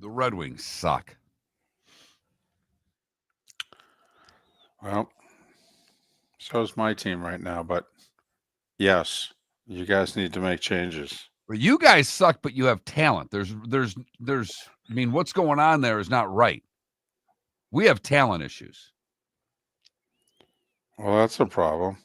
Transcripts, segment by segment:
The Red Wings suck. Well, so's my team right now, but yes, you guys need to make changes. Well, you guys suck, but you have talent. There's. I mean, what's going on there is not right. We have talent issues. Well, that's a problem.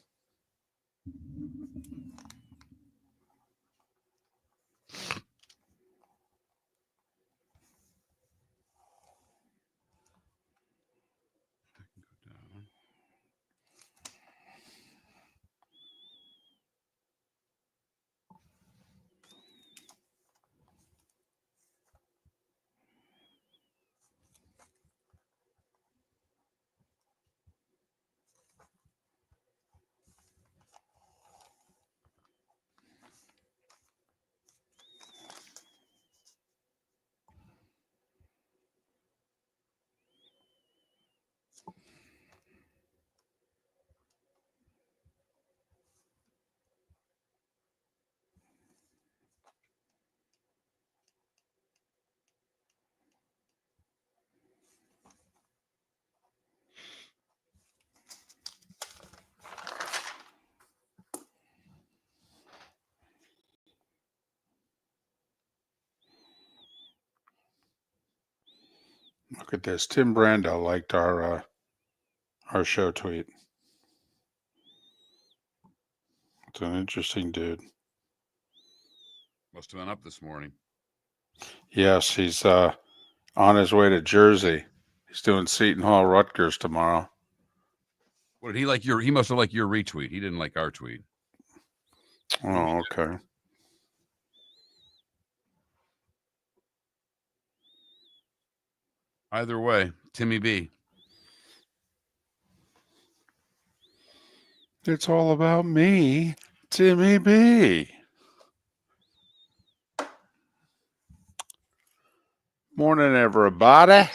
Look at this. Tim Brando liked our show tweet. It's an interesting dude. Must have been up this morning. Yes, he's on his way to Jersey. He's doing Seton Hall Rutgers tomorrow. What did he like? He must have liked your retweet. He didn't like our tweet. Oh, okay. Either way, Timmy B. It's all about me, Timmy B. Morning, everybody.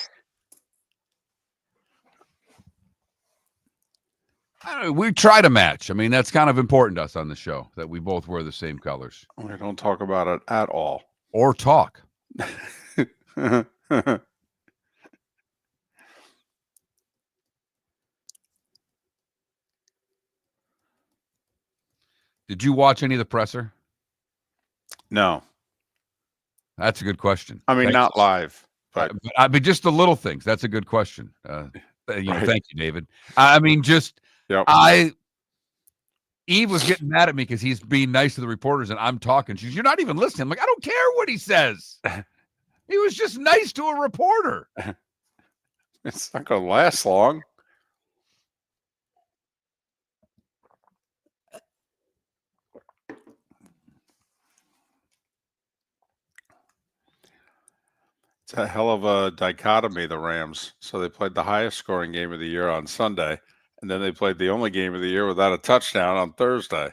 We try to match. I mean, that's kind of important to us on the show, that we both wear the same colors. We don't talk about it at all. Or talk. Did you watch any of the presser? No. That's a good question. I mean, Thanks. not live. But I mean, just the little things. That's a good question. Right. Thank you, David. I mean, just Yep. Eve was getting mad at me because he's being nice to the reporters, and I'm talking. She's, you're not even listening. I'm like, I don't care what he says. He was just nice to a reporter. It's not going to last long. It's a hell of a dichotomy, the Rams. So they played the highest scoring game of the year on Sunday, and then they played the only game of the year without a touchdown on Thursday.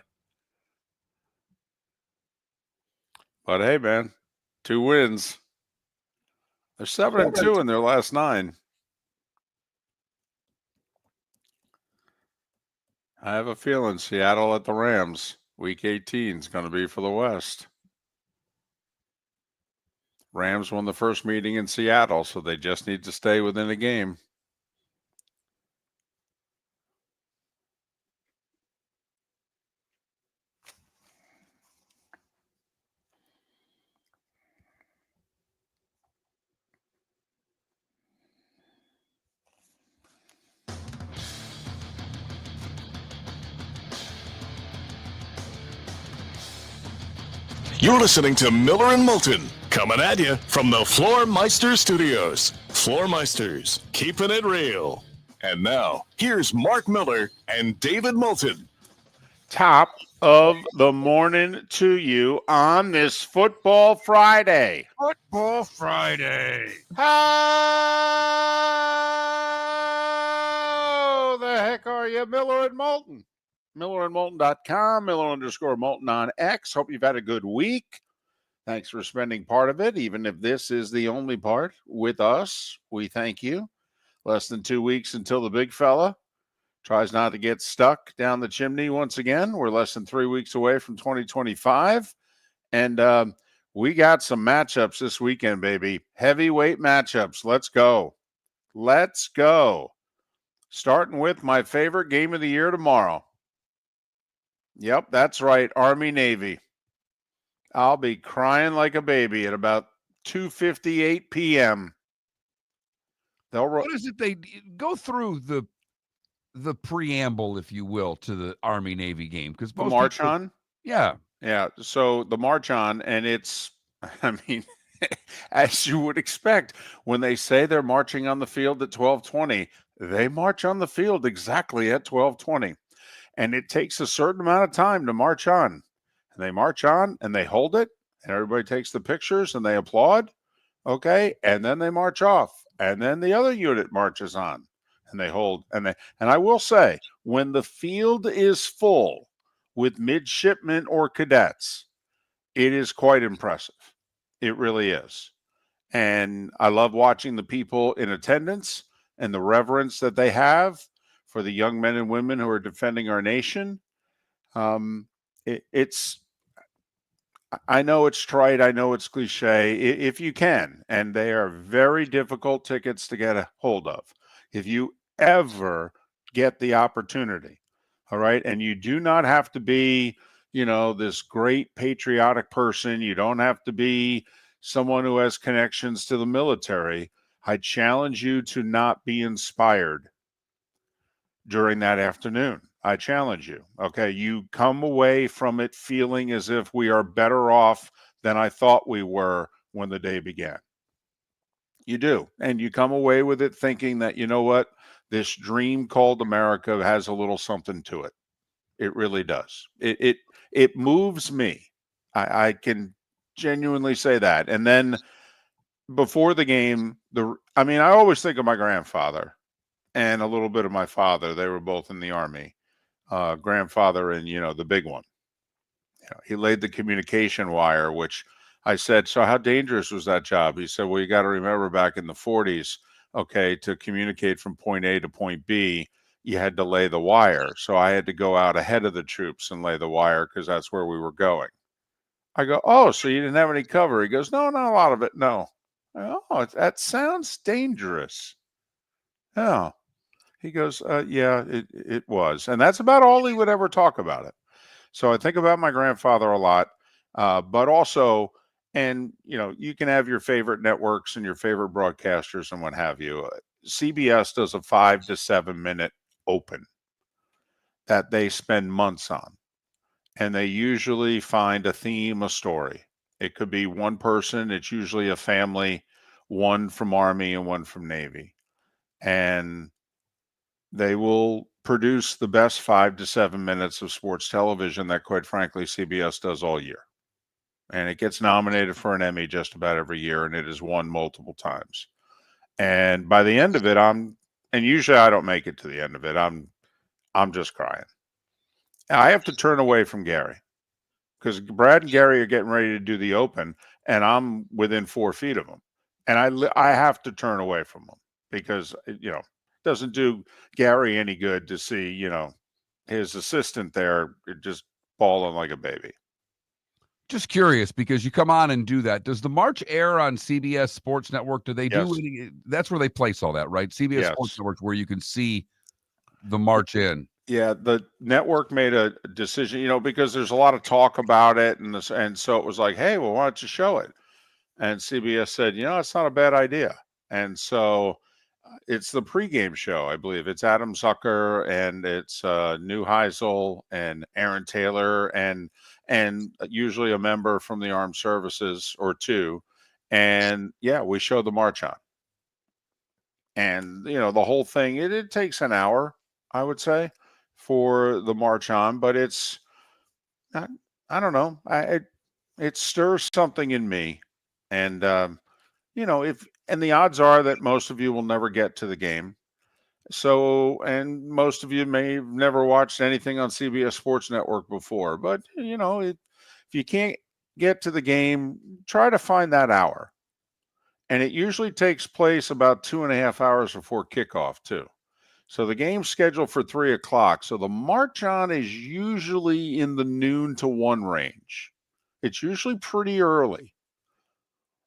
But hey, man, 2 wins. They're 7-2 in their last 9. I have a feeling Seattle at the Rams, Week 18 is going to be for the West. Rams won the first meeting in Seattle, so they just need to stay within a game. You're listening to Miller and Moulton, coming at you from the Floormeister Studios. Floormeisters, keeping it real. And now, here's Mark Miller and David Moulton. Top of the morning to you on this Football Friday. Football Friday. How the heck are you, Miller and Moulton? MillerandMoulton.com, Miller_Moulton on X. Hope you've had a good week. Thanks for spending part of it, even if this is the only part with us. We thank you. Less than 2 weeks until the big fella tries not to get stuck down the chimney once again. We're less than 3 weeks away from 2025. And We got some matchups this weekend, baby. Heavyweight matchups. Let's go. Let's go. Starting with my favorite game of the year tomorrow. Yep, that's right. Army-Navy. I'll be crying like a baby at about 2:58 p.m. What is it they go through the preamble, if you will, to the Army-Navy game? Because The march on? Yeah. Yeah. So the march on, and it's, I mean, as you would expect, when they say they're marching on the field at 12:20, they march on the field exactly at 12:20. And it takes a certain amount of time to march on. And they march on and they hold it, and everybody takes the pictures and they applaud. Okay. And then they march off. And then the other unit marches on and they hold. And I will say, when the field is full with midshipmen or cadets, it is quite impressive. It really is. And I love watching the people in attendance and the reverence that they have for the young men and women who are defending our nation. I know it's trite. I know it's cliche. If you can, and they are very difficult tickets to get a hold of. If you ever get the opportunity, all right, and you do not have to be, this great patriotic person. You don't have to be someone who has connections to the military. I challenge you to not be inspired during that afternoon. I challenge you. Okay. You come away from it feeling as if we are better off than I thought we were when the day began. You do. And you come away with it thinking that, you know what? This dream called America has a little something to it. It really does. It moves me. I can genuinely say that. And then before the game, I always think of my grandfather and a little bit of my father. They were both in the Army. Grandfather and, the big one. He laid the communication wire, which I said, so how dangerous was that job? He said, well, you got to remember back in the 40s, okay, to communicate from point A to point B, you had to lay the wire. So I had to go out ahead of the troops and lay the wire because that's where we were going. I go, oh, so you didn't have any cover? He goes, no, not a lot of it. No. I go, oh, that sounds dangerous. Oh. He goes, yeah, it was. And that's about all he would ever talk about it. So I think about my grandfather a lot, but also, and, you can have your favorite networks and your favorite broadcasters and what have you. CBS does a 5 to 7 minute open that they spend months on. And they usually find a theme, a story. It could be one person. It's usually a family, one from Army and one from Navy. And they will produce the best 5 to 7 minutes of sports television that, quite frankly, CBS does all year. And it gets nominated for an Emmy just about every year, and it has won multiple times. And by the end of it, and usually I don't make it to the end of it, I'm just crying. I have to turn away from Gary because Brad and Gary are getting ready to do the open, and I'm within 4 feet of them. And I have to turn away from them because, it doesn't do Gary any good to see, his assistant there just bawling like a baby. Just curious, because you come on and do that. Does the march air on CBS Sports Network? Do they Yes. do any? That's where they place all that, right? CBS Yes. Sports Network, where you can see the march in. Yeah, the network made a decision, because there's a lot of talk about it, and so it was like, hey, well, why don't you show it? And CBS said, it's not a bad idea. And so it's the pregame show, I believe. It's Adam Zucker and it's Neuheisel and Aaron Taylor and usually a member from the armed services or two. And yeah, we show the march on. And, the whole thing, it takes an hour, I would say, for the march on, but it's, I don't know. It stirs something in me. And, and the odds are that most of you will never get to the game. So, and most of you may have never watched anything on CBS Sports Network before, but if you can't get to the game, try to find that hour. And it usually takes place about 2.5 hours before kickoff too. So the game's scheduled for 3:00. So the march on is usually in the noon to 1 range. It's usually pretty early.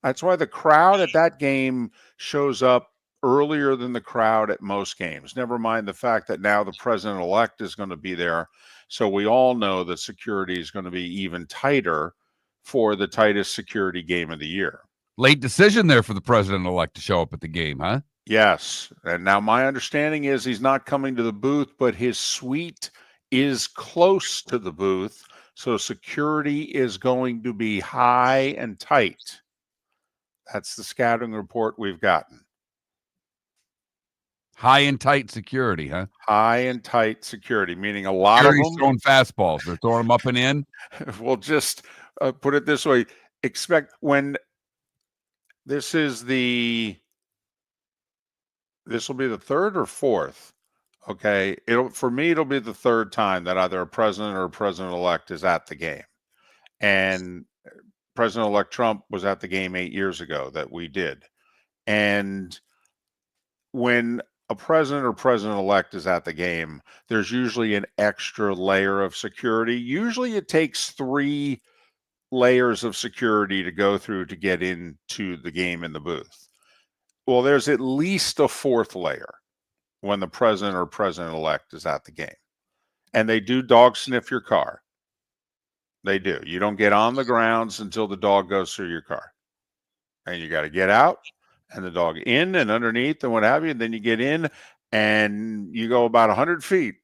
That's why the crowd at that game shows up earlier than the crowd at most games. Never mind the fact that now the president-elect is going to be there. So we all know that security is going to be even tighter for the tightest security game of the year. Late decision there for the president-elect to show up at the game, huh? Yes. And now my understanding is he's not coming to the booth, but his suite is close to the booth. So security is going to be high and tight. That's the scouting report we've gotten. High and tight security, huh? High and tight security, meaning a lot Security's of them. throwing fastballs. They're throwing them up and in. We'll just put it this way. Expect when this will be the third or fourth. Okay. For me, it'll be the third time that either a president or a president-elect is at the game. And President-elect Trump was at the game 8 years ago that we did. And when a president or president-elect is at the game, there's usually an extra layer of security. Usually it takes 3 layers of security to go through to get into the game in the booth. Well, there's at least a 4th layer when the president or president-elect is at the game. And they do dog sniff your car. They do. You don't get on the grounds until the dog goes through your car. And you got to get out and the dog in and underneath and what have you. And then you get in and you go about 100 feet.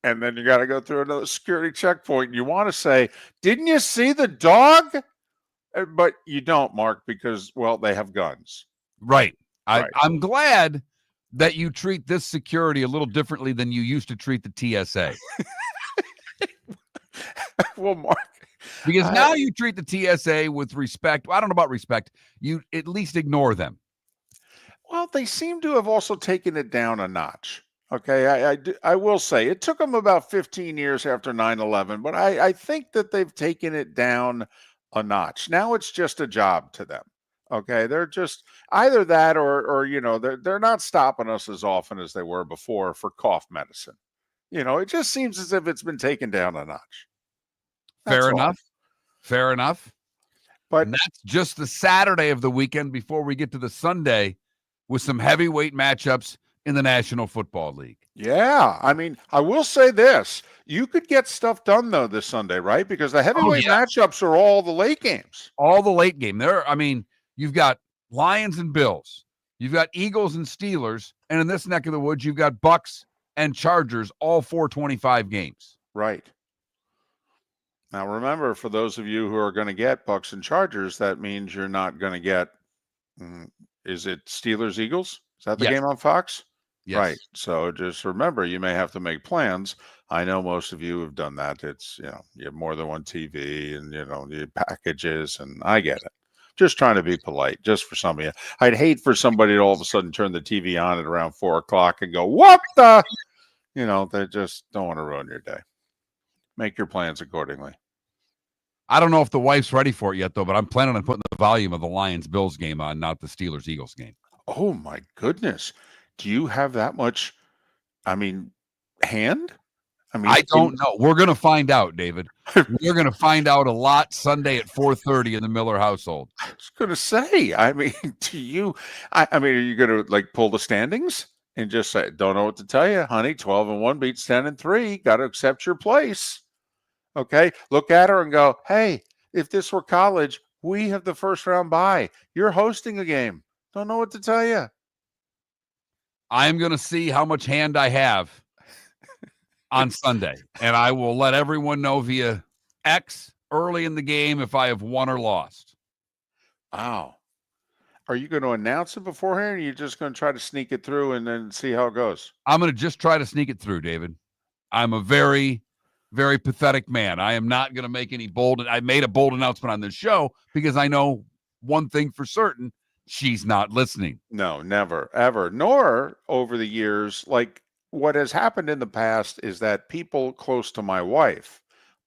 And then you got to go through another security checkpoint. And you want to say, didn't you see the dog? But you don't, Mark, because, well, they have guns. Right. Right. I'm glad that you treat this security a little differently than you used to treat the TSA. Well, Mark. Because now you treat the TSA with respect. Well, I don't know about respect. You at least ignore them. Well, they seem to have also taken it down a notch. Okay, I will say it took them about 15 years after 9/11, but I think that they've taken it down a notch. Now it's just a job to them. Okay, they're just either that or they're not stopping us as often as they were before for cough medicine. It just seems as if it's been taken down a notch. Fair enough. Fair enough. But and that's just the Saturday of the weekend before we get to the Sunday with some heavyweight matchups in the National Football League. Yeah. I mean, I will say this. You could get stuff done, though, this Sunday, right? Because the heavyweight matchups are all the late games. All the late game. You've got Lions and Bills. You've got Eagles and Steelers. And in this neck of the woods, you've got Bucks and Chargers, all 425 games. Right. Now, remember, for those of you who are going to get Bucks and Chargers, that means you're not going to get, is it Steelers Eagles? Is that the game on Fox? Yes. Right. So just remember, you may have to make plans. I know most of you have done that. It's, you have more than one TV and, the packages, and I get it. Just trying to be polite, just for some of you. I'd hate for somebody to all of a sudden turn the TV on at around 4:00 and go, what the? They just don't want to ruin your day. Make your plans accordingly. I don't know if the wife's ready for it yet, though, but I'm planning on putting the volume of the Lions-Bills game on, not the Steelers-Eagles game. Oh, my goodness. Do you have that much, hand? I don't know. We're going to find out, David. We're going to find out a lot Sunday at 4:30 in the Miller household. I was going to say, do you, are you going to pull the standings and just say, don't know what to tell you, honey, 12-1 beats 10-3. Got to accept your place. Okay. Look at her and go, hey, if this were college, we have the first round bye. You're hosting a game. Don't know what to tell you. I'm going to see how much hand I have on Sunday, and I will let everyone know via X early in the game if I have won or lost. Wow. Are you going to announce it beforehand, or are you just going to try to sneak it through and then see how it goes? I'm going to just try to sneak it through, David. I'm a very, very pathetic man. I am not going to make any I made a bold announcement on this show because I know one thing for certain. She's not listening. No, never, ever. Nor over the years, what has happened in the past is that people close to my wife,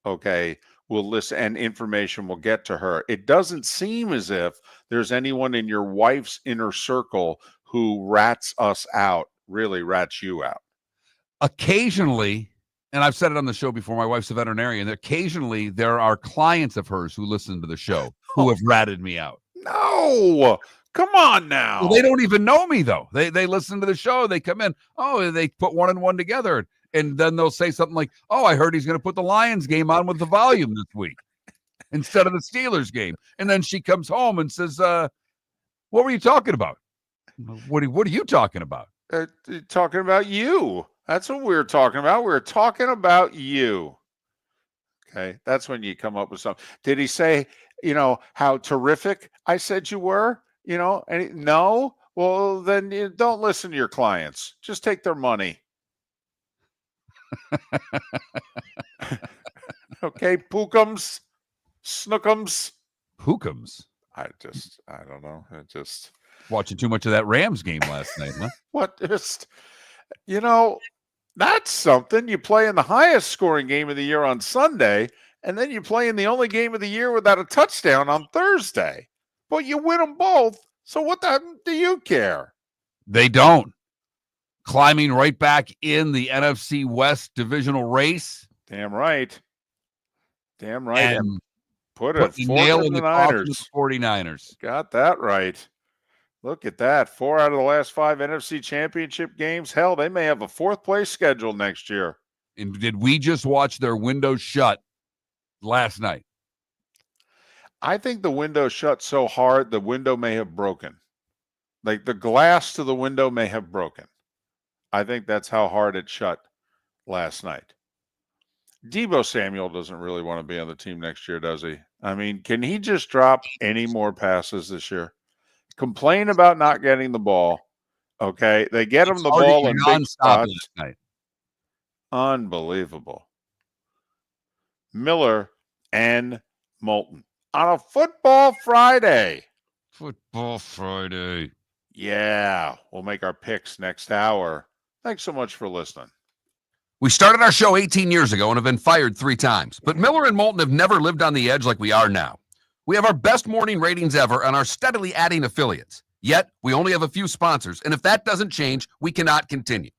will listen and information will get to her. It doesn't seem as if there's anyone in your wife's inner circle who rats us out, really rats you out. Occasionally, and I've said it on the show before, my wife's a veterinarian. Occasionally, there are clients of hers who listen to the show who have ratted me out. No. Come on now. Well, they don't even know me, though. They listen to the show. They come in. Oh, they put one and one together. And then they'll say something like, oh, I heard he's going to put the Lions game on with the volume this week instead of the Steelers game. And then she comes home and says, what were you talking about? What are you talking about? Talking about you. That's what we were talking about. We were talking about you. Okay. That's when you come up with something. Did he say, how terrific I said you were? No? Well, then you don't listen to your clients. Just take their money. Okay, Pookums, Snookums. Pookums? I don't know. Watching too much of that Rams game last night, huh? What just, that's something. You play in the highest scoring game of the year on Sunday, and then you play in the only game of the year without a touchdown on Thursday. But you win them both. So what do you care? They don't. Climbing right back in the NFC West divisional race. Damn right. And put a nail in the coffin of the 49ers. 49ers. Got that right. Look at that. 4 out of the last 5 NFC championship games. Hell, they may have a 4th place schedule next year. And did we just watch their window shut last night? I think the window shut so hard, the window may have broken. Like the glass to the window may have broken. I think that's how hard it shut last night. Deebo Samuel doesn't really want to be on the team next year, does he? I mean, can he just drop any more passes this year? Complain about not getting the ball. Okay. They get him the ball in big spots. Unbelievable. Miller and Moulton on a Football Friday. Football Friday. Yeah. We'll make our picks next hour. Thanks so much for listening. We started our show 18 years ago and have been fired 3 times. But Miller and Moulton have never lived on the edge like we are now. We have our best morning ratings ever and are steadily adding affiliates. Yet, we only have a few sponsors, and if that doesn't change, we cannot continue.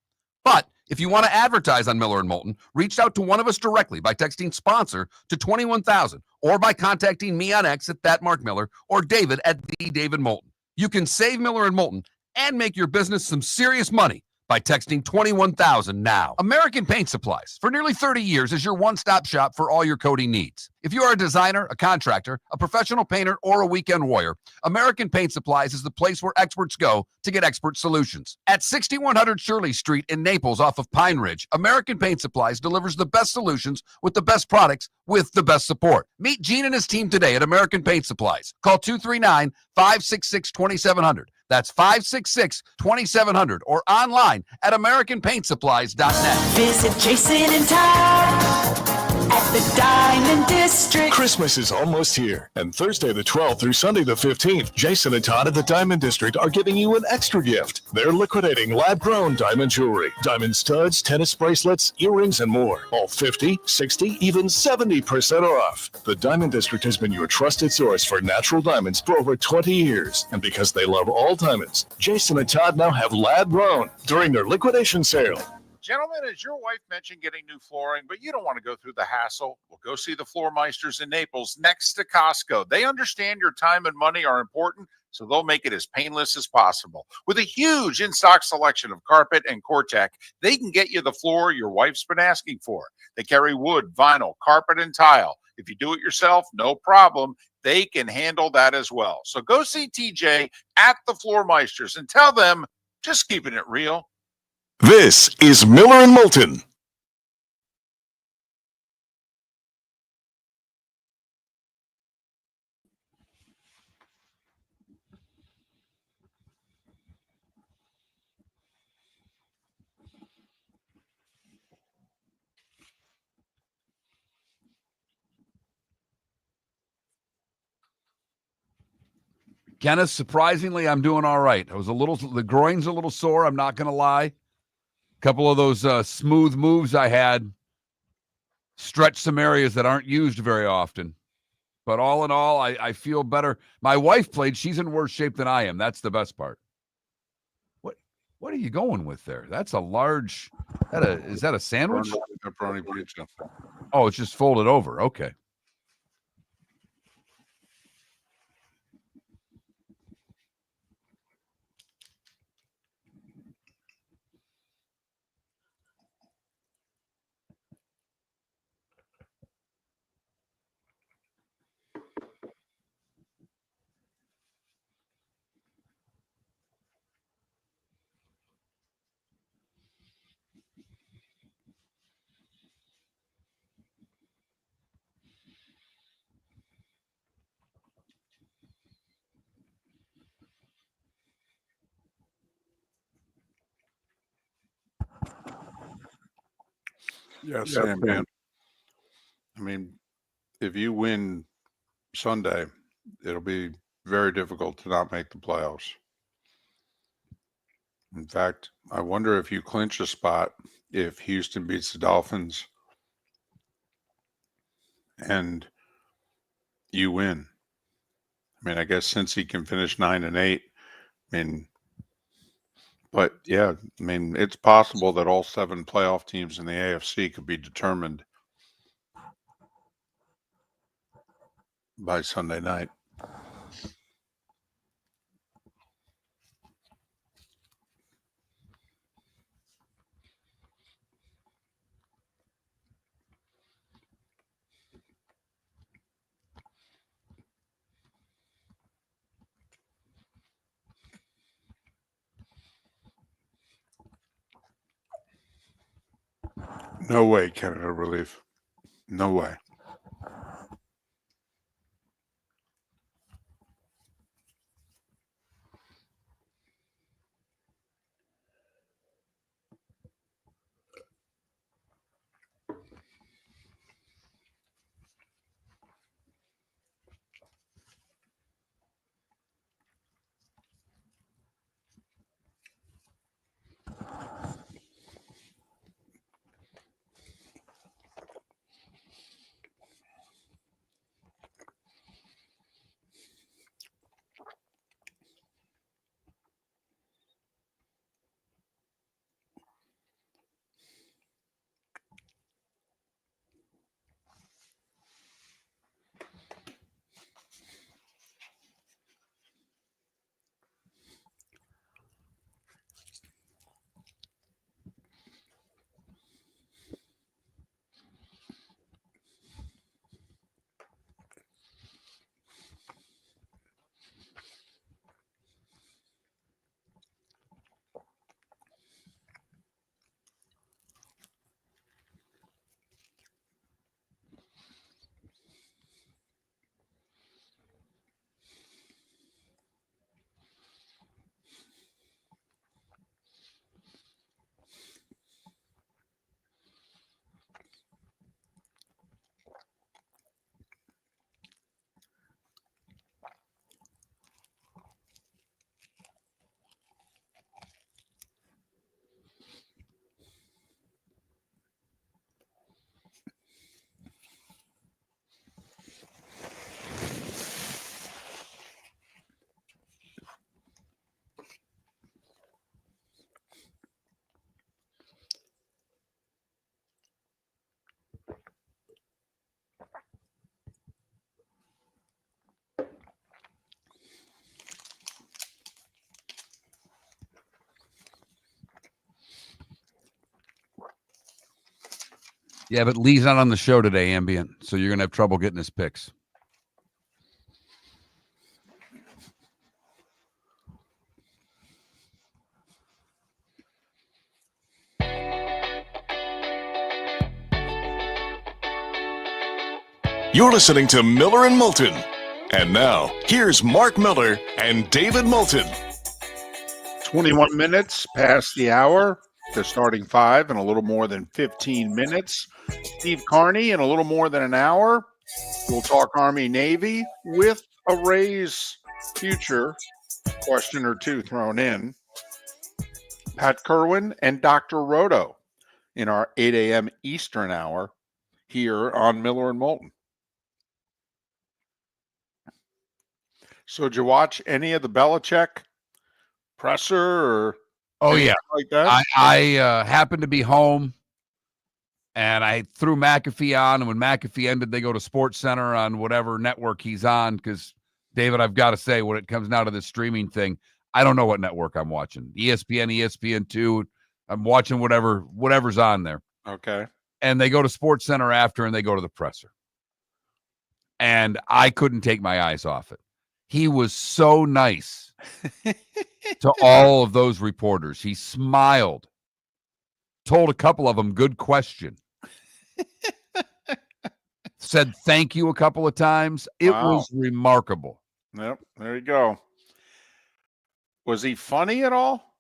But if you want to advertise on Miller and Moulton, reach out to one of us directly by texting sponsor to 21,000 or by contacting me on X at @MarkMiller or David at @DavidMoulton. You can save Miller and Moulton and make your business some serious money by texting 21,000 now. American Paint Supplies, for nearly 30 years, is your one-stop shop for all your coating needs. If you are a designer, a contractor, a professional painter, or a weekend warrior, American Paint Supplies is the place where experts go to get expert solutions. At 6100 Shirley Street in Naples off of Pine Ridge, American Paint Supplies delivers the best solutions with the best products with the best support. Meet Gene and his team today at American Paint Supplies. Call 239-566-2700. That's 566-2700 or online at AmericanPaintSupplies.net. Visit Jason and Todd at the Diamond District. Christmas is almost here, and Thursday the 12th through Sunday the 15th, Jason and Todd at the Diamond District are giving you an extra gift. They're liquidating lab-grown diamond jewelry, diamond studs, tennis bracelets, earrings, and more. All 50, 60, even 70% off. The Diamond District has been your trusted source for natural diamonds for over 20 years, and because they love all diamonds, Jason and Todd now have lab-grown during their liquidation sale. Gentlemen, as your wife mentioned getting new flooring, but you don't want to go through the hassle, well, go see the Floor Meisters in Naples next to Costco. They understand your time and money are important, so they'll make it as painless as possible. With a huge in-stock selection of carpet and Cortec, they can get you the floor your wife's been asking for. They carry wood, vinyl, carpet, and tile. If you do it yourself, no problem. They can handle that as well. So go see TJ at the Floor Meisters and tell them, just keeping it real. This is Miller and Moulton. Kenneth, surprisingly, I'm doing all right. The groin's a little sore. I'm not going to lie. A couple of those smooth moves I had stretched some areas that aren't used very often. But all in all, I feel better. My wife played. She's in worse shape than I am. That's the best part. What are you going with there? That's a large. Is that a sandwich? Pepperoni pizza. Oh, it's just folded over. Okay. Yeah, Sam, man. I mean, if you win Sunday, it'll be very difficult to not make the playoffs. In fact, I wonder if you clinch a spot if Houston beats the Dolphins and you win. I mean, I guess since he can finish 9-8, I mean, but yeah, I mean, it's possible that all 7 playoff teams in the AFC could be determined by Sunday night. No way, Canada Relief. No way. Yeah, but Lee's not on the show today, Ambient, so you're going to have trouble getting his picks. You're listening to Miller and Moulton. And now, here's Mark Miller and David Moulton. 21 minutes past the hour. They're starting 5 in a little more than 15 minutes. Steve Carney in a little more than an hour. We'll talk Army Navy with a Rays future question or two thrown in. Pat Kirwan and Dr. Roto in our 8 a.m. Eastern hour here on Miller and Moulton. So did you watch any of the Belichick presser or anything like that? I happened to be home, and I threw McAfee on, and when McAfee ended, they go to Sports Center on whatever network he's on, because, David, I've got to say, when it comes now to this streaming thing, I don't know what network I'm watching. ESPN, ESPN2, I'm watching whatever's on there. Okay. And they go to Sports Center after, and they go to the presser. And I couldn't take my eyes off it. He was so nice to all of those reporters. He smiled, told a couple of them, good question. Said thank you a couple of times. It was remarkable. Yep, there you go. Was he funny at all?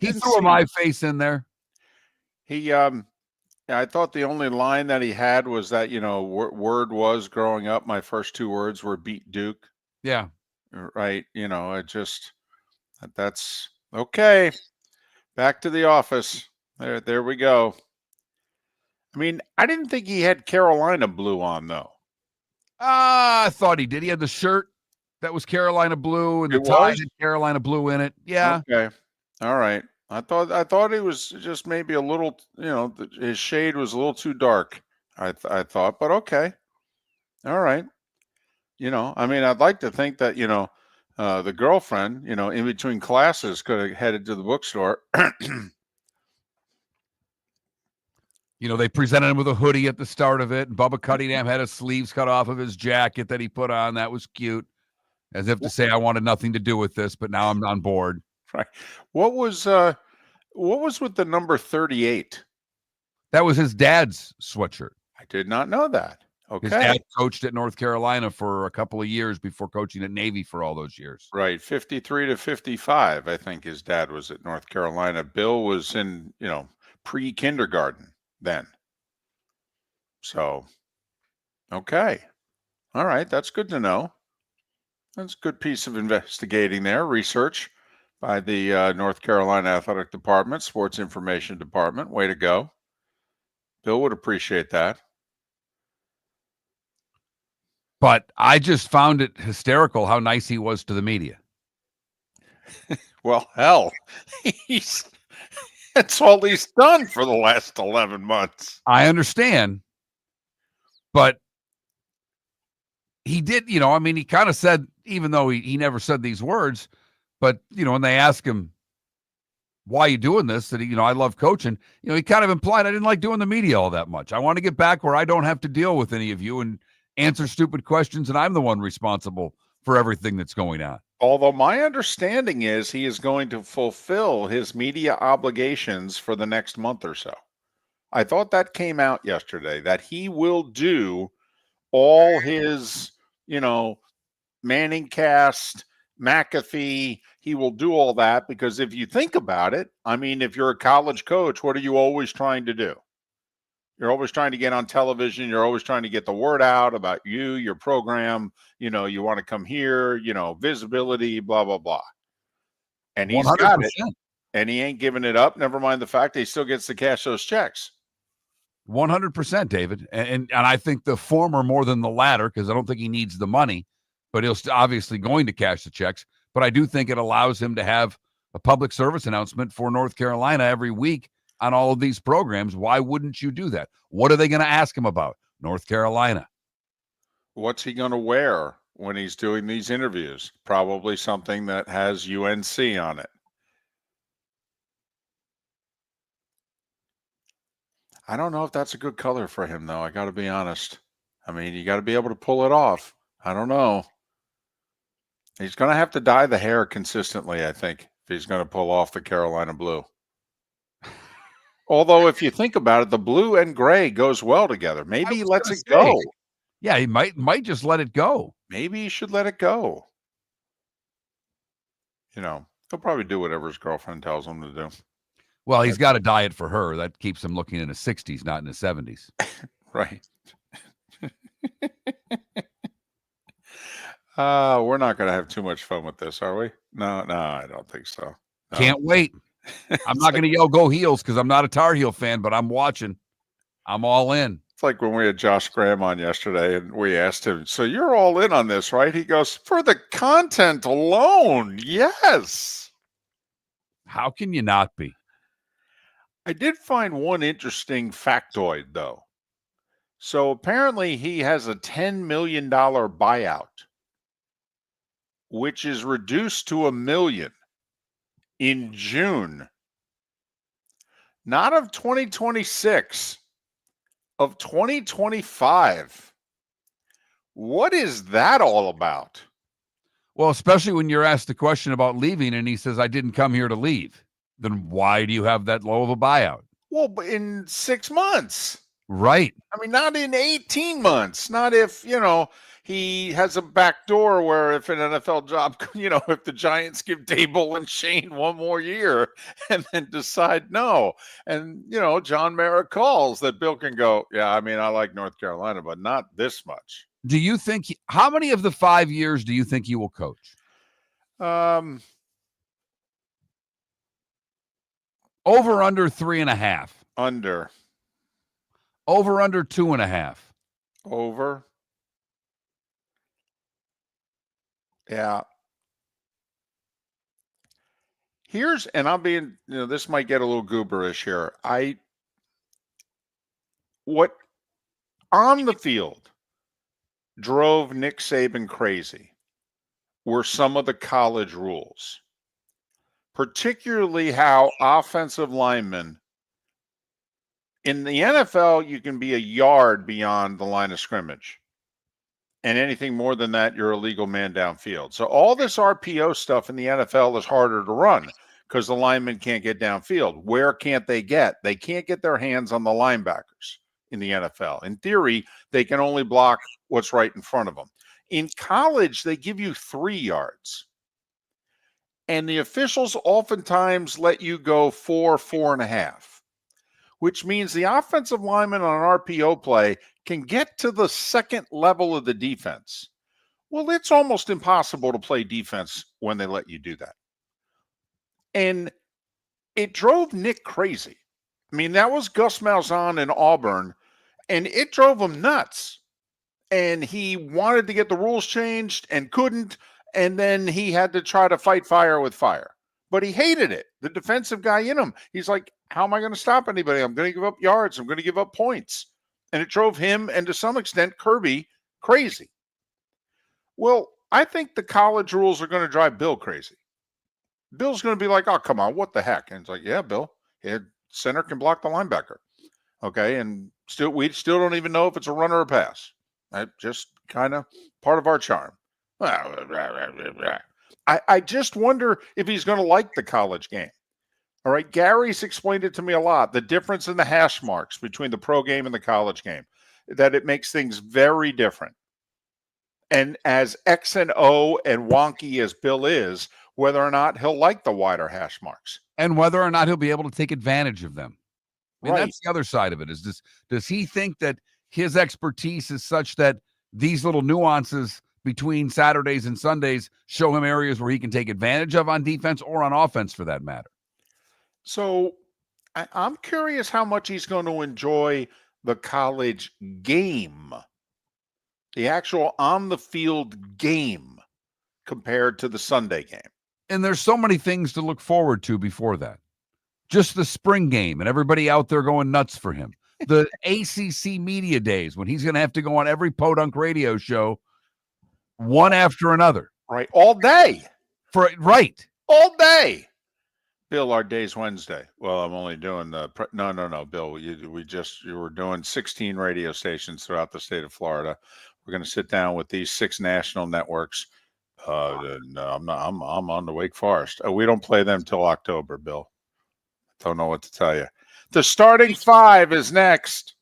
He threw a my face in there. He Yeah, I thought the only line that he had was that, word was growing up. My first two words were beat Duke. Yeah. Right. That's okay. Back to the office. There we go. I mean, I didn't think he had Carolina blue on, though. I thought he did. He had the shirt that was Carolina blue and the tie had Carolina blue in it. Yeah. Okay. All right. I thought it was just maybe a little, his shade was a little too dark. I thought, but okay. All right. I mean, I'd like to think that, the girlfriend, in between classes could have headed to the bookstore. They presented him with a hoodie at the start of it. And Bubba Cunningham had his sleeves cut off of his jacket that he put on. That was cute. As if to say, I wanted nothing to do with this, but now I'm on board. Right. What was with the number 38? That was his dad's sweatshirt. I did not know that. Okay. His dad coached at North Carolina for a couple of years before coaching at Navy for all those years. Right. 53 to 55. I think his dad was at North Carolina. Bill was in, pre-kindergarten then. So, okay. All right. That's good to know. That's a good piece of investigating there. Research by the North Carolina Athletic Department, Sports Information Department. Way to go. Bill would appreciate that. But I just found it hysterical how nice he was to the media. Well, hell, that's all he's done for the last 11 months. I understand. But he did, he kind of said, even though he never said these words, but, when they ask him, why are you doing this? That I love coaching. He kind of implied I didn't like doing the media all that much. I want to get back where I don't have to deal with any of you and answer stupid questions, and I'm the one responsible for everything that's going on. Although my understanding is he is going to fulfill his media obligations for the next month or so. I thought that came out yesterday, that he will do all his, Manning cast, McAfee, he will do all that, because if you think about it, I mean, if you're a college coach, what are you always trying to do? You're always trying to get on television. You're always trying to get the word out about you, your program. You want to come here, visibility, blah, blah, blah. And he's 100%. Got it. And he ain't giving it up. Never mind the fact that he still gets to cash those checks. 100%, David. And I think the former more than the latter, because I don't think he needs the money, but he'll obviously going to cash the checks. But I do think it allows him to have a public service announcement for North Carolina every week on all of these programs. Why wouldn't you do that? What are they going to ask him about? North Carolina. What's he going to wear when he's doing these interviews? Probably something that has UNC on it. I don't know if that's a good color for him, though. I got to be honest. I mean, you got to be able to pull it off. I don't know. He's going to have to dye the hair consistently, I think, if he's going to pull off the Carolina blue. Although, if you think about it, the blue and gray goes well together. Maybe he lets it go. Yeah, he might just let it go. Maybe he should let it go. He'll probably do whatever his girlfriend tells him to do. Well, he's got to dye it for her. That keeps him looking in his 60s, not in his 70s. Right. We're not going to have too much fun with this, are we? No, I don't think so. No. Can't wait. I'm not going to yell go Heels because I'm not a Tar Heel fan, but I'm watching. I'm all in. It's like when we had Josh Graham on yesterday and we asked him, so you're all in on this, right? He goes, for the content alone, yes. How can you not be? I did find one interesting factoid, though. So apparently he has a $10 million buyout, which is reduced to $1 million in June. Not of 2026, of 2025. What is that all about? Well, especially when you're asked the question about leaving and he says, I didn't come here to leave. Then why do you have that low of a buyout? Well, in 6 months. Right. I mean, not in 18 months. Not if, he has a back door where if an NFL job, if the Giants give Dable and Shane one more year and then decide no, and, John Mara calls that Bill can go, yeah, I mean, I like North Carolina, but not this much. Do you think, how many of the 5 years do you think he will coach? Over under 3.5. Under. Over under 2.5. Over. Yeah. And I'm being, this might get a little gooberish here. What on the field drove Nick Saban crazy were some of the college rules, particularly how offensive linemen in the NFL, you can be a yard beyond the line of scrimmage. And anything more than that, you're a legal man downfield. So all this RPO stuff in the NFL is harder to run because the linemen can't get downfield. Where can't they get? They can't get their hands on the linebackers in the NFL. In theory, they can only block what's right in front of them. In college, they give you 3 yards. And the officials oftentimes let you go 4.5, which means the offensive lineman on an RPO play can get to the second level of the defense. Well, it's almost impossible to play defense when they let you do that. And it drove Nick crazy. I mean, that was Gus Malzahn in Auburn, and it drove him nuts. And he wanted to get the rules changed and couldn't, and then he had to try to fight fire with fire. But he hated it, the defensive guy in him. He's like, how am I going to stop anybody? I'm going to give up yards. I'm going to give up points. And it drove him and to some extent Kirby crazy. Well, I think the college rules are going to drive Bill crazy. Bill's going to be like, oh, come on, what the heck? And it's like, yeah, Bill, center can block the linebacker. Okay, and we still don't even know if it's a run or a pass. That's just kind of part of our charm. I just wonder if he's going to like the college game. All right, Gary's explained it to me a lot, the difference in the hash marks between the pro game and the college game, that it makes things very different. And as X and O and wonky as Bill is, whether or not he'll like the wider hash marks. And whether or not he'll be able to take advantage of them. I mean, Right. That's the other side of it. Does he think that his expertise is such that these little nuances between Saturdays and Sundays show him areas where he can take advantage of on defense or on offense for that matter? So I'm curious how much he's going to enjoy the college game, the actual on-the-field game compared to the Sunday game. And there's so many things to look forward to before that. Just the spring game and everybody out there going nuts for him. The ACC media days when he's going to have to go on every podunk radio show one after another. Right. All day. Right. All day. Bill, our day's Wednesday. Well, I'm only doing no, Bill. You were doing 16 radio stations throughout the state of Florida. We're going to sit down with these 6 national networks. No, I'm on to Wake Forest. We don't play them till October, Bill. Don't know what to tell you. The starting 5 is next.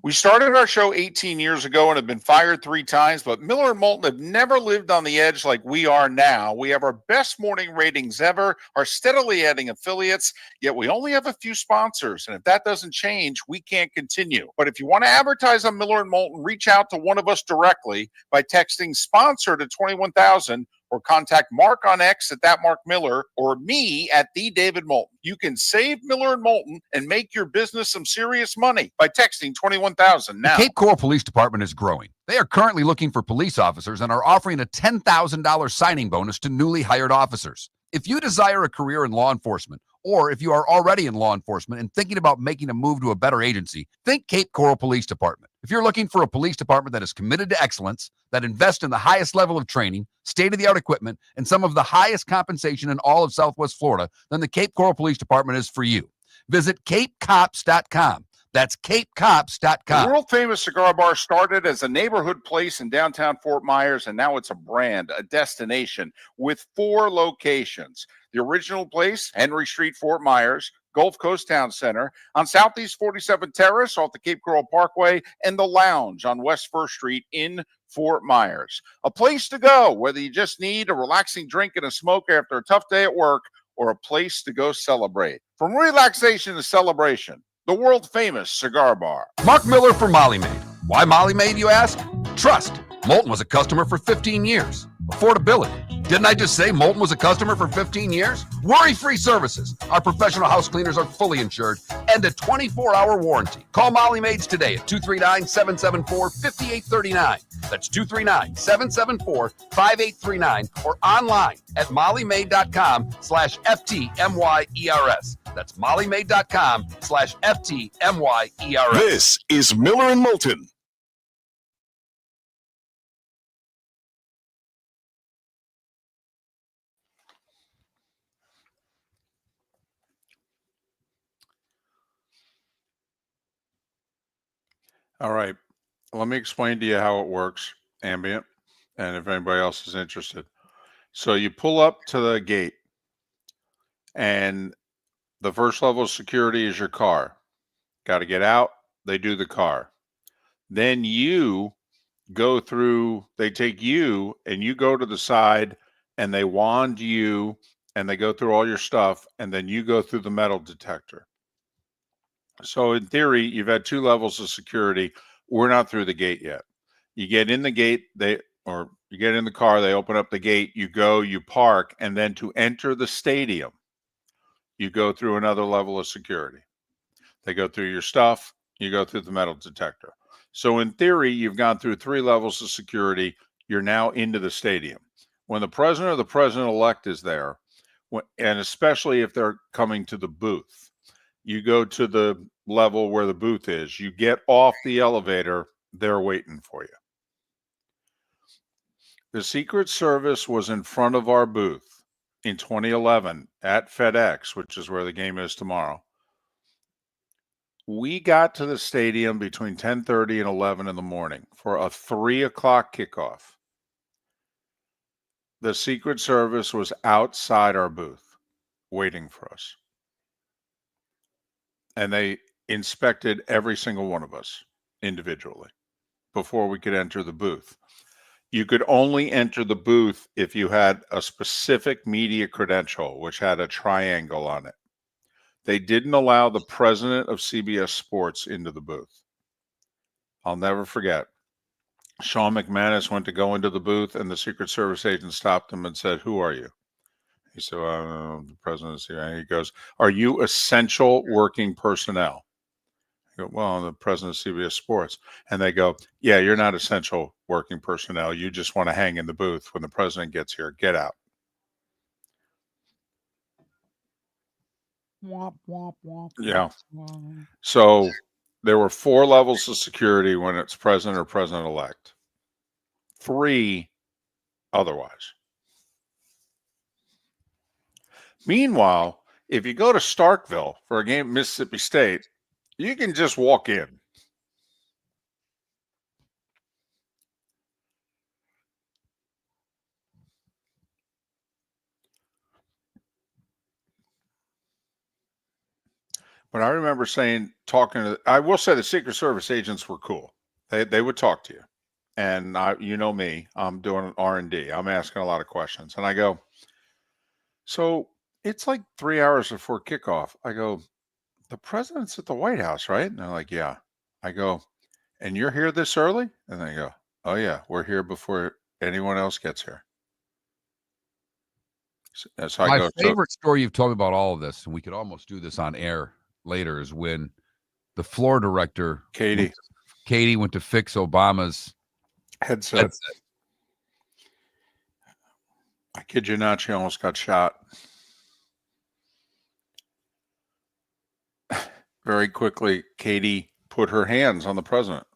We started our show 18 years ago and have been fired 3 times, but Miller and Moulton have never lived on the edge like we are now. We have our best morning ratings ever, are steadily adding affiliates, yet we only have a few sponsors. And if that doesn't change, we can't continue. But if you want to advertise on Miller and Moulton, reach out to one of us directly by texting sponsor to 21,000 or contact Mark on X at that Mark Miller or me at the David Moulton. You can save Miller and Moulton and make your business some serious money by texting 21,000 now. The Cape Coral Police Department is growing. They are currently looking for police officers and are offering a $10,000 signing bonus to newly hired officers. If you desire a career in law enforcement, or if you are already in law enforcement and thinking about making a move to a better agency, think Cape Coral Police Department. If you're looking for a police department that is committed to excellence, that invests in the highest level of training, state-of-the-art equipment, and some of the highest compensation in all of Southwest Florida, then the Cape Coral Police Department is for you. Visit capecops.com. That's capecops.com. The world-famous cigar bar started as a neighborhood place in downtown Fort Myers, and now it's a brand, a destination, with 4 locations. The original place, Henry Street, Fort Myers, Gulf Coast Town Center, on Southeast 47th Terrace off the Cape Coral Parkway, and the Lounge on West 1st Street in Fort Myers. A place to go, whether you just need a relaxing drink and a smoke after a tough day at work, or a place to go celebrate. From relaxation to celebration, the world-famous cigar bar. Mark Miller for Molly Maid. Why Molly Maid, you ask? Trust. Moulton was a customer for 15 years. Affordability. Didn't I just say Moulton was a customer for 15 years? Worry-free services. Our professional house cleaners are fully insured and a 24-hour warranty. Call Molly Maids today at 239-774-5839. That's 239-774-5839 or online at mollymaid.com/FTMYERS. That's mollymaid.com/FTMYERS. This is Miller and Moulton. All right. Let me explain to you how it works, ambient, and if anybody else is interested. So you pull up to the gate, and the first level of security is your car. Got to get out. They do the car. Then you go through, they take you and you go to the side and they wand you and they go through all your stuff, and then you go through the metal detector. So in theory, you've had 2 levels of security. We're not through the gate yet. You get in the gate, you get in the car, they open up the gate, you go, you park, and then to enter the stadium, you go through another level of security. They go through your stuff, you go through the metal detector. So in theory, you've gone through 3 levels of security. You're now into the stadium. When the president or the president-elect is there, and especially if they're coming to the booth, you go to the level where the booth is. You get off the elevator. They're waiting for you. The Secret Service was in front of our booth in 2011 at FedEx, which is where the game is tomorrow. We got to the stadium between 10:30 and 11 in the morning for a 3 o'clock kickoff. The Secret Service was outside our booth waiting for us. And they inspected every single one of us individually before we could enter the booth. You could only enter the booth if you had a specific media credential, which had a triangle on it. They didn't allow the president of CBS Sports into the booth. I'll never forget. Sean McManus went to go into the booth, and the Secret Service agent stopped him and said, "Who are you?" He said, "The president's here." And he goes, "Are you essential working personnel?" I go, "Well, I'm the president of CBS Sports." And they go, "Yeah, you're not essential working personnel. You just want to hang in the booth when the president gets here. Get out." Yeah. So there were 4 levels of security when it's president or president-elect. 3 otherwise. Meanwhile, if you go to Starkville for a game at Mississippi State, you can just walk in. But I remember I will say the Secret Service agents were cool. They would talk to you. And you know me, I'm doing an R&D. I'm asking a lot of questions. And I go, "So it's like 3 hours before kickoff." I go, "The president's at the White House, right?" And they're like, "Yeah." I go, "And you're here this early?" And they go, "Oh yeah, we're here before anyone else gets here." So I My favorite story you've told me about all of this, and we could almost do this on air later, is when the floor director, Katie went to fix Obama's headset. I kid you not, she almost got shot. Very quickly, Katie put her hands on the president.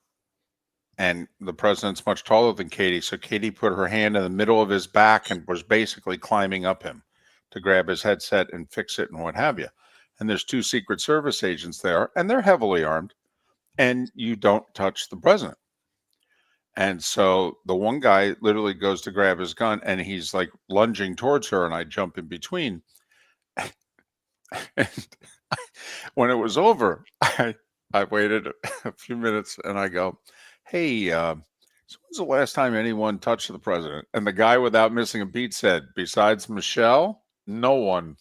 And the president's much taller than Katie, so Katie put her hand in the middle of his back and was basically climbing up him to grab his headset and fix it and what have you. And there's 2 Secret Service agents there, and they're heavily armed, and you don't touch the president. And so the one guy literally goes to grab his gun, and he's like lunging towards her, and I jump in between. And when it was over, I waited a few minutes, and I go, "Hey, So when's the last time anyone touched the president? And the guy without missing a beat said, besides Michelle, no one.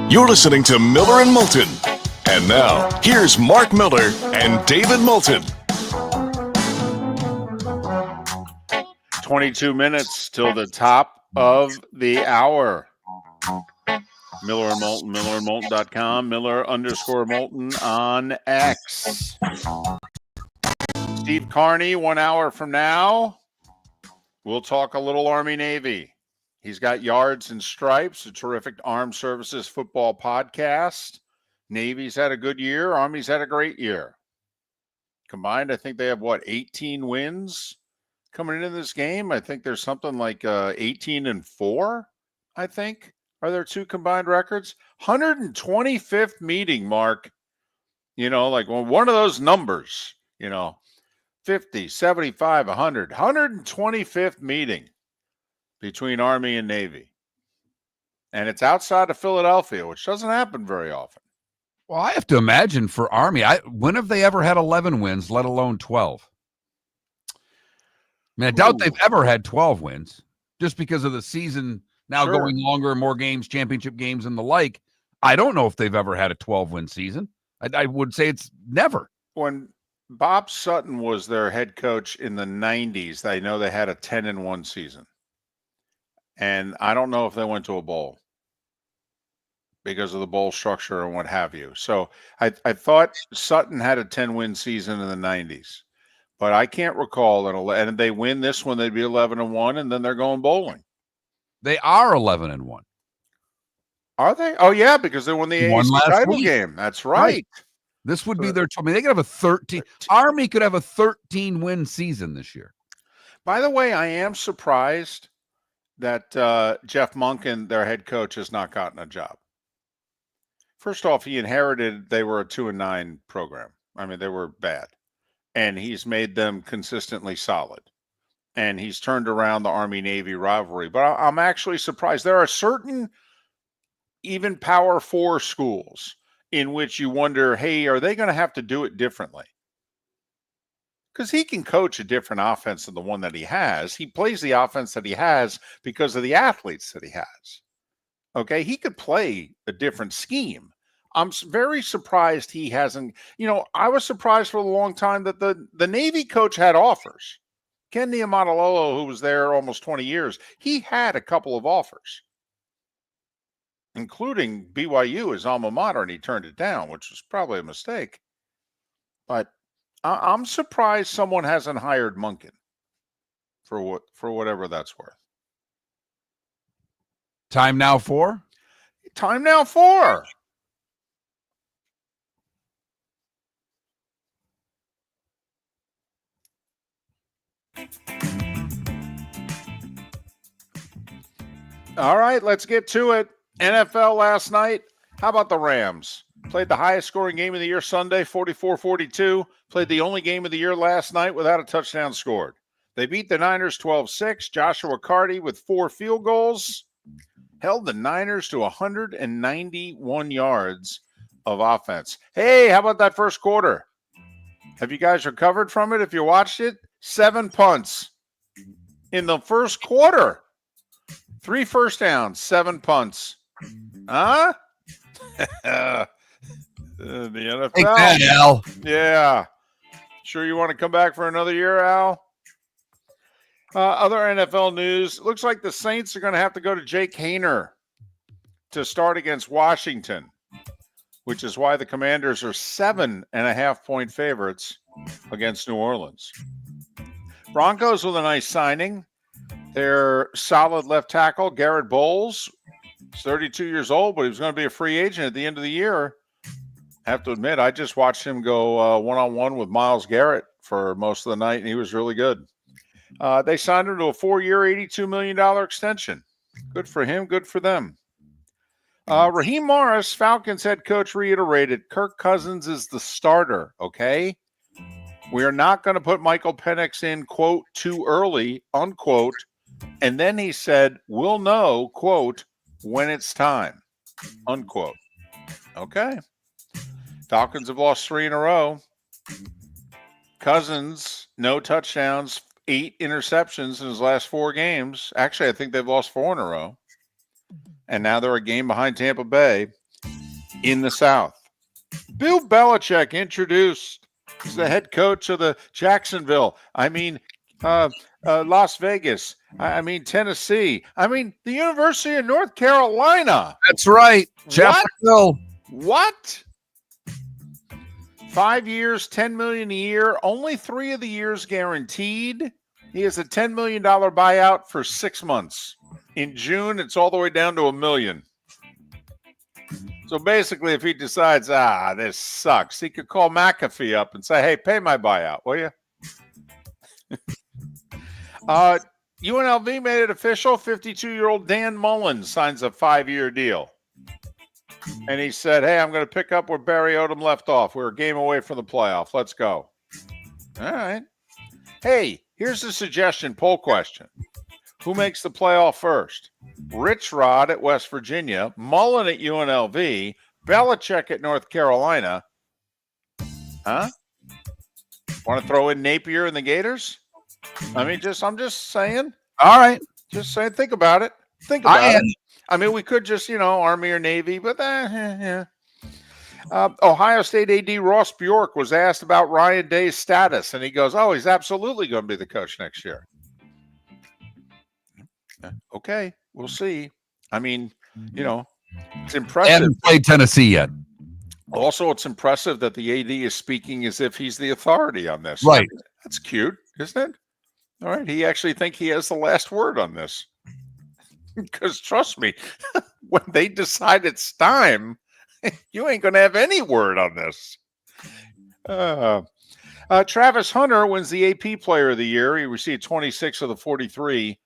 You're listening to Miller and Moulton. And now, here's Mark Miller and David Moulton. 22 minutes till the top of the hour. Miller and Moulton, millerandmoulton.com, Miller_Moulton on X. Steve Carney, 1 hour from now, we'll talk a little Army-Navy. He's got Yards and Stripes, a terrific armed services football podcast. Navy's had a good year. Army's had a great year. Combined, I think they have, 18 wins coming into this game? I think there's something like 18-4, I think, are their two combined records. 125th meeting, Mark. Like one of those numbers, 50, 75, 100. 125th meeting between Army and Navy. And it's outside of Philadelphia, which doesn't happen very often. Well, I have to imagine for Army, when have they ever had 11 wins, let alone 12? I mean, I doubt they've ever had 12 wins just because of the season now going longer, more games, championship games and the like. I don't know if they've ever had a 12-win season. I would say it's never. When Bob Sutton was their head coach in the 90s, I know they had a 10-1 season. And I don't know if they went to a bowl because of the bowl structure and what have you. So I thought Sutton had a 10-win season in the 90s, but I can't recall that. And they win this one, they'd be 11-1, and then they're going bowling. They are 11-1. Are they? Oh, yeah, because they won the AAC title game. That's right. This would be their. I mean, they could have a 13. Army could have a 13-win season this year. By the way, I am surprised that Jeff Monken, their head coach, has not gotten a job. First off, he inherited, they were a 2-9 program. I mean, they were bad. And he's made them consistently solid. And he's turned around the Army-Navy rivalry. But I'm actually surprised. There are certain, even Power 4 schools in which you wonder, hey, are they going to have to do it differently? Because he can coach a different offense than the one that he has. He plays the offense that he has because of the athletes that he has. Okay, he could play a different scheme. I'm very surprised he hasn't. I was surprised for a long time that the Navy coach had offers. Ken Niumatalolo, who was there almost 20 years, he had a couple of offers, including BYU, his alma mater, and he turned it down, which was probably a mistake. But I'm surprised someone hasn't hired Monken for whatever that's worth. Time now for? Time now for. All right, let's get to it. NFL last night. How about the Rams? Played the highest scoring game of the year Sunday, 44-42. Played the only game of the year last night without a touchdown scored. They beat the Niners 12-6. Joshua Carney with 4 field goals held the Niners to 191 yards of offense. Hey, how about that first quarter? Have you guys recovered from it if you watched it? 7 punts in the first quarter. 3 first downs, 7 punts. Huh? The NFL. Take that, Al. Yeah. Sure you want to come back for another year, Al? Other NFL news. Looks like the Saints are going to have to go to Jake Hayner to start against Washington, which is why the Commanders are 7.5-point favorites against New Orleans. Broncos with a nice signing. Their solid left tackle, Garrett Bowles, is 32 years old, but he was going to be a free agent at the end of the year. I have to admit, I just watched him go one-on-one with Myles Garrett for most of the night, and he was really good. They signed him to a 4-year, $82 million extension. Good for him, good for them. Raheem Morris, Falcons head coach, reiterated Kirk Cousins is the starter, okay? We are not going to put Michael Penix in, quote, too early, unquote. And then he said, we'll know, quote, when it's time, unquote. Okay. Falcons have lost 3 in a row. Cousins, no touchdowns, 8 interceptions in his last 4 games. Actually, I think they've lost 4 in a row. And now they're a game behind Tampa Bay in the South. Bill Belichick introduced as the head coach of the Las Vegas. Tennessee. the University of North Carolina. That's right. Chapel Hill. What? 5 years, $10 million a year. Only 3 of the years guaranteed. He has a $10 million buyout for 6 months. In June, it's all the way down to $1 million. So basically, if he decides, this sucks, he could call McAfee up and say, hey, pay my buyout, will you? UNLV made it official. 52-year-old Dan Mullen signs a 5-year deal. And he said, hey, I'm going to pick up where Barry Odom left off. We're a game away from the playoff. Let's go. All right. Hey, here's a suggestion, poll question. Who makes the playoff first? Rich Rod at West Virginia, Mullen at UNLV, Belichick at North Carolina. Huh? Want to throw in Napier and the Gators? I'm just saying. All right. Just saying. Think about it. Think about it. We could just, Army or Navy, but yeah. Ohio State AD Ross Bjork was asked about Ryan Day's status, and he goes, he's absolutely going to be the coach next year. Okay, we'll see. It's impressive. Haven't played Tennessee yet. Also, it's impressive that the AD is speaking as if he's the authority on this. Right. That's cute, isn't it? All right. He actually think he has the last word on this. Because trust me, when they decide it's time, you ain't going to have any word on this. Travis Hunter wins the AP Player of the Year. He received 26 of the 43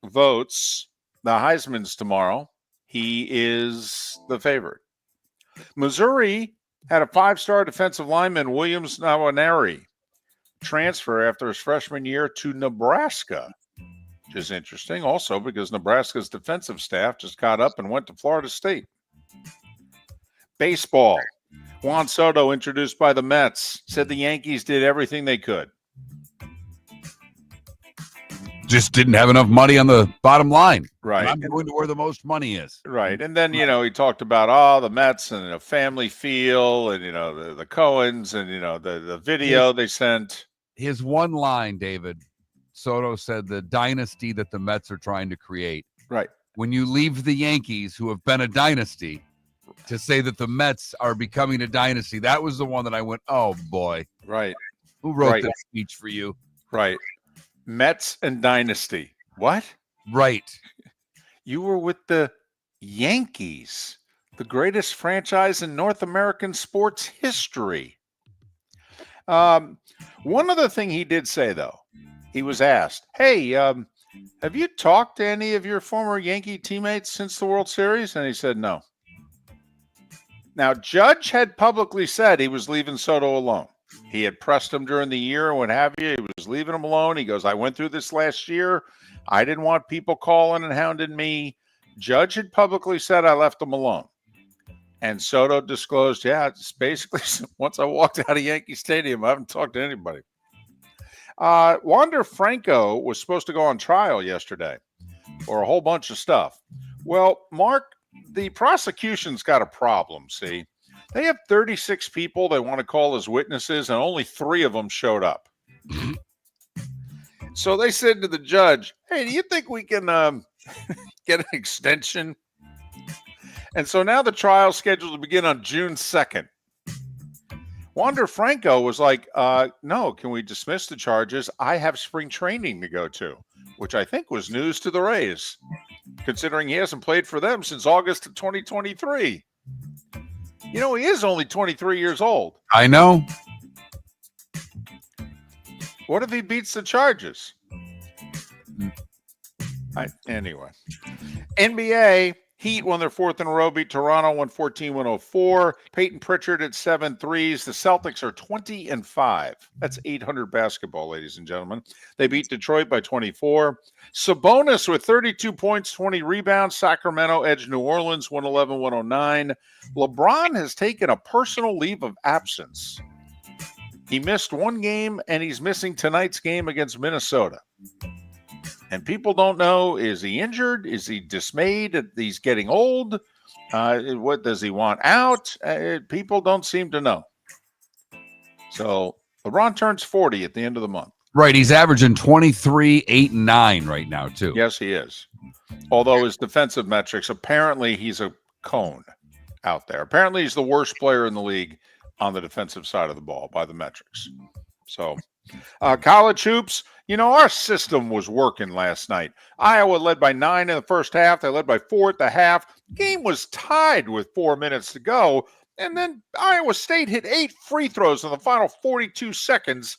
votes. The Heisman's tomorrow. He is the favorite. Missouri had a 5-star defensive lineman, Williams Nwaneri, transfer after his freshman year to Nebraska, which is interesting also because Nebraska's defensive staff just got up and went to Florida State. Baseball. Juan Soto, introduced by the Mets, said the Yankees did everything they could. Just didn't have enough money on the bottom line. Right. I'm going to where the most money is. Right. And then, he talked about, the Mets and a family feel and, the Cohens and, the video they sent. His one line, David, Soto said the dynasty that the Mets are trying to create. Right. When you leave the Yankees, who have been a dynasty, to say that the Mets are becoming a dynasty, that was the one that I went, oh, boy. Right. Who wrote this speech for you? Right. Mets and dynasty. What? Right. You were with the Yankees, the greatest franchise in North American sports history. One other thing he did say, though, he was asked, hey, have you talked to any of your former Yankee teammates since the World Series? And he said no. Now, Judge had publicly said he was leaving Soto alone. He had pressed him during the year and what have you. He was leaving him alone. He goes, I went through this last year. I didn't want people calling and hounding me. Judge had publicly said I left him alone. And Soto disclosed, it's basically once I walked out of Yankee Stadium, I haven't talked to anybody. Wander Franco was supposed to go on trial yesterday for a whole bunch of stuff. Well, Mark, the prosecution's got a problem, see? They have 36 people they want to call as witnesses, and only 3 of them showed up. So they said to the judge, hey, do you think we can get an extension? And so now the trial's scheduled to begin on June 2nd. Wander Franco was like, no, can we dismiss the charges? I have spring training to go to. which I think was news to the Rays, considering he hasn't played for them since August of 2023. You know, he is only 23 years old. I know. What if he beats the Chargers? Anyway. NBA, Heat won their fourth in a row, beat Toronto 114-104. Peyton Pritchard at 7 threes. The Celtics are 20-5. That's 800 basketball, ladies and gentlemen. They beat Detroit by 24. Sabonis with 32 points, 20 rebounds. Sacramento edged New Orleans 111-109. LeBron has taken a personal leave of absence. He missed one game, and he's missing tonight's game against Minnesota. And people don't know, is he injured? Is he dismayed that he's getting old? What does he want out? People don't seem to know. So LeBron turns 40 at the end of the month. Right. He's averaging 23, 8, and 9 right now, too. Yes, he is. Although his defensive metrics, apparently he's a cone out there. Apparently he's the worst player in the league on the defensive side of the ball by the metrics. So college hoops, you know, our system was working last night. Iowa led by 9 in the first half. They led by 4 at the half. Game was tied with 4 minutes to go. And then Iowa State hit 8 free throws in the final 42 seconds.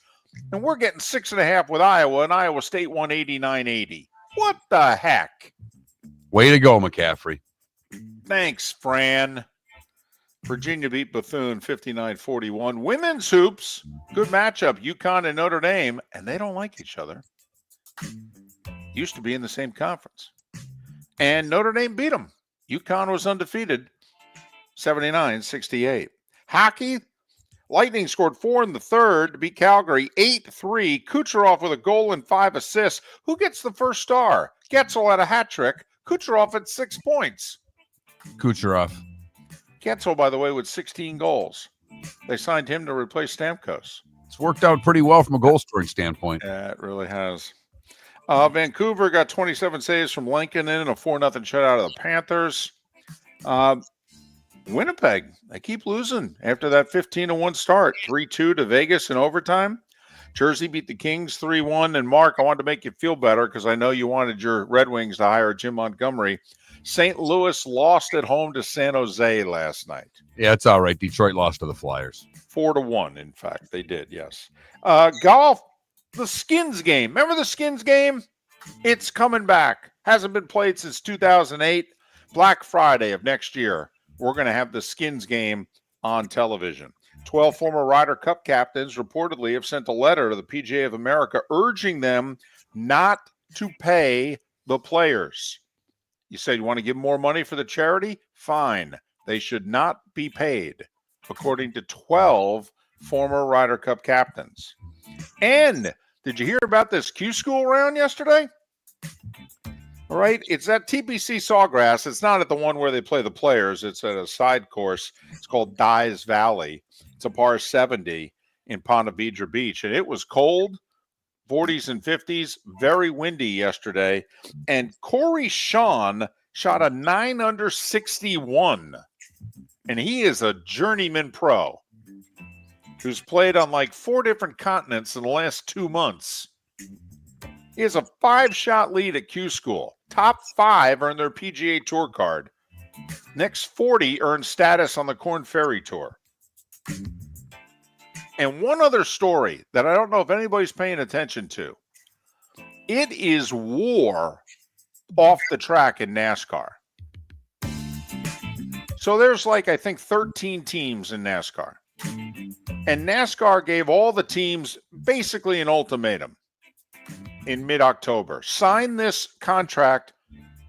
And we're getting 6.5 with Iowa, and Iowa State won 89-80. What the heck? Way to go, McCaffrey. Thanks, Fran. Virginia beat Bethune 59-41. Women's hoops, good matchup. UConn and Notre Dame, and they don't like each other. Used to be in the same conference. And Notre Dame beat them. UConn was undefeated, 79-68. Hockey, Lightning scored 4 in the third to beat Calgary 8-3. Kucherov with a goal and 5 assists. Who gets the first star? Getzel had a hat trick. Kucherov at 6 points. Kucherov. Getzel, by the way, with 16 goals. They signed him to replace Stamkos. It's worked out pretty well from a goal scoring standpoint. Yeah, it really has. Vancouver got 27 saves from Lincoln in a 4-0 shutout of the Panthers. Winnipeg, they keep losing after that 15-1 start. 3-2 to Vegas in overtime. Jersey beat the Kings 3-1. And Mark, I wanted to make you feel better because I know you wanted your Red Wings to hire Jim Montgomery. St. Louis lost at home to San Jose last night. Yeah, it's all right. Detroit lost to the Flyers. 4-1, in fact. They did, yes. Golf, the Skins game. Remember the Skins game? It's coming back. Hasn't been played since 2008. Black Friday of next year, we're going to have the Skins game on television. 12 former Ryder Cup captains reportedly have sent a letter to the PGA of America urging them not to pay the players. You said you want to give more money for the charity? Fine. They should not be paid, according to 12 former Ryder Cup captains. And did you hear about this Q School round yesterday? All right. It's at TPC Sawgrass. It's not at the one where they play the players. It's at a side course. It's called Dyes Valley. It's a par 70 in Ponte Vedra Beach. And it was cold, 40s and 50s, very windy yesterday. And Corey Sean shot a 9 under 61. And he is a journeyman pro who's played on like 4 different continents in the last 2 months. He has a 5-shot lead at Q School. Top 5 earn their PGA Tour card. Next 40 earn status on the Korn Ferry Tour. And one other story that I don't know if anybody's paying attention to. It is war off the track in NASCAR. So there's like, I think, 13 teams in NASCAR. And NASCAR gave all the teams basically an ultimatum in mid-October. Sign this contract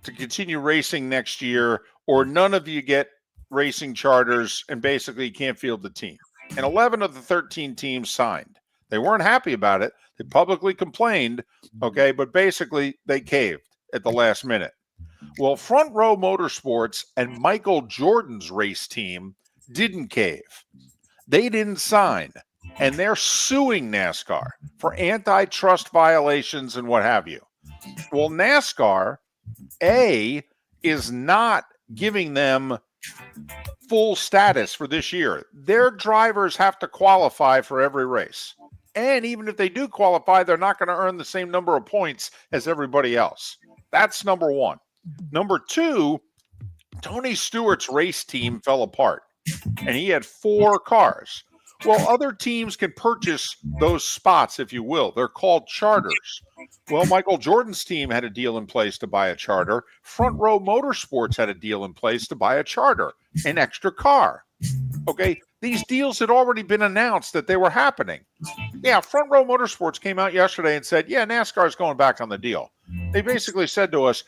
to continue racing next year, or none of you get racing charters, and basically you can't field the team. And 11 of the 13 teams signed. They weren't happy about it. They publicly complained, okay, but basically they caved at the last minute. Well, Front Row Motorsports and Michael Jordan's race team didn't cave. They didn't sign, and they're suing NASCAR for antitrust violations and what have you. Well, NASCAR, is not giving them full status for this year. Their drivers have to qualify for every race. And even if they do qualify, they're not going to earn the same number of points as everybody else. That's number one. Number two, Tony Stewart's race team fell apart, and he had 4 cars. Well, other teams can purchase those spots, if you will. They're called charters. Well, Michael Jordan's team had a deal in place to buy a charter. Front Row Motorsports had a deal in place to buy a charter, an extra car. Okay, these deals had already been announced that they were happening. Yeah, Front Row Motorsports came out yesterday and said, yeah, NASCAR's going back on the deal. They basically said to us,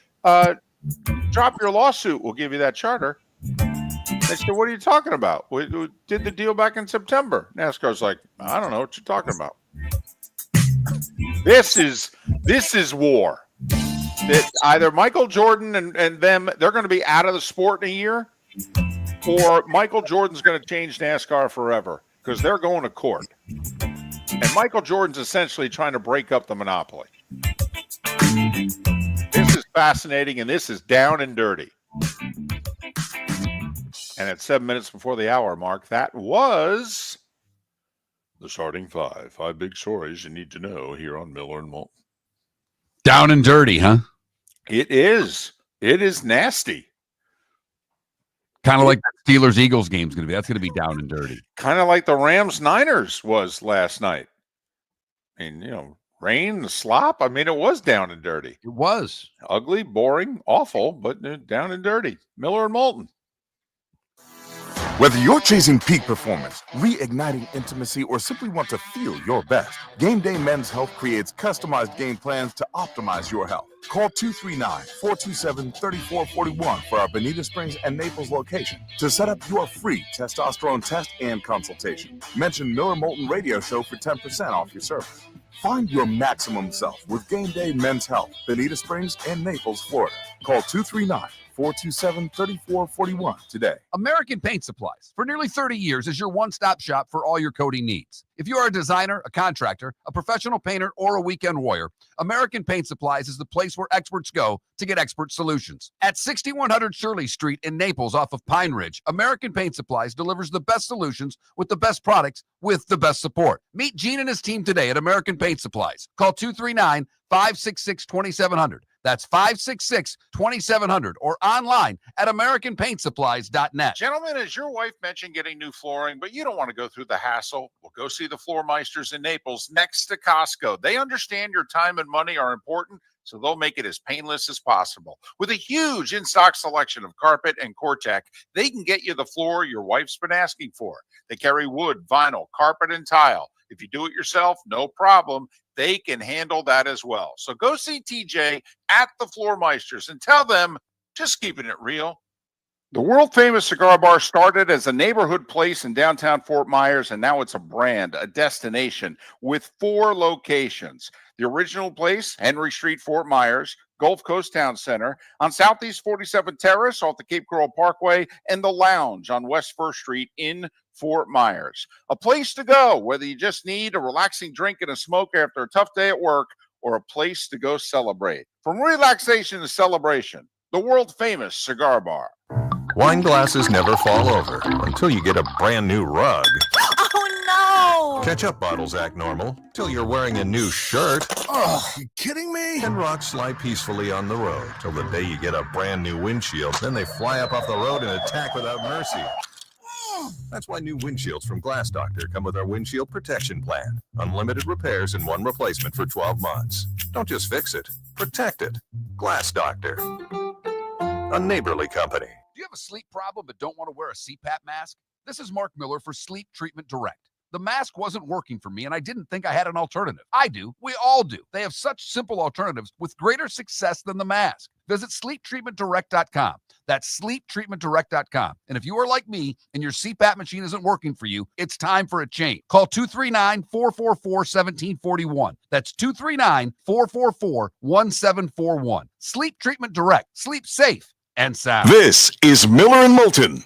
drop your lawsuit, we'll give you that charter. They said, what are you talking about? We did the deal back in September. NASCAR's like, I don't know what you're talking about. This is war. That either Michael Jordan and them, they're going to be out of the sport in a year, or Michael Jordan's going to change NASCAR forever because they're going to court. And Michael Jordan's essentially trying to break up the monopoly. This is fascinating, and this is down and dirty. And at 7 minutes before the hour mark, that was the starting 5. 5 big stories you need to know here on Miller and Moulton. Down and dirty, huh? It is. It is nasty. Kind of like the Steelers-Eagles game's going to be. That's going to be down and dirty. Kind of like the Rams-Niners was last night. I mean, rain, the slop. I mean, it was down and dirty. It was. Ugly, boring, awful, but down and dirty. Miller and Moulton. Whether you're chasing peak performance, reigniting intimacy, or simply want to feel your best, Game Day Men's Health creates customized game plans to optimize your health. Call 239-427-3441 for our Bonita Springs and Naples location to set up your free testosterone test and consultation. Mention Miller Moulton Radio Show for 10% off your service. Find your maximum self with Game Day Men's Health, Bonita Springs and Naples, Florida. Call 239-427-3441 today. American Paint Supplies, for nearly 30 years, is your one-stop shop for all your coating needs. If you are a designer, a contractor, a professional painter, or a weekend warrior, American Paint Supplies is the place where experts go to get expert solutions. At 6100 Shirley Street in Naples off of Pine Ridge, American Paint Supplies delivers the best solutions with the best products with the best support. Meet Gene and his team today at American Paint Supplies. Call 239-566-2700. That's 566-2700 or online at AmericanPaintSupplies.net. Gentlemen, as your wife mentioned getting new flooring, but you don't want to go through the hassle, well, go see the Floor Meisters in Naples next to Costco. They understand your time and money are important, so they'll make it as painless as possible. With a huge in-stock selection of carpet and Cortec, they can get you the floor your wife's been asking for. They carry wood, vinyl, carpet, and tile. If you do it yourself, no problem. They can handle that as well. So go see TJ at the Floor Meisters and tell them, just keeping it real. The world-famous cigar bar started as a neighborhood place in downtown Fort Myers, and now it's a brand, a destination, with 4 locations. The original place, Henry Street, Fort Myers, Gulf Coast Town Center, on Southeast 47th Terrace off the Cape Coral Parkway, and the Lounge on West 1st Street in Fort Myers. A place to go, whether you just need a relaxing drink and a smoke after a tough day at work, or a place to go celebrate. From relaxation to celebration, the world-famous cigar bar. Wine glasses never fall over until you get a brand new rug. Oh, no! Ketchup bottles act normal till you're wearing a new shirt. Oh, you kidding me? And rocks slide peacefully on the road till the day you get a brand new windshield. Then they fly up off the road and attack without mercy. That's why new windshields from Glass Doctor come with our windshield protection plan. Unlimited repairs and 1 replacement for 12 months. Don't just fix it, protect it. Glass Doctor, a neighborly company. Do you have a sleep problem but don't want to wear a CPAP mask? This is Mark Miller for Sleep Treatment Direct. The mask wasn't working for me, and I didn't think I had an alternative. I do. We all do. They have such simple alternatives with greater success than the mask. Visit sleeptreatmentdirect.com. That's sleeptreatmentdirect.com. And if you are like me and your CPAP machine isn't working for you, it's time for a change. Call 239-444-1741. That's 239-444-1741. Sleep Treatment Direct. Sleep safe and sound. This is Miller and Moulton.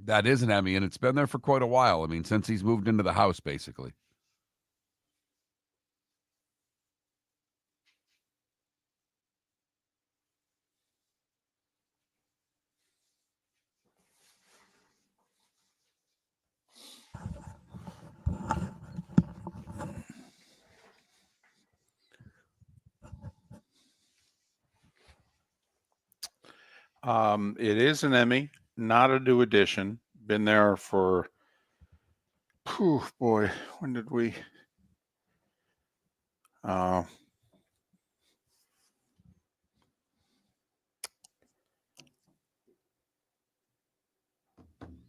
That is an Emmy, and it's been there for quite a while. I mean, since he's moved into the house, basically. It is an Emmy, not a new edition. Been there for, boy, when did we?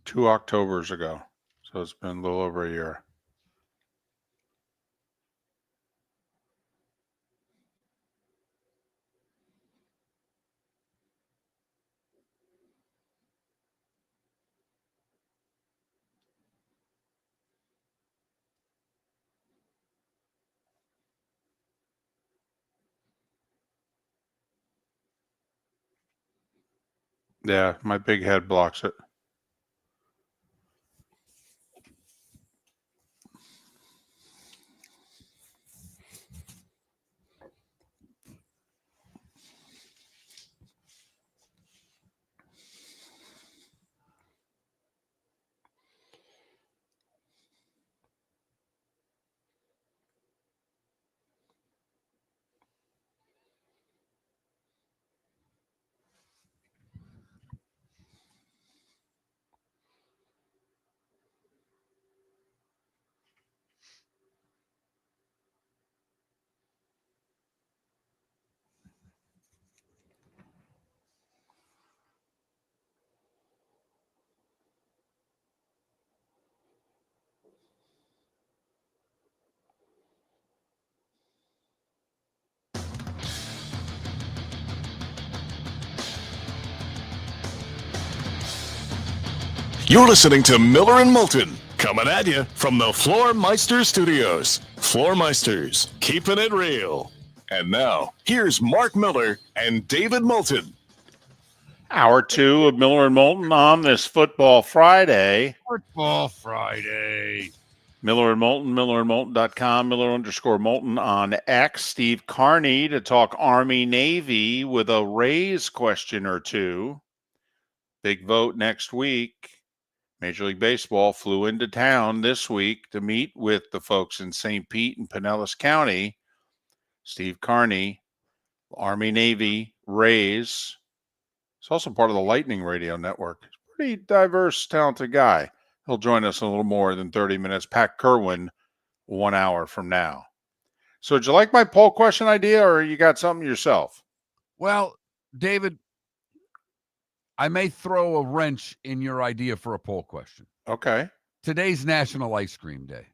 2 Octobers ago. So it's been a little over a year. Yeah, my big head blocks it. You're listening to Miller and Moulton, coming at you from the Floor Meister Studios. Floor Meisters, keeping it real. And now, here's Mark Miller and David Moulton. Hour 2 of Miller and Moulton on this Football Friday. Football Friday. Miller and Moulton, millerandmoulton.com, Miller_Moulton on X. Steve Carney to talk Army-Navy with a raise question or two. Big vote next week. Major League Baseball flew into town this week to meet with the folks in St. Pete and Pinellas County. Steve Carney, Army-Navy raise. He's also part of the Lightning Radio Network. Pretty diverse, talented guy. He'll join us in a little more than 30 minutes. Pat Kirwan, 1 hour from now. So did you like my poll question idea, or you got something yourself? Well, David, I may throw a wrench in your idea for a poll question. Okay. Today's National Ice Cream Day.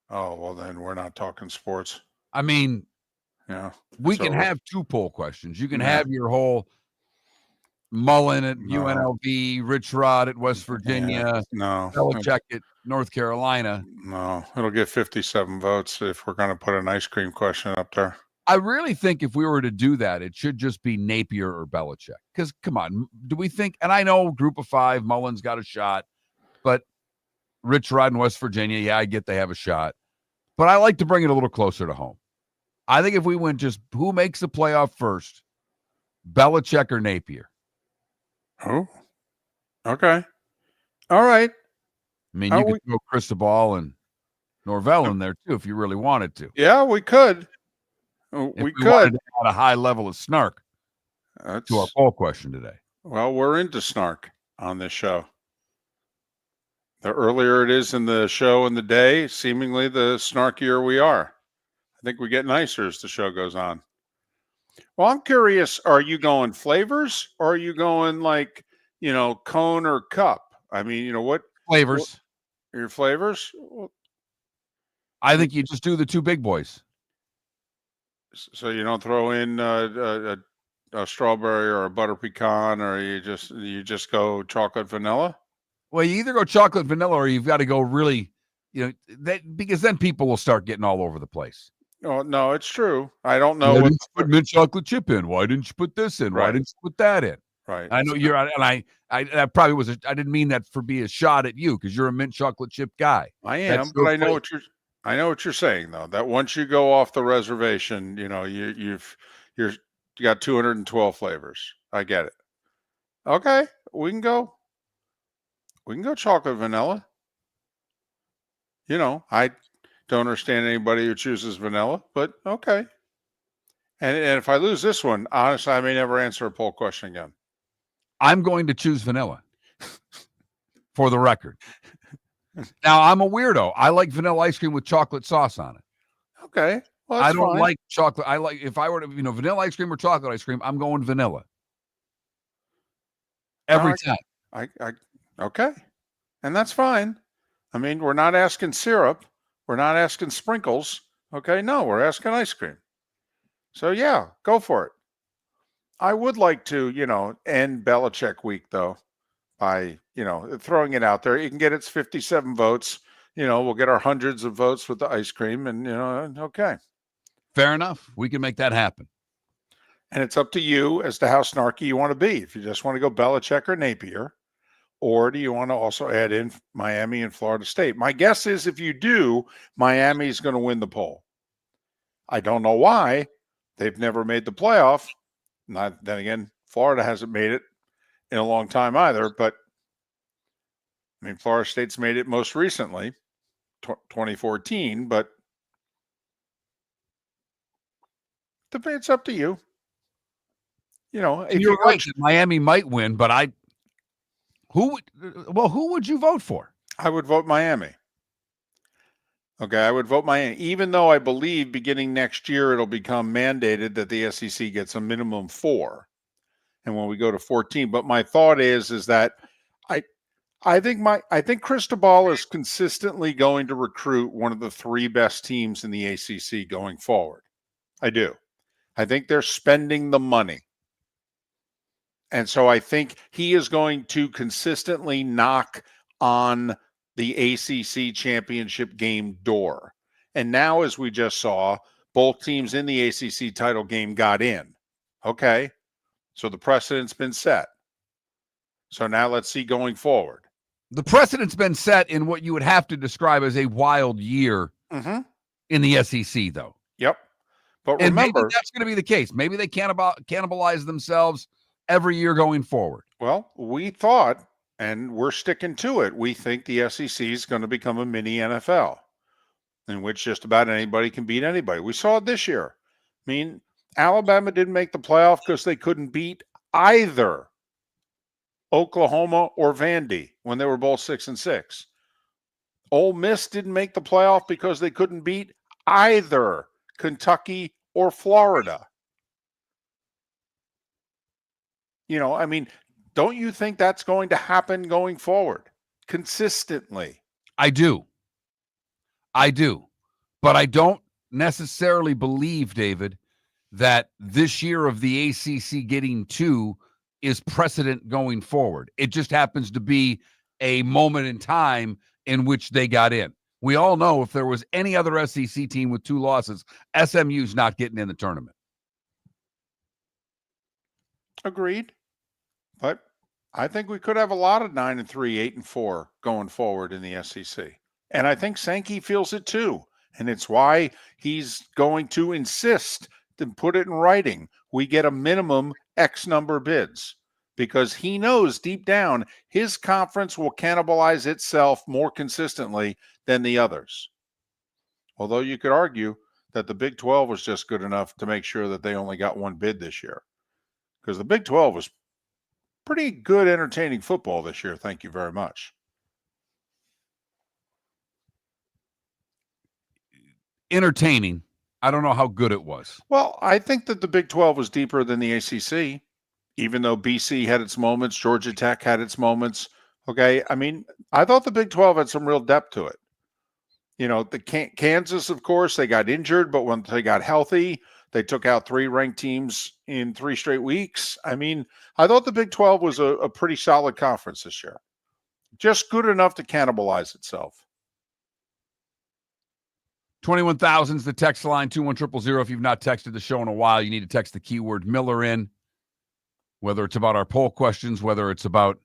Oh, well, then we're not talking sports. I mean, Yeah. we So can we're- have 2 poll questions. You can Yeah. have your whole Mullen at No. UNLV, Rich Rod at West Virginia, Yeah, no. Belichick at North Carolina. No. It'll get 57 votes if we're going to put an ice cream question up there. I really think if we were to do that, it should just be Napier or Belichick. Because, come on, do we think, and I know Group of 5, Mullen's got a shot, but Rich Rod in West Virginia, yeah, I get they have a shot. But I like to bring it a little closer to home. I think if we went just who makes the playoff first, Belichick or Napier. Oh, okay. All right. I mean, you could throw Cristobal and Norvell in there, too, if you really wanted to. Yeah, we could. If We wanted could. to add a high level of snark to our poll question today. Well, we're into snark on this show. The earlier it is in the show and the day, seemingly the snarkier we are. I think we get nicer as the show goes on. Well, I'm curious, are you going flavors or are you going like, cone or cup? I mean, what Flavors. your flavors? I think you just do the 2 big boys. So you don't throw in a strawberry or a butter pecan, or you just go chocolate vanilla? Well, you either go chocolate vanilla or you've got to go really, because then people will start getting all over the place. Oh, no, it's true. I don't know Why what didn't you put mint chocolate chip in? Why didn't you put this in? Why Right. didn't you put that in? Right. I know you're, and I that probably was. I didn't mean that for be a shot at you because you're a mint chocolate chip guy. I That's am, your but I know flavor. I know what you're saying though. That once you go off the reservation, you know, you got 212 flavors. I get it. Okay, we can go. We can go chocolate vanilla. You know, I don't understand anybody who chooses vanilla, but okay. And if I lose this one, honestly, I may never answer a poll question again. I'm going to choose vanilla. For the record. Now I'm a weirdo. I like vanilla ice cream with chocolate sauce on it. Okay, well, I that's don't fine. like chocolate. I like if I were to, vanilla ice cream or chocolate ice cream, I'm going vanilla. Every time. I okay, and that's fine. I mean, we're not asking syrup. We're not asking sprinkles. Okay, no, we're asking ice cream. So yeah, go for it. I would like to, end Belichick week though by, throwing it out there. You can get its 57 votes. We'll get our hundreds of votes with the ice cream, and okay. Fair enough. We can make that happen. And it's up to you as to how snarky you want to be. If you just want to go Belichick or Napier, or do you want to also add in Miami and Florida State? My guess is if you do, Miami is going to win the poll. I don't know why. They've never made the playoff. Then again, Florida hasn't made it in a long time either. But, I mean, Florida State's made it most recently, 2014. But it's up to you. If You're right. Miami might win, but who would you vote for? I would vote Miami. Okay, I would vote Miami, even though I believe beginning next year it'll become mandated that the SEC gets a minimum 4, and when we go to 14. But my thought is that I think Cristobal is consistently going to recruit one of the 3 best teams in the ACC going forward. I do. I think they're spending the money. And so I think he is going to consistently knock on the ACC championship game door. And now, as we just saw, both teams in the ACC title game got in. Okay. So the precedent's been set. So now let's see going forward. The precedent's been set in what you would have to describe as a wild year in the SEC, though. Yep. But and remember, maybe that's going to be the case. Maybe they cannibalize themselves every year going forward. Well, we thought, and we're sticking to it, we think the SEC is going to become a mini NFL in which just about anybody can beat anybody. We saw it this year. I mean, Alabama didn't make the playoff because they couldn't beat either Oklahoma or Vandy when they were both 6-6. Ole Miss didn't make the playoff because they couldn't beat either Kentucky or Florida. I mean, don't you think that's going to happen going forward consistently? I do. But I don't necessarily believe, David, that this year of the ACC getting 2 is precedent going forward. It just happens to be a moment in time in which they got in. We all know if there was any other SEC team with 2 losses, SMU's not getting in the tournament. Agreed. But I think we could have a lot of 9-3, 8-4 going forward in the SEC. And I think Sankey feels it too. And it's why he's going to insist to put it in writing. We get a minimum X number bids because he knows deep down his conference will cannibalize itself more consistently than the others. Although you could argue that the Big 12 was just good enough to make sure that they only got 1 bid this year. Because the Big 12 was pretty good, entertaining football this year. Thank you very much. Entertaining. I don't know how good it was. Well, I think that the Big 12 was deeper than the ACC, even though BC had its moments, Georgia Tech had its moments. Okay. I mean, I thought the Big 12 had some real depth to it. The Kansas, of course, they got injured, but when they got healthy, they took out 3 ranked teams in 3 straight weeks. I mean, I thought the Big 12 was a pretty solid conference this year. Just good enough to cannibalize itself. 21,000 is the text line, 21000. If you've not texted the show in a while, you need to text the keyword Miller in. whether it's about our poll questions, whether it's about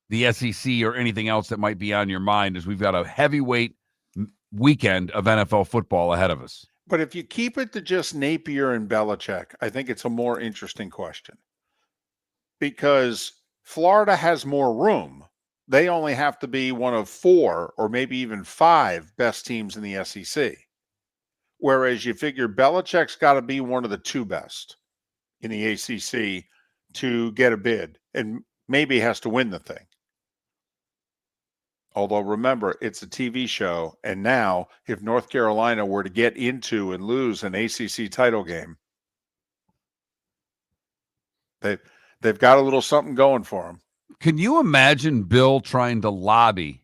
the SEC or anything else that might be on your mind, is we've got a heavyweight weekend of NFL football ahead of us. But if you keep it to just Napier and Belichick, I think it's a more interesting question. Because Florida has more room. They only have to be one of 4 or maybe even 5 best teams in the SEC. Whereas you figure Belichick's got to be one of the 2 best in the ACC to get a bid and maybe has to win the thing. Although remember, it's a TV show. And now if North Carolina were to get into and lose an ACC title game, they've got a little something going for them. Can you imagine Bill trying to lobby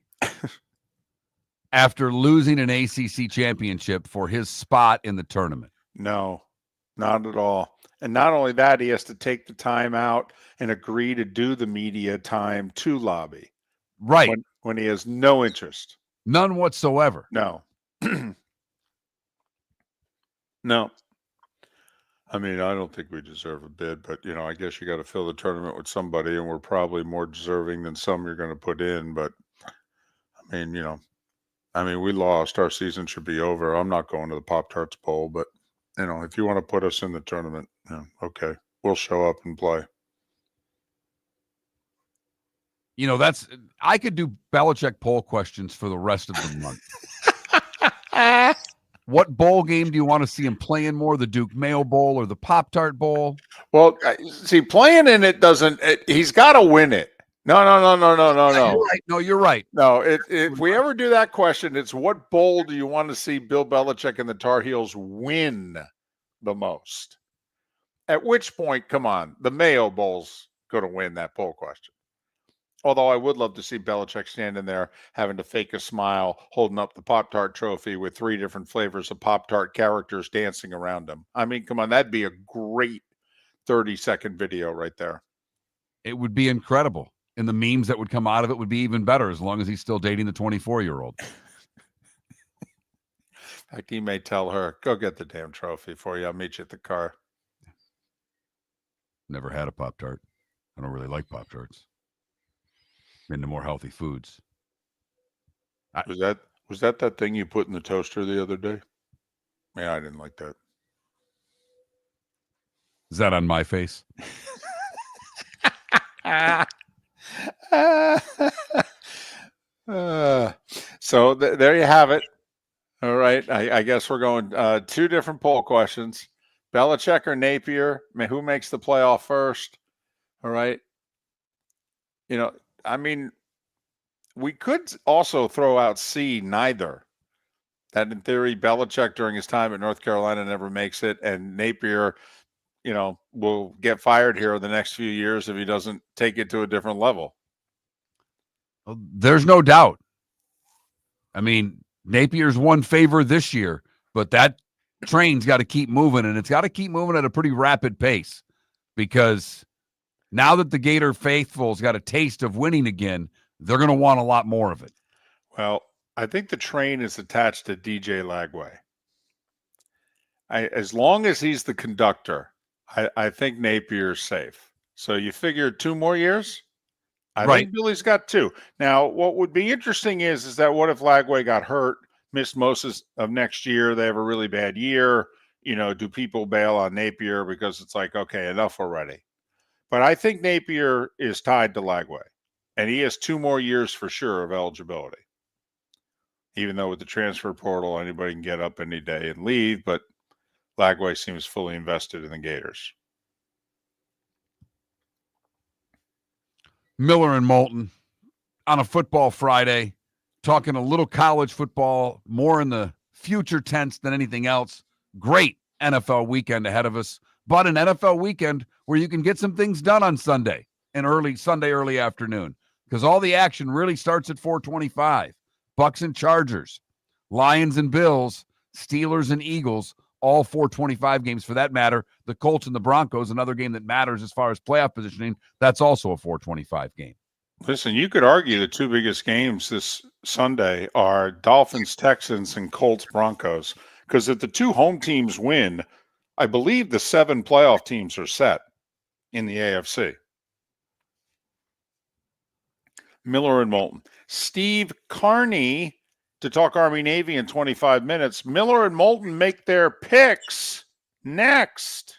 after losing an ACC championship for his spot in the tournament? No, not at all. And not only that, he has to take the time out and agree to do the media time to lobby. Right. When he has no interest. None whatsoever. No. No. I mean, I don't think we deserve a bid, but, I guess you got to fill the tournament with somebody, and we're probably more deserving than some you're going to put in. But, I mean, we lost. Our season should be over. I'm not going to the Pop-Tarts Bowl, but, if you want to put us in the tournament, okay, we'll show up and play. I could do Belichick poll questions for the rest of the month. What bowl game do you want to see him playing more? The Duke Mayo Bowl or the Pop-Tart Bowl? Well, see, playing in it doesn't. He's got to win it. No. You're right. No, you're right. No, if we ever do that question, it's what bowl do you want to see Bill Belichick and the Tar Heels win the most? At which point, come on, the Mayo Bowl's going to win that poll question. Although I would love to see Belichick standing there having to fake a smile, holding up the Pop-Tart trophy with 3 different flavors of Pop-Tart characters dancing around him. I mean, come on, that'd be a great 30-second video right there. It would be incredible. And the memes that would come out of it would be even better as long as he's still dating the 24-year-old. In fact, he may tell her, go get the damn trophy for you. I'll meet you at the car. Never had a Pop-Tart. I don't really like Pop-Tarts. Into more healthy foods. Was that thing you put in the toaster the other day? Yeah, I didn't like that. Is that on my face? So there you have it. All right. I guess we're going 2 different poll questions. Belichick or Napier? Who makes the playoff first? All right. I mean, we could also throw out C, neither. That in theory, Belichick during his time at North Carolina never makes it, and Napier, will get fired here in the next few years if he doesn't take it to a different level. Well, there's no doubt. I mean, Napier's won favor this year, but that train's got to keep moving, and it's got to keep moving at a pretty rapid pace because now that the Gator faithful's got a taste of winning again, they're going to want a lot more of it. Well, I think the train is attached to DJ Lagway. As long as he's the conductor, I think Napier's safe. So you figure 2 more years? I think Billy's got 2. Now, what would be interesting is that what if Lagway got hurt, missed most of next year, they have a really bad year, do people bail on Napier because it's like, okay, enough already? But I think Napier is tied to Lagway, and he has 2 more years for sure of eligibility. Even though with the transfer portal, anybody can get up any day and leave, but Lagway seems fully invested in the Gators. Miller and Moulton on a football Friday, talking a little college football, more in the future tense than anything else. Great NFL weekend ahead of us, but an NFL weekend where you can get some things done on Sunday and early afternoon, because all the action really starts at 4:25. Bucks and Chargers, Lions and Bills, Steelers and Eagles, all 4:25 games for that matter. The Colts and the Broncos, another game that matters as far as playoff positioning, that's also a 4:25 game. Listen, you could argue the 2 biggest games this Sunday are Dolphins, Texans, and Colts, Broncos, because if the 2 home teams win, I believe the 7 playoff teams are set. in the AFC. Miller and Moulton. Steve Carney to talk Army-Navy in 25 minutes. Miller and Moulton make their picks next.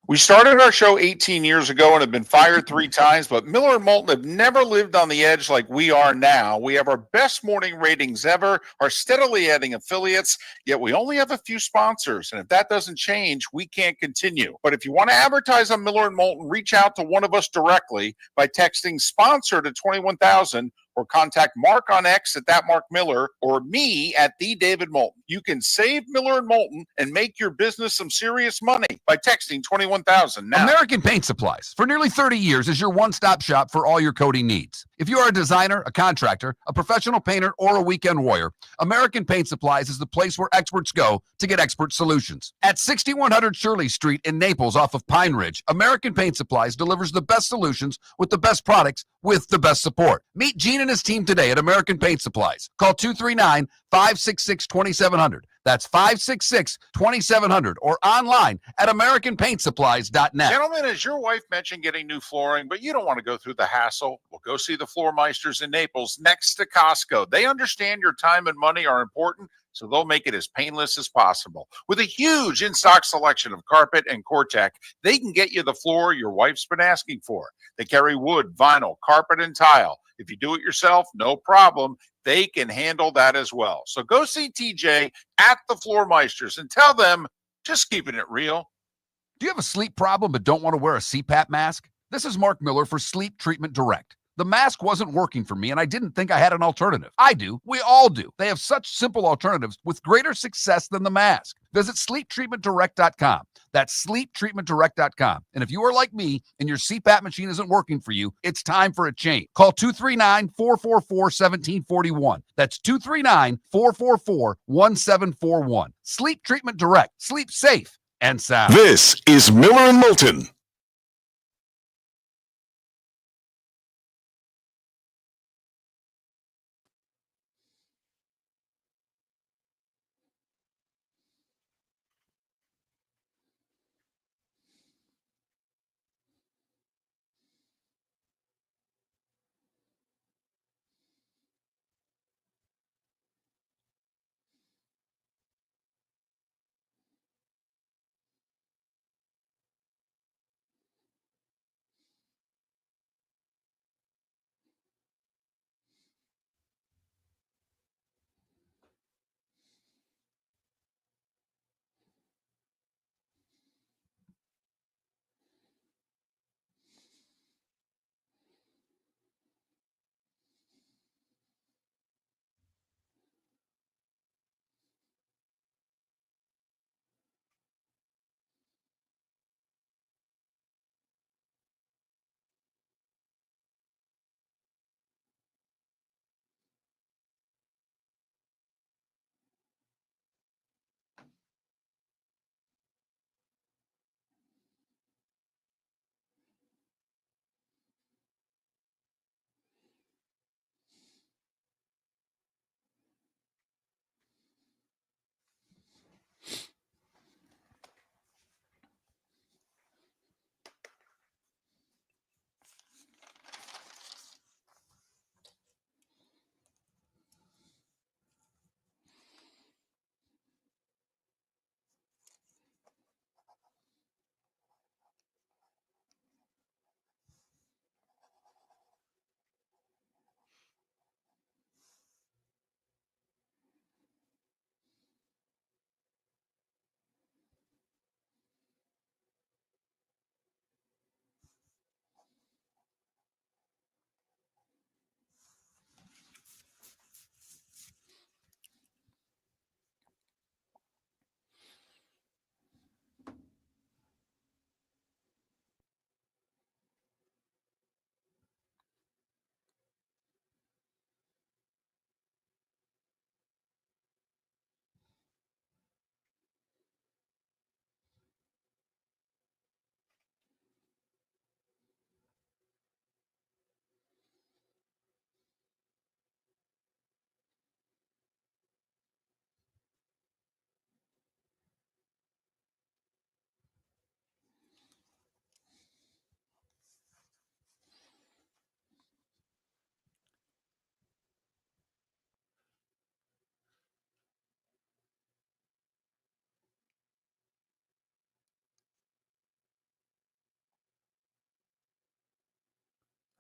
We started our show 18 years ago and have been fired 3 times, but Miller and Moulton have never lived on the edge like we are now. We have our best morning ratings ever, are steadily adding affiliates, yet we only have a few sponsors. And if that doesn't change, we can't continue. But if you want to advertise on Miller and Moulton, reach out to one of us directly by texting sponsor to 21,000 or contact Mark on X at that Mark Miller or me at the David Moulton. You can save Miller and Moulton and make your business some serious money by texting 21,000 now. American Paint Supplies, for nearly 30 years, is your one-stop shop for all your coating needs. If you are a designer, a contractor, a professional painter, or a weekend warrior, American Paint Supplies is the place where experts go to get expert solutions. At 6100 Shirley Street in Naples off of Pine Ridge, American Paint Supplies delivers the best solutions with the best products with the best support. Meet Gene and his team today at American Paint Supplies. Call 239-566-2700. That's 566-2700 or online at AmericanPaintSupplies.net. Gentlemen, as your wife mentioned getting new flooring, but you don't want to go through the hassle, well, go see the Floor Meisters in Naples next to Costco. They understand your time and money are important, so they'll make it as painless as possible. With a huge in-stock selection of carpet and Cortec, they can get you the floor your wife's been asking for. They carry wood, vinyl, carpet, and tile. If you do it yourself, no problem. They can handle that as well. So go see TJ at the Floor Meisters and tell them, just keeping it real. Do you have a sleep problem but don't want to wear a CPAP mask? This is Mark Miller for Sleep Treatment Direct. The mask wasn't working for me, and I didn't think I had an alternative. I do. We all do. They have such simple alternatives with greater success than the mask. Visit sleeptreatmentdirect.com. That's sleeptreatmentdirect.com. And if you are like me and your CPAP machine isn't working for you, it's time for a change. Call 239-444-1741. That's 239-444-1741. Sleep Treatment Direct. Sleep safe and sound. This is Miller and Moulton.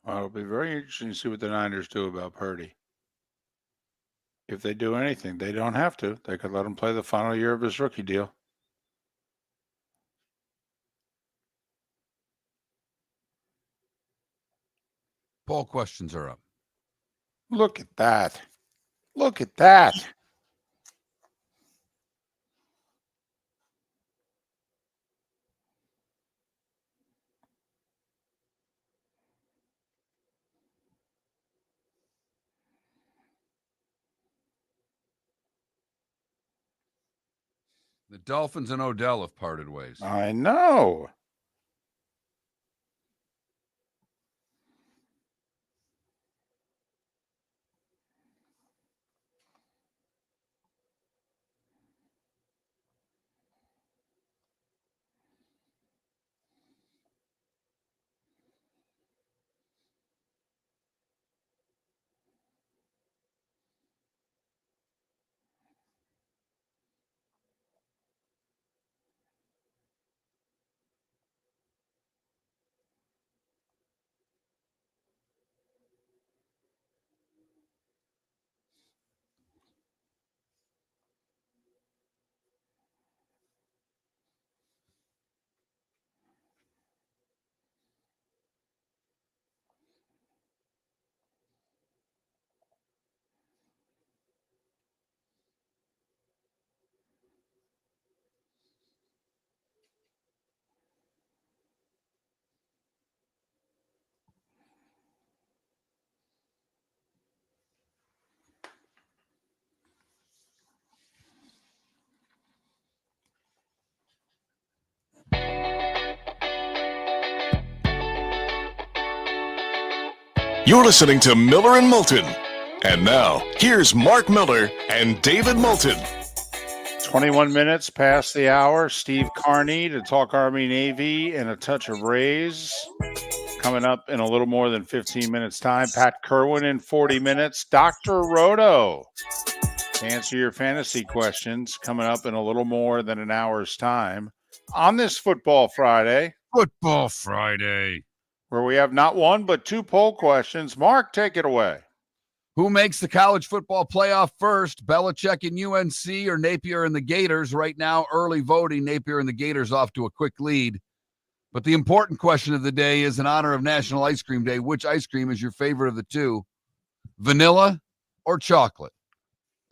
Well, it'll be very interesting to see what the Niners do about Purdy. If they do anything, they don't have to. They could let him play the final year of his rookie deal. Poll questions are up. Look at that. Look at that. The Dolphins and Odell have parted ways. I know. You're listening to Miller and Moulton. And now, here's Mark Miller and David Moulton. 21 minutes past the hour. Steve Carney to talk Army Navy and a touch of Rays. Coming up in a little more than 15 minutes time. Pat Kirwan in 40 minutes. Dr. Roto to answer your fantasy questions. Coming up in a little more than an hour's time on this Football Friday. Football Friday. Where we have not one, but two poll questions. Mark, take it away. Who makes the college football playoff first? Belichick and UNC or Napier and the Gators? Right now, early voting, Napier and the Gators off to a quick lead. But the important question of the day is, in honor of National Ice Cream Day, which ice cream is your favorite of the two? Vanilla or chocolate?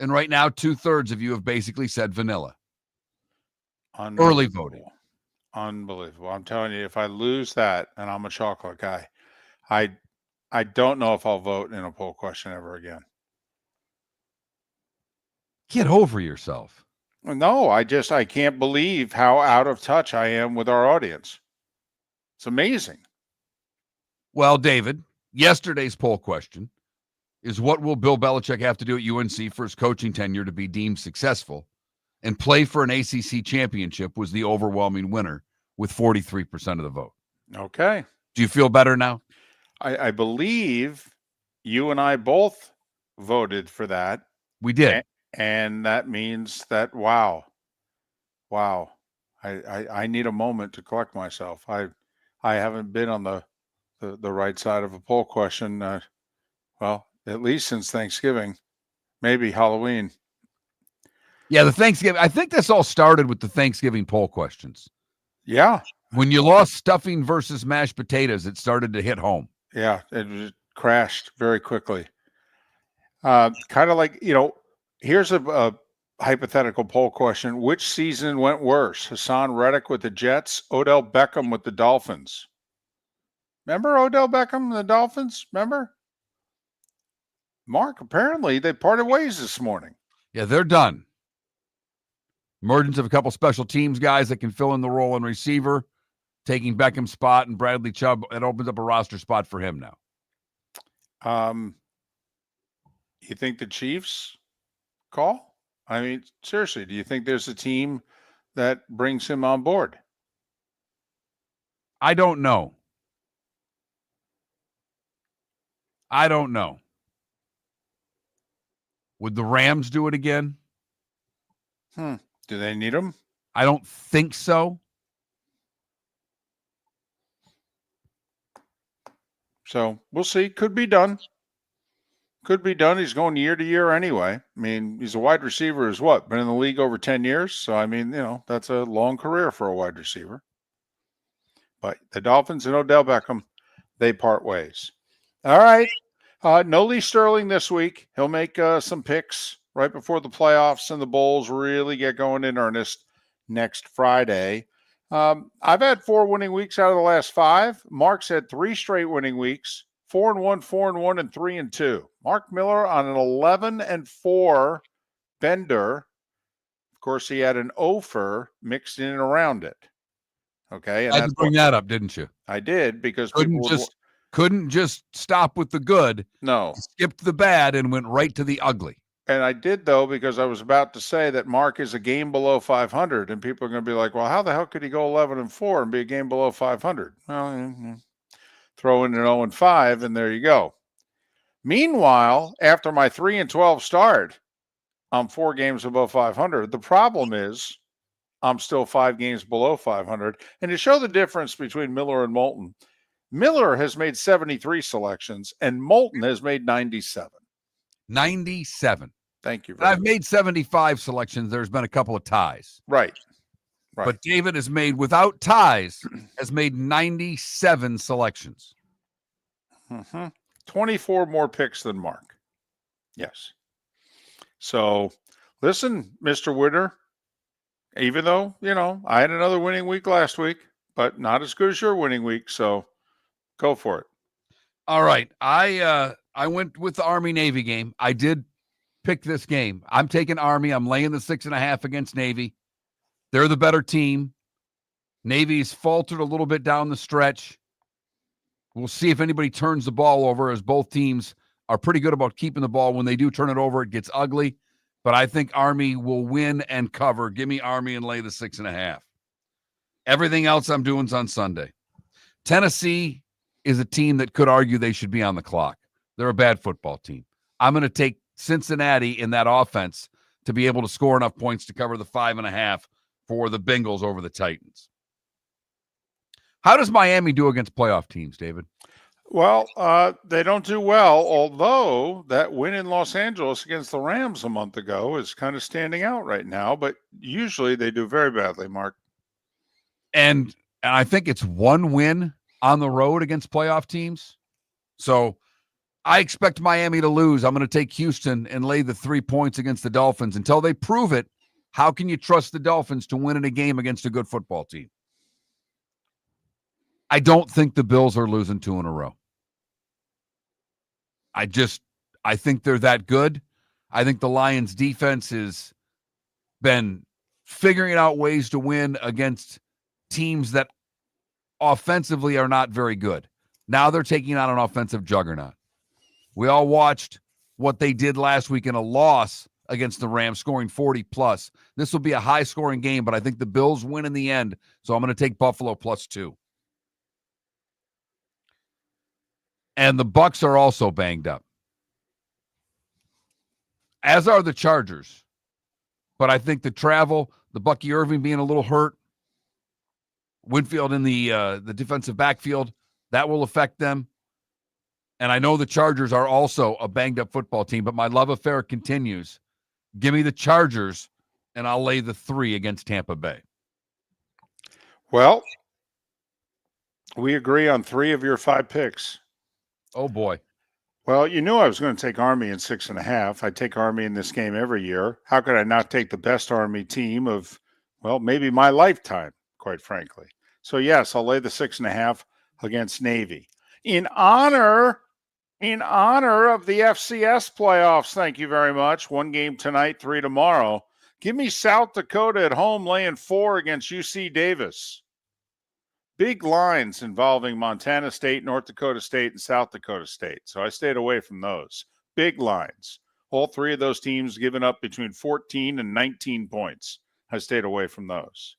And right now, 2/3 of you have basically said vanilla. Early voting. Unbelievable. I'm telling you, if I lose that, and I'm a chocolate guy, I don't know if I'll vote in a poll question ever again. Get over yourself. No, I can't believe how out of touch I am with our audience. It's amazing. Well, David, yesterday's poll question is, what will Bill Belichick have to do at UNC for his coaching tenure to be deemed successful? And play for an ACC championship was the overwhelming winner with 43% of the vote. Okay. Do you feel better now? I believe you and I both voted for that. We did. And that means that, wow. I need a moment to collect myself. I haven't been on the right side of a poll question, well, at least since Thanksgiving, maybe Halloween. Yeah, the Thanksgiving. I think this all started with the Thanksgiving poll questions. Yeah. When you lost stuffing versus mashed potatoes, it started to hit home. Yeah, it crashed very quickly. Kind of like, here's a hypothetical poll question. Which season went worse? Hassan Reddick with the Jets, Odell Beckham with the Dolphins? Remember Odell Beckham and the Dolphins? Remember? Mark, apparently they parted ways this morning. Yeah, they're done. Emergence of a couple special teams guys that can fill in the role in receiver, taking Beckham's spot, and Bradley Chubb. It opens up a roster spot for him now. You think the Chiefs call? I mean, seriously, do you think there's a team that brings him on board? I don't know. Would the Rams do it again? Do they need him? I don't think so. So we'll see. Could be done. Could be done. He's going year to year anyway. I mean, he's a wide receiver as what? Been in the league over 10 years. So, I mean, that's a long career for a wide receiver. But the Dolphins and Odell Beckham, they part ways. All right. No Lee Sterling this week. He'll make some picks right before the playoffs and the Bulls really get going in earnest next Friday. I've had 4 winning weeks out of the last 5. Mark's had 3 straight winning weeks, 4-1, 4-1, and 3-2. Mark Miller on an 11-4 bender. Of course, he had an offer mixed in and around it. Okay, and I had to bring that up, didn't you? I did because couldn't just stop with the good. No, skipped the bad and went right to the ugly. And I did, though, because I was about to say that Mark is a game below 500, and people are going to be like, well, how the hell could he go 11-4 and be a game below 500? Well, throw in an 0-5, and there you go. Meanwhile, after my 3-12 start, I'm 4 games above 500. The problem is I'm still 5 games below 500. And to show the difference between Miller and Moulton, Miller has made 73 selections, and Moulton has made 97. 97. Thank you. I've made 75 selections. There's been a couple of ties. Right. But David has made, without ties, has made 97 selections. 24 more picks than Mark. Yes. So, listen, Mr. Winner, even though, I had another winning week last week, but not as good as your winning week, so go for it. All right. I went with the Army-Navy game. I did pick this game. I'm taking Army. I'm laying the 6.5 against Navy. They're the better team. Navy's faltered a little bit down the stretch. We'll see if anybody turns the ball over, as both teams are pretty good about keeping the ball. When they do turn it over, it gets ugly. But I think Army will win and cover. Give me Army and lay the 6.5. Everything else I'm doing is on Sunday. Tennessee is a team that could argue they should be on the clock. They're a bad football team. I'm going to take Cincinnati in that offense to be able to score enough points to cover the 5.5 for the Bengals over the Titans. How does Miami do against playoff teams, David? Well, they don't do well, although that win in Los Angeles against the Rams a month ago is kind of standing out right now, but usually they do very badly, Mark. And I think it's 1 win on the road against playoff teams. So I expect Miami to lose. I'm going to take Houston and lay the 3 points against the Dolphins. Until they prove it, how can you trust the Dolphins to win in a game against a good football team? I don't think the Bills are losing 2 in a row. I think they're that good. I think the Lions defense has been figuring out ways to win against teams that offensively are not very good. Now they're taking on an offensive juggernaut. We all watched what they did last week in a loss against the Rams, scoring 40+. This will be a high-scoring game, but I think the Bills win in the end, so I'm going to take Buffalo +2. And the Bucs are also banged up, as are the Chargers. But I think the travel, the Bucky Irving being a little hurt, Winfield in the defensive backfield, that will affect them. And I know the Chargers are also a banged-up football team, but my love affair continues. Give me the Chargers, and I'll lay the 3 against Tampa Bay. Well, we agree on 3 of your 5 picks. Oh, boy. Well, you knew I was going to take Army in 6.5. I take Army in this game every year. How could I not take the best Army team of, well, maybe my lifetime, quite frankly? So, yes, I'll lay the 6.5 against Navy. In honor of the FCS playoffs, thank you very much. 1 game tonight, 3 tomorrow. Give me South Dakota at home laying 4 against UC Davis. Big lines involving Montana State, North Dakota State, and South Dakota State. So I stayed away from those. Big lines. All 3 of those teams giving up between 14 and 19 points. I stayed away from those.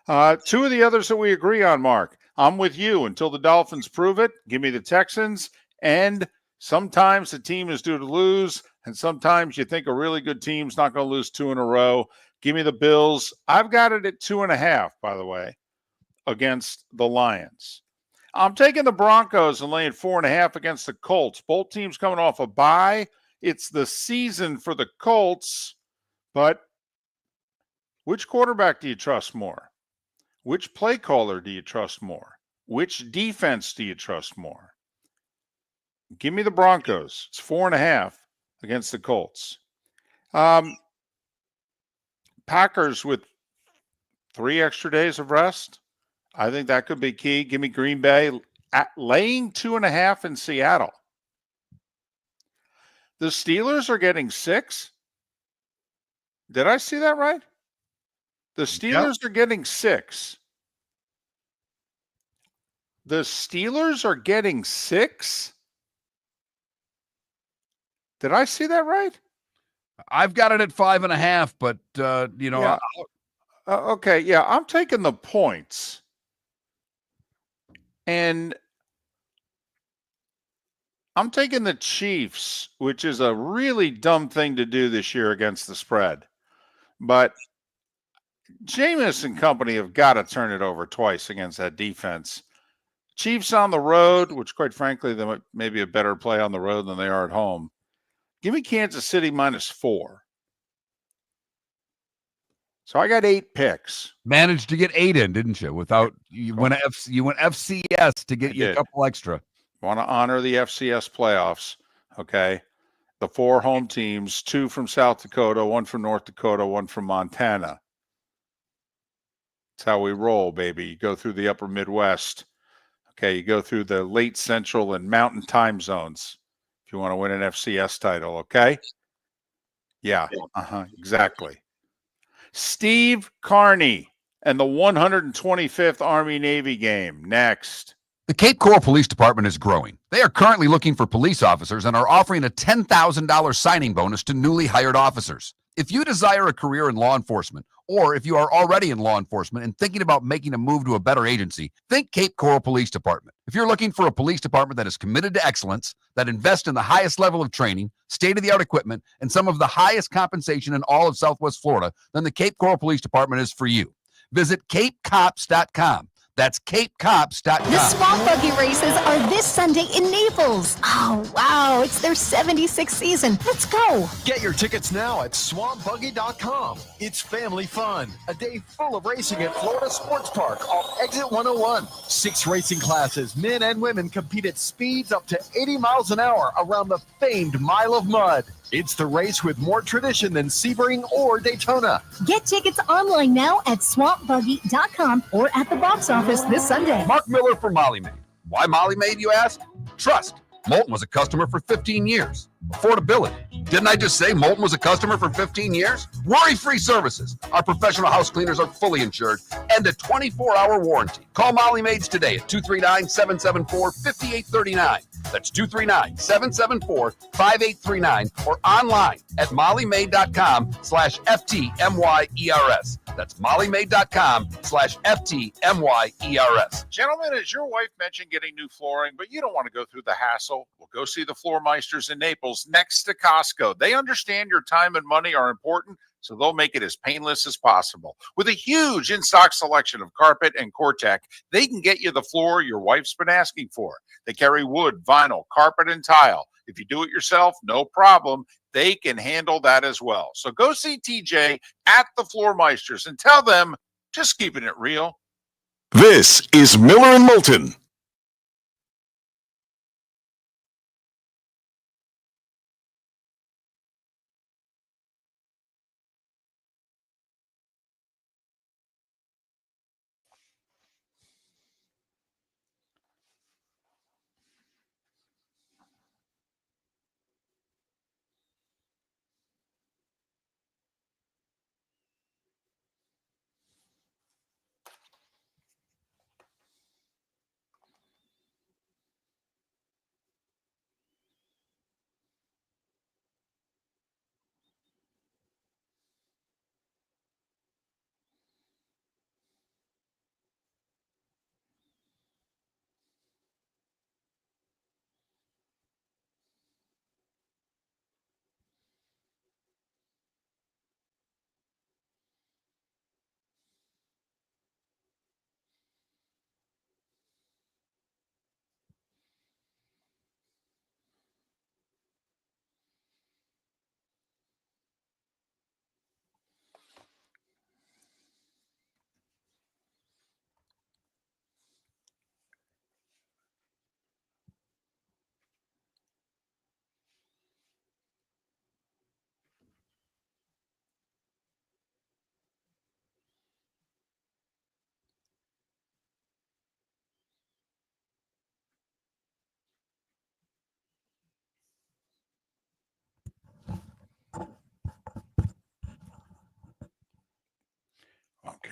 2 of the others that we agree on, Mark. I'm with you until the Dolphins prove it. Give me the Texans. And sometimes the team is due to lose, and sometimes you think a really good team's not going to lose 2 in a row. Give me the Bills. I've got it at 2.5, by the way, against the Lions. I'm taking the Broncos and laying 4.5 against the Colts. Both teams coming off a bye. It's the season for the Colts, but which quarterback do you trust more? Which play caller do you trust more? Which defense do you trust more? Give me the Broncos. It's 4.5 against the Colts. Packers with 3 extra days of rest. I think that could be key. Give me Green Bay laying 2.5 in Seattle. The Steelers are getting 6. Did I see that right? The Steelers are getting 6. The Steelers are getting 6? Did I see that right? I've got it at 5.5, but Yeah. Okay, yeah, I'm taking the points. And I'm taking the Chiefs, which is a really dumb thing to do this year against the spread. But Jameis and company have got to turn it over twice against that defense. Chiefs on the road, which quite frankly, they may be a better play on the road than they are at home. Give me Kansas City -4. So I got 8 picks. managed to get 8 in, didn't you? Without you went FCS to get you a couple extra. Want to honor the FCS playoffs, okay? The 4 home teams, 2 from South Dakota, 1 from North Dakota, 1 from Montana. That's how we roll, baby. You go through the upper Midwest. Okay, you go through the late central and mountain time zones if you want to win an FCS title, okay? Yeah, exactly. Steve Carney and the 125th Army-Navy game. Next. The Cape Coral Police Department is growing. They are currently looking for police officers and are offering a $10,000 signing bonus to newly hired officers. If you desire a career in law enforcement, or if you are already in law enforcement and thinking about making a move to a better agency, think Cape Coral Police Department. If you're looking for a police department that is committed to excellence, that invests in the highest level of training, state-of-the-art equipment, and some of the highest compensation in all of Southwest Florida, then the Cape Coral Police Department is for you. Visit capecops.com. That's capecops.com. The Swamp Buggy races are this Sunday in Naples. Oh, wow. It's their 76th season. Let's go. Get your tickets now at swampbuggy.com. It's family fun. A day full of racing at Florida Sports Park off Exit 101. 6 racing classes, men and women, compete at speeds up to 80 miles an hour around the famed Mile of Mud. It's the race with more tradition than Sebring or Daytona. Get tickets online now at swampbuggy.com or at the box office this Sunday. Mark Miller for Molly Maid. Why Molly Maid, you ask? Trust. Moulton was a customer for 15 years. Affordability. Didn't I just say Moulton was a customer for 15 years? Worry-free services. Our professional house cleaners are fully insured and a 24-hour warranty. Call Molly Maids today at 239-774-5839. That's 239-774-5839 or online at mollymaid.com/FTMYERS. That's mollymaid.com/FTMYERS. Gentlemen, as your wife mentioned getting new flooring, but you don't want to go through the hassle, well, go see the Floor Meisters in Naples next to Costco. They understand your time and money are important, so they'll make it as painless as possible. With a huge in-stock selection of carpet and Cortec, they can get you the floor your wife's been asking for. They carry wood, vinyl, carpet, and tile. If you do it yourself, no problem. They can handle that as well. So go see TJ at the Floor Meisters and tell them, just keeping it real. This is Miller and Moulton.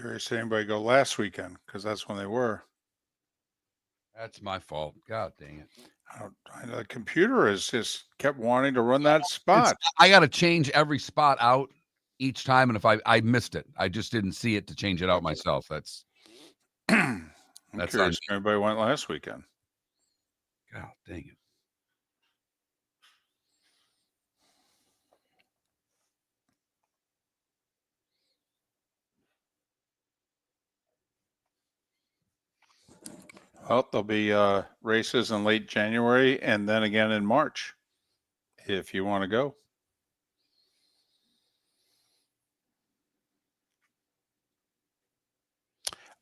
Curious if anybody go last weekend because that's when they were. That's my fault. God dang it. The computer has just kept wanting to run that spot. I got to change every spot out each time. And if I missed it, I just didn't see it to change it out myself. That's I'm That's curious if anybody went last weekend. God dang it. Well, there'll be races in late January and then again in March if you want to go.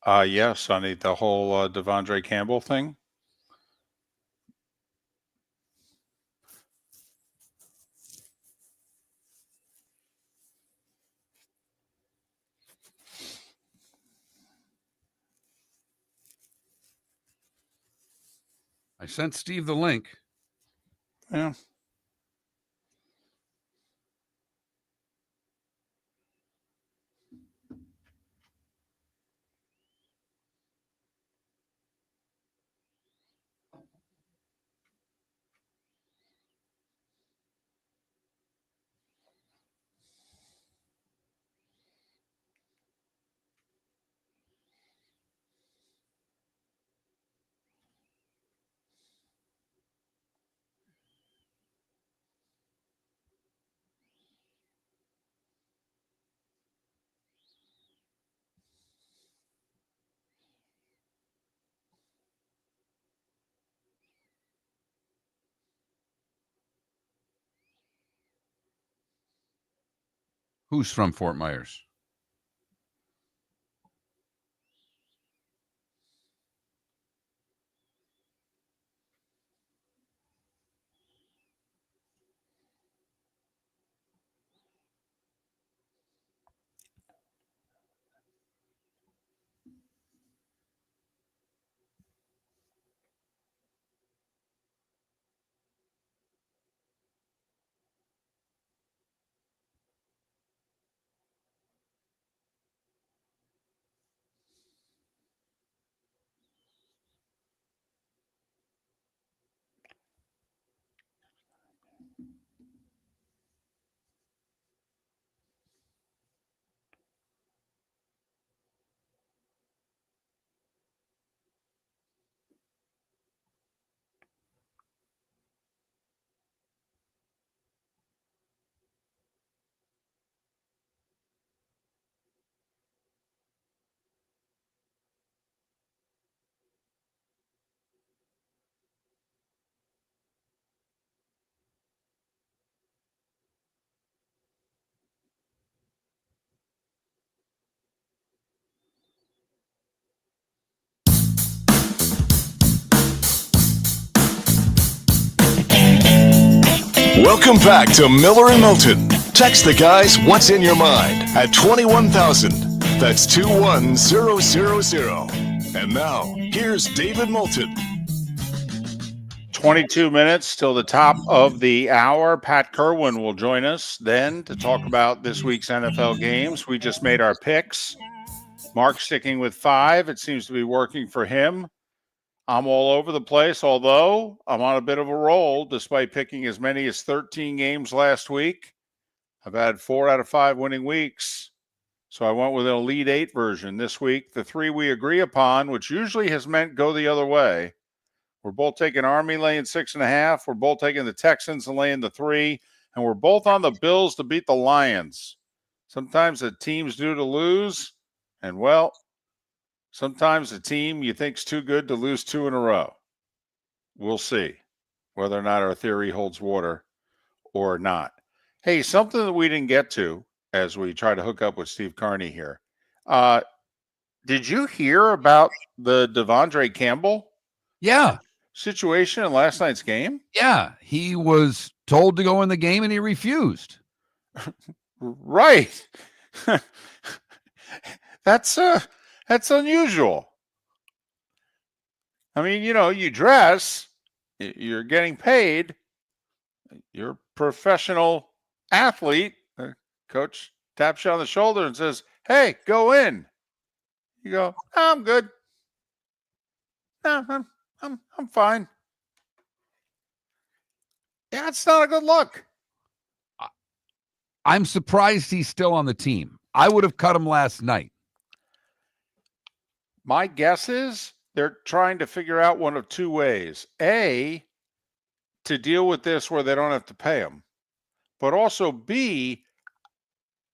Yes, Sonny, the whole Devondre Campbell thing. I sent Steve the link. Yeah. Who's from Fort Myers? Welcome back to Miller and Moulton. Text the guys what's in your mind at 21,000. That's 21000. And now, here's David Moulton. 22 minutes till the top of the hour. Pat Kirwan will join us then to talk about this week's NFL games. We just made our picks. Mark sticking with 5. It seems to be working for him. I'm all over the place, although I'm on a bit of a roll despite picking as many as 13 games last week. I've had 4 out of 5 winning weeks. So I went with an Elite 8 version this week. The 3 we agree upon, which usually has meant go the other way. We're both taking Army laying 6.5. We're both taking the Texans and laying the 3. And we're both on the Bills to beat the Lions. Sometimes the team's due to lose. And, well, sometimes the team you think's too good to lose 2 in a row. We'll see whether or not our theory holds water or not. Hey, something that we didn't get to as we try to hook up with Steve Carney here. Did you hear about the Devondre Campbell situation in last night's game? Yeah. He was told to go in the game and he refused. Right. That's unusual. I mean, you dress, you're getting paid, you're a professional athlete. The coach taps you on the shoulder and says, "Hey, go in." You go, "No, I'm good. No, I'm fine." Yeah, it's not a good look. I'm surprised he's still on the team. I would have cut him last night. My guess is they're trying to figure out one of two ways. A, to deal with this where they don't have to pay him. But also B,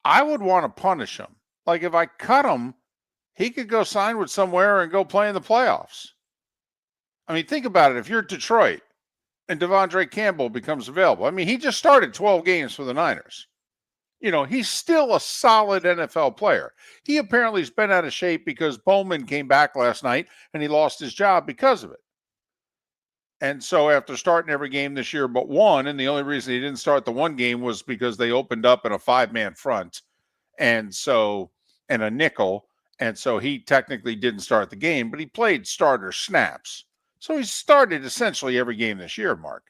I would want to punish him. Like if I cut him, he could go sign with somewhere and go play in the playoffs. I mean, think about it. If you're Detroit and Devondre Campbell becomes available, I mean, he just started 12 games for the Niners. You know, he's still a solid NFL player. He apparently has been out of shape because Bowman came back last night and he lost his job because of it. And so after starting every game this year but one, and the only reason he didn't start the one game was because they opened up in a 5-man front and a nickel. And so he technically didn't start the game, but he played starter snaps. So he started essentially every game this year, Mark.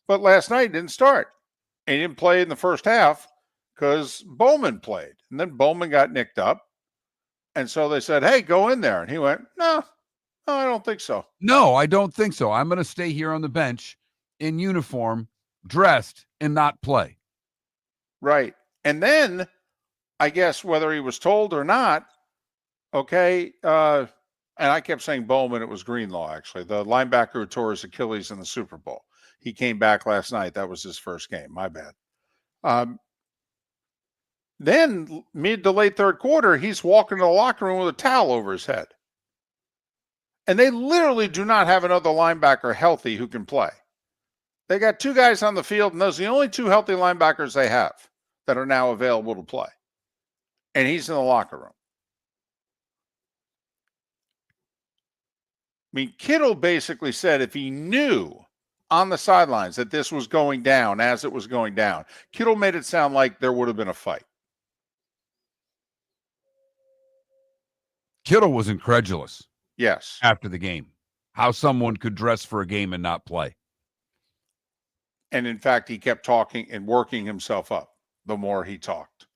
But last night he didn't start. And he didn't play in the first half because Bowman played. And then Bowman got nicked up. And so they said, "Hey, go in there." And he went, No, I don't think so. No, I don't think so. I'm going to stay here on the bench in uniform, dressed, and not play. Right. And then I guess whether he was told or not, okay, and I kept saying Bowman, it was Greenlaw, actually, the linebacker who tore his Achilles in the Super Bowl. He came back last night. That was his first game. My bad. Then mid to late third quarter, he's walking to the locker room with a towel over his head. And they literally do not have another linebacker healthy who can play. They got two guys on the field, and those are the only two healthy linebackers they have that are now available to play. And he's in the locker room. I mean, Kittle basically said if he knew on the sidelines that this was going down as it was going down, Kittle made it sound like there would have been a fight. Kittle was incredulous. Yes. After the game, how someone could dress for a game and not play. And in fact, he kept talking and working himself up the more he talked.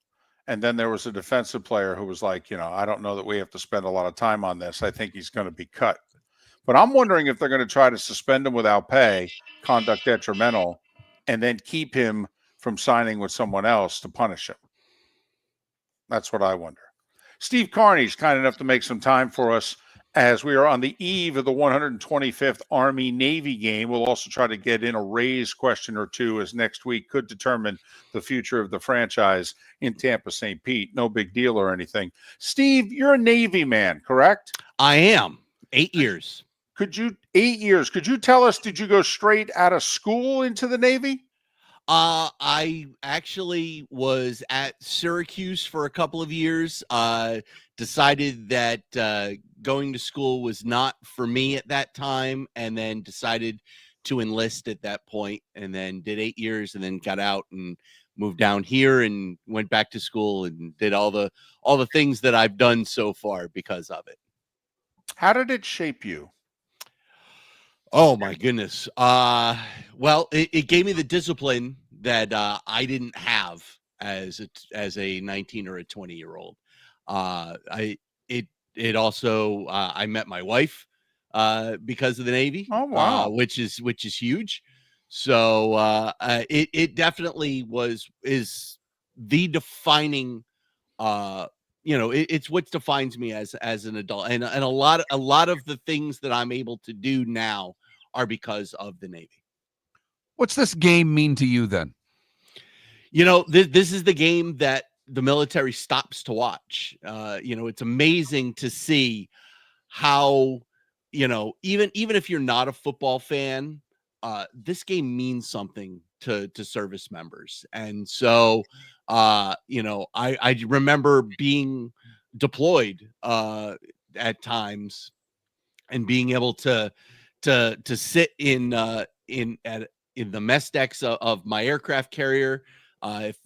And then there was a defensive player who was like, I don't know that we have to spend a lot of time on this. I think he's going to be cut. But I'm wondering if they're going to try to suspend him without pay, conduct detrimental, and then keep him from signing with someone else to punish him. That's what I wonder. Steve Carney's kind enough to make some time for us as we are on the eve of the 125th Army-Navy game. We'll also try to get in a Rays question or two, as next week could determine the future of the franchise in Tampa St. Pete. No big deal or anything. Steve, you're a Navy man, correct? I am. 8 years. 8 years. Could you tell us, did you go straight out of school into the Navy? I actually was at Syracuse for a couple of years. Decided that going to school was not for me at that time, and then decided to enlist at that point, and then did 8 years, and then got out and moved down here and went back to school and did all the things that I've done so far because of it. How did it shape you? Oh my goodness. Well, it gave me the discipline that I didn't have as a 19 or a 20-year-old. It also I met my wife because of the Navy. Oh wow. Which is huge. So it definitely is the defining it's what defines me as an adult, and a lot of the things that I'm able to do now are because of the Navy. What's this game mean to you then? This is the game that the military stops to watch. It's amazing to see how, even if you're not a football fan, this game means something to service members. And so, I remember being deployed at times and being able to sit in the mess decks of my aircraft carrier.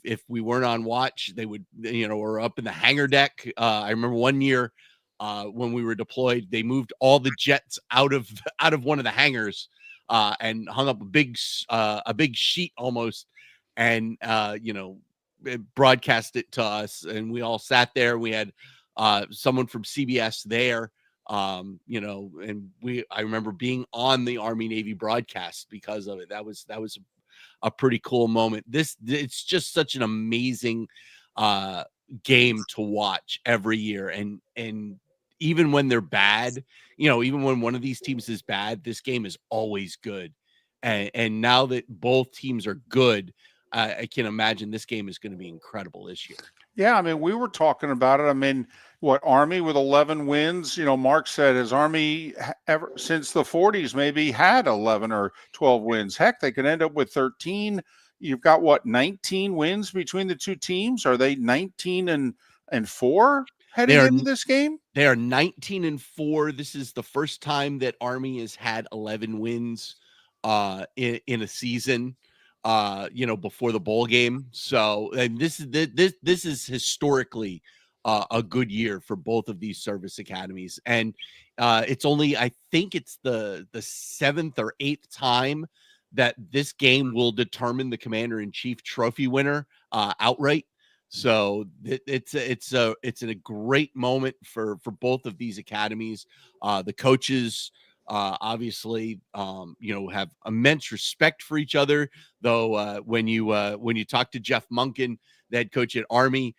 If we weren't on watch, they would, or up in the hangar deck. I remember one year when we were deployed, they moved all the jets out of one of the hangars and hung up a big sheet almost, and broadcast it to us, and we all sat there. We had someone from CBS there. You know, and I remember being on the Army Navy broadcast because of it. That was a pretty cool moment. It's just such an amazing game to watch every year, and even when they're bad, you know, even when one of these teams is bad, this game is always good. And now that both teams are good, I can imagine this game is going to be incredible this year. Yeah, I mean, we were talking about it. I mean, what, Army with 11 wins? You know, Mark said, has Army ever since the 40s maybe had 11 or 12 wins? Heck, they could end up with 13. You've got what, 19 wins between the two teams? Are they 19 and 4 heading into this game? They are 19-4. This is the first time that Army has had 11 wins in a season. You know, before the bowl game. So, and this is historically a good year for both of these service academies. And it's only, I think it's the 7th or 8th time that this game will determine the Commander-in-Chief trophy winner outright. So it's a great moment for both of these academies. The coaches obviously, you know, have immense respect for each other. Though when you talk to Jeff Munkin, the head coach at Army,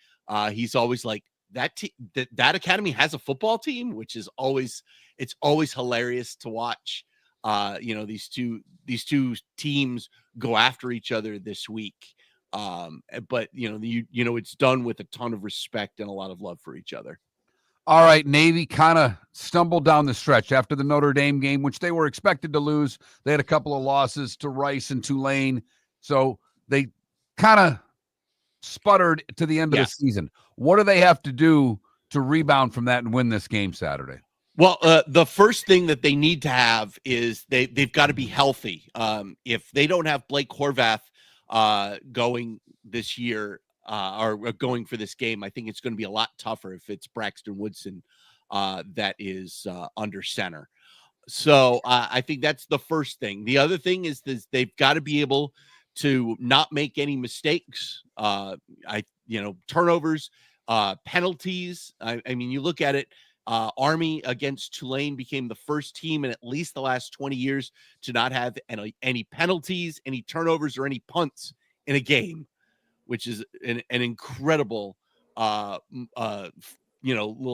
he's always like, that academy has a football team, which is always hilarious to watch. You know, these two teams go after each other this week. But you know it's done with a ton of respect and a lot of love for each other. All right, Navy kind of stumbled down the stretch after the Notre Dame game, which they were expected to lose. They had a couple of losses to Rice and Tulane, so they kind of sputtered to the end of the season. What do they have to do to rebound from that and win this game Saturday? Well, the first thing that they need to have is they've got to be healthy. If they don't have Blake Horvath going this year, or going for this game, I think it's going to be a lot tougher if it's Braxton Woodson that is under center. So I think that's the first thing. The other thing is they've got to be able to not make any mistakes. Turnovers, penalties. I mean, you look at it. Army against Tulane became the first team in at least the last 20 years to not have any penalties, any turnovers, or any punts in a game, which is an incredible, little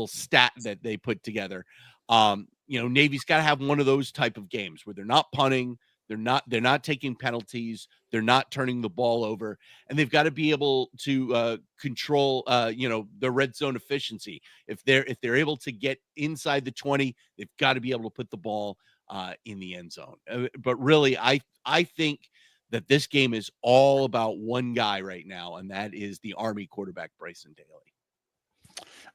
stat that they put together. Navy's got to have one of those type of games where they're not punting, they're not taking penalties, they're not turning the ball over, and they've got to be able to control, the red zone efficiency. If they're able to get inside the 20, they've got to be able to put the ball in the end zone. But really, I think that this game is all about one guy right now, and that is the Army quarterback, Bryson Daly.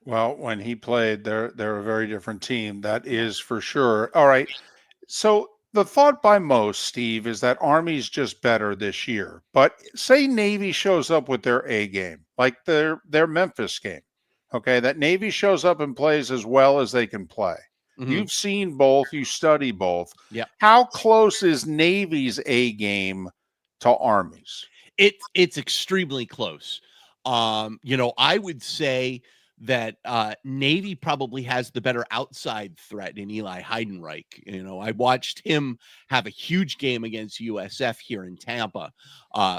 Well, when he played, they're a very different team. That is for sure. All right. So the thought by most, Steve, is that Army's just better this year. But say Navy shows up with their A game, like their Memphis game. Okay, that Navy shows up and plays as well as they can play. Mm-hmm. You've seen both. You study both. Yeah. How close is Navy's A game to Army's? It's extremely close. I would say that Navy probably has the better outside threat in Eli Heidenreich. I watched him have a huge game against USF here in Tampa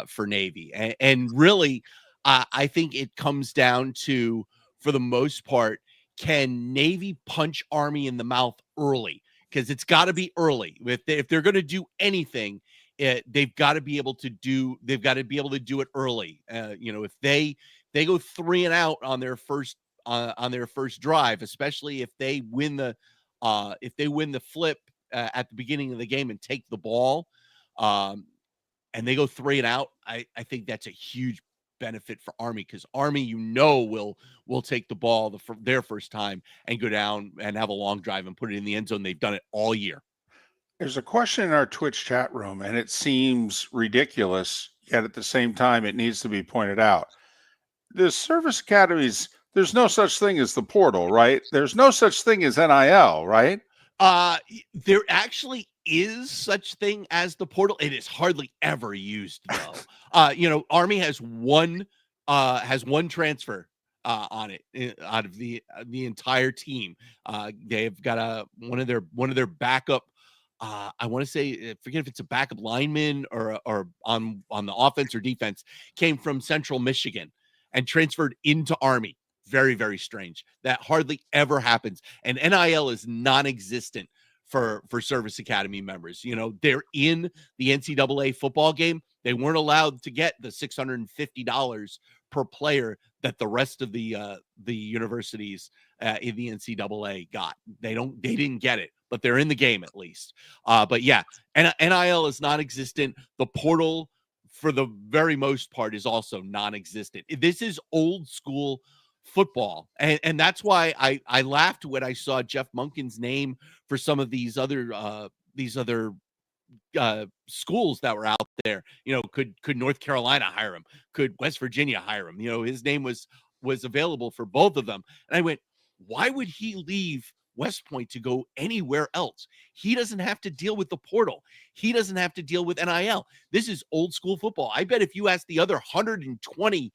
for Navy. And really, I think it comes down to, for the most part, can Navy punch Army in the mouth early? Because it's got to be early. If they're going to do anything, they've got to be able to do it early. If they go 3 and out on their first drive, especially if they win the flip at the beginning of the game and take the ball, and they go 3 and out, I think that's a huge benefit for Army, because Army, will take the ball their first time and go down and have a long drive and put it in the end zone. They've done it all year. There's a question in our Twitch chat room, and it seems ridiculous, yet at the same time, it needs to be pointed out. The service academies, there's no such thing as the portal, right? There's no such thing as NIL, right? There actually is such thing as the portal. It is hardly ever used, though. Army has one transfer on it out of the entire team. They've got one of their backup. I want to say, forget if it's a backup lineman or on the offense or defense, came from Central Michigan and transferred into Army. Very, very strange. That hardly ever happens. And NIL is non-existent for Service Academy members. You know, they're in the NCAA football game. They weren't allowed to get the $650 per player that the rest of the universities in the NCAA got. They didn't get it, but they're in the game at least. But yeah, NIL is non-existent. The portal, for the very most part, is also non-existent. This is old school football, and that's why I laughed when I saw Jeff Monken's name for some of these other schools that were out there. You know, could North Carolina hire him? Could West Virginia hire him? You know, his name was available for both of them, and I went, why would he leave West Point to go anywhere else? He doesn't have to deal with the portal. He doesn't have to deal with NIL. This is old school football. I bet if you ask the other 120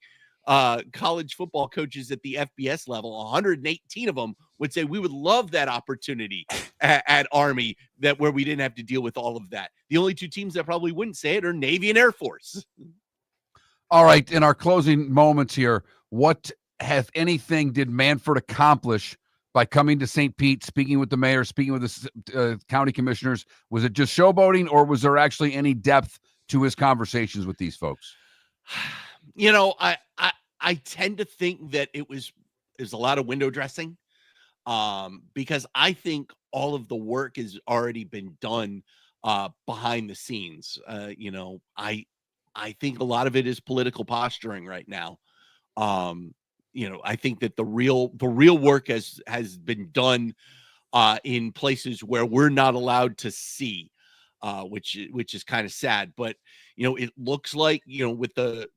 college football coaches at the FBS level, 118 of them would say we would love that opportunity at Army, where we didn't have to deal with all of that. The only two teams that probably wouldn't say it are Navy and Air Force. All right, in our closing moments here, what, if anything, did Manford accomplish by coming to St. Pete, speaking with the mayor, speaking with the county commissioners? Was it just showboating, or was there actually any depth to his conversations with these folks? You know, I tend to think that it was a lot of window dressing, because I think all of the work has already been done behind the scenes. You know, I think a lot of it is political posturing right now. You know, I think that the real work has been done in places where we're not allowed to see, which is kind of sad. But you know, it looks like, you know, with the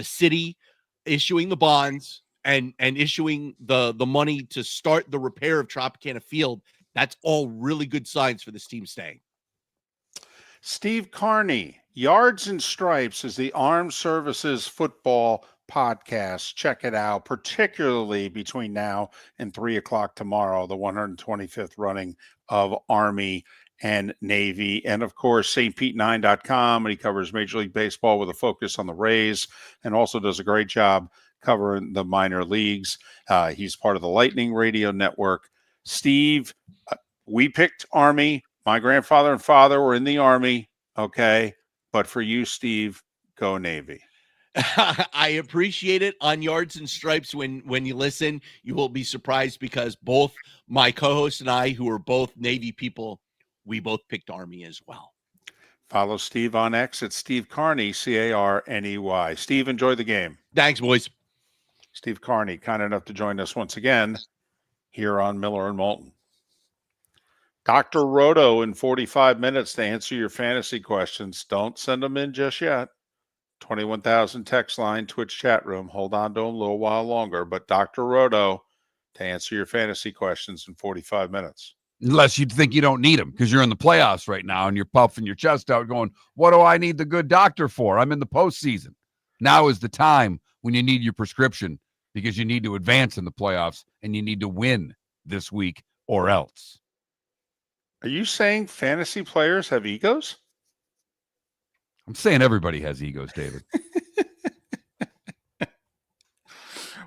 city issuing the bonds and issuing the money to start the repair of Tropicana Field, that's all really good signs for this team staying. Steve Carney, Yards and Stripes is the Armed Services Football podcast. Check it out, particularly between now and 3:00 tomorrow, the 125th running of Army and Navy. And of course, stpete9.com, and he covers Major League Baseball with a focus on the Rays, and also does a great job covering the minor leagues. He's part of the Lightning Radio Network. Steve, we picked Army. My grandfather and father were in the Army, okay? But for you, Steve, go Navy. I appreciate it. On Yards and Stripes, when you listen, you will be surprised, because both my co-host and I, who are both Navy people, we both picked Army as well. Follow Steve on X at Steve Carney, Carney. Steve, enjoy the game. Thanks, boys. Steve Carney, kind enough to join us once again here on Miller and Moulton. Dr. Roto in 45 minutes to answer your fantasy questions. Don't send them in just yet. 21,000 text line, Twitch chat room. Hold on to them a little while longer. But Dr. Roto to answer your fantasy questions in 45 minutes. Unless you think you don't need them because you're in the playoffs right now and you're puffing your chest out going, what do I need the good doctor for? I'm in the postseason. Now is the time when you need your prescription, because you need to advance in the playoffs and you need to win this week or else. Are you saying fantasy players have egos? I'm saying everybody has egos, David.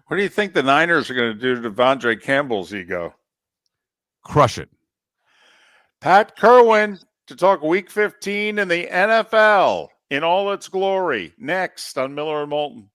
What do you think the Niners are going to do to Devondre Campbell's ego? Crush it. Pat Kirwan to talk Week 15 in the NFL in all its glory. Next on Miller and Moulton.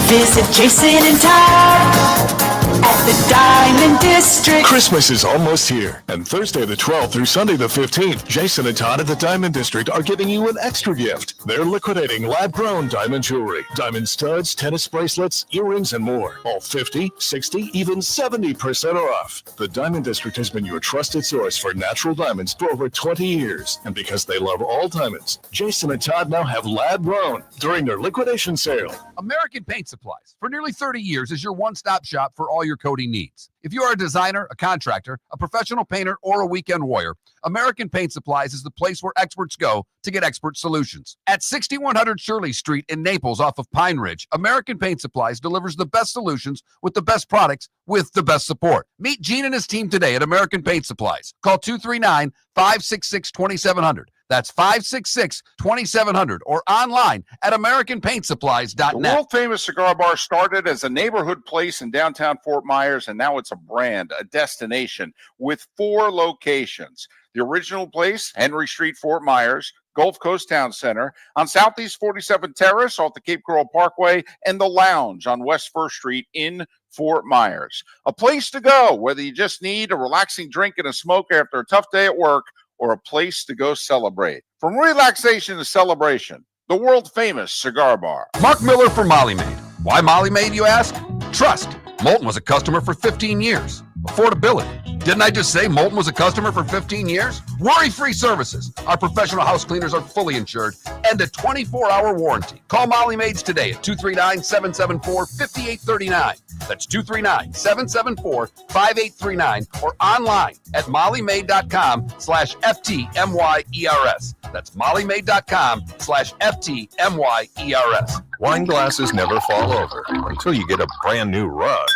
Visit Jason and Todd at the Diamond District. Christmas is almost here, and Thursday the 12th through Sunday the 15th, Jason and Todd at the Diamond District are giving you an extra gift. They're liquidating lab-grown diamond jewelry, diamond studs, tennis bracelets, earrings, and more. All 50, 60, even 70% off. The Diamond District has been your trusted source for natural diamonds for over 20 years, and because they love all diamonds, Jason and Todd now have lab-grown during their liquidation sale. American Paint Supplies, for nearly 30 years, is your one-stop shop for all your coating needs. If you are a designer, a contractor, a professional painter, or a weekend warrior, American Paint Supplies is the place where experts go to get expert solutions. At 6100 Shirley Street in Naples off of Pine Ridge, American Paint Supplies delivers the best solutions with the best products with the best support. Meet Gene and his team today at American Paint Supplies. Call 239-566-2700. That's 566-2700 or online at The AmericanPaintSupplies.net. world famous cigar bar started as a neighborhood place in downtown Fort Myers, and now it's a brand, a destination with 4 locations. The original place, Henry Street, Fort Myers, Gulf Coast Town Center, on Southeast 47th Terrace off the Cape Coral Parkway, and the Lounge on West 1st Street in Fort Myers. A place to go, whether you just need a relaxing drink and a smoke after a tough day at work, or a place to go celebrate. From relaxation to celebration, the world famous cigar bar. Mark Miller for Molly Maid. Why Molly Maid, you ask? Trust. Moulton was a customer for 15 years. Affordability. Didn't I just say Moulton was a customer for 15 years? Worry-free services. Our professional house cleaners are fully insured and a 24-hour warranty. Call Molly Maids today at 239-774-5839. That's 239-774-5839 or online at mollymaid.com/FTMYERS. That's mollymaid.com/FTMYERS. Wine glasses never fall over until you get a brand new rug.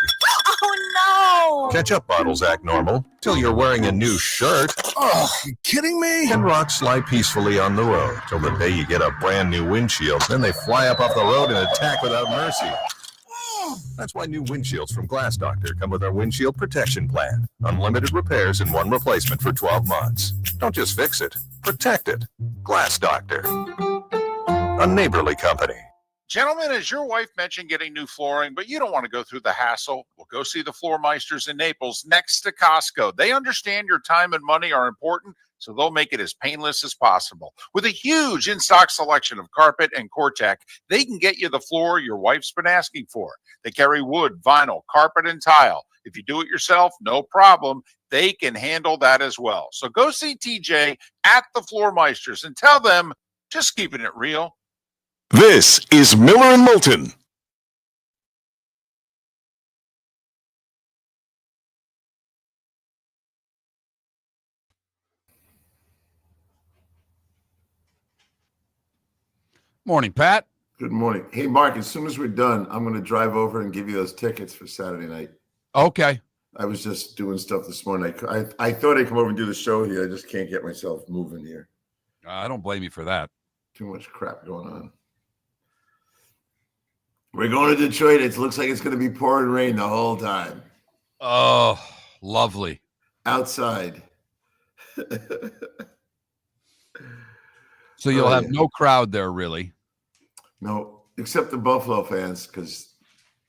Oh no! Ketchup bottles act normal till you're wearing a new shirt. Oh, you kidding me? And rocks lie peacefully on the road till the day you get a brand new windshield. Then they fly up off the road and attack without mercy. That's why new windshields from Glass Doctor come with our windshield protection plan. Unlimited repairs and 1 replacement for 12 months. Don't just fix it, protect it. Glass Doctor. A neighborly company. Gentlemen, as your wife mentioned getting new flooring, but you don't want to go through the hassle, well, go see the Floor Meisters in Naples next to Costco. They understand your time and money are important, so they'll make it as painless as possible. With a huge in-stock selection of carpet and Cortec, they can get you the floor your wife's been asking for. They carry wood, vinyl, carpet, and tile. If you do it yourself, no problem. They can handle that as well. So go see TJ at the Floor Meisters and tell them, just keeping it real. This is Miller and Moulton. Morning, Pat. Good morning. Hey, Mark, as soon as we're done, I'm going to drive over and give you those tickets for Saturday night. Okay. I was just doing stuff this morning. I thought I'd come over and do the show here. I just can't get myself moving here. I don't blame you for that. Too much crap going on. We're going to Detroit. It looks like it's going to be pouring rain the whole time. Oh, lovely. Outside. So you'll have no crowd there, really. No, except the Buffalo fans, because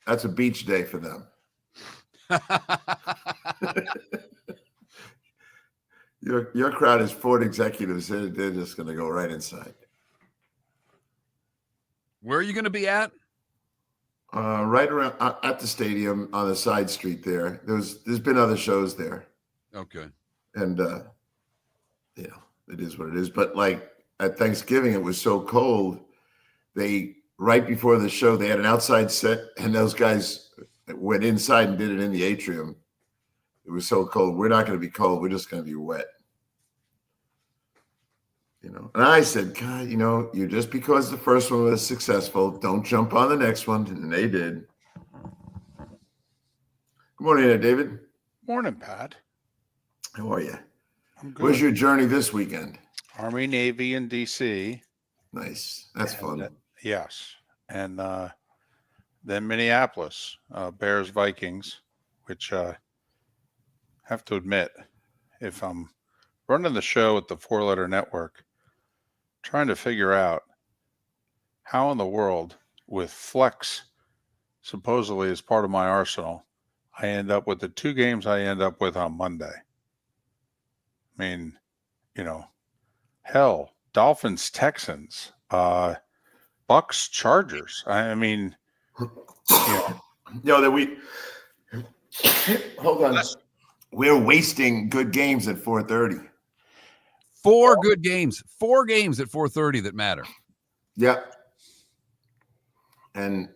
that's a beach day for them. Your crowd is Ford executives. They're just going to go right inside. Where are you going to be at? Right around at the stadium on the side street there. There's been other shows there. Okay. And you know, it is what it is. But like at Thanksgiving, it was so cold. They right before the show, they had an outside set, and those guys went inside and did it in the atrium. It was so cold. We're not going to be cold. We're just going to be wet. You know, and I said, God, you know, you just because the first one was successful, don't jump on the next one. And they did. Good morning, David. Morning, Pat. How are you? I'm good. Where's your journey this weekend? Army, Navy, and DC. Nice. That's fun. Yes. And then Minneapolis, Bears, Vikings, which have to admit, if I'm running the show at the 4-letter network, trying to figure out how in the world, with Flex supposedly as part of my arsenal, I end up with the 2 games I end up with on Monday. I mean, you know, hell, Dolphins, Texans, Bucks, Chargers. I mean, that we hold on. We're wasting good games at 4:30. 4 good games. 4 games at 4:30 that matter. Yeah. And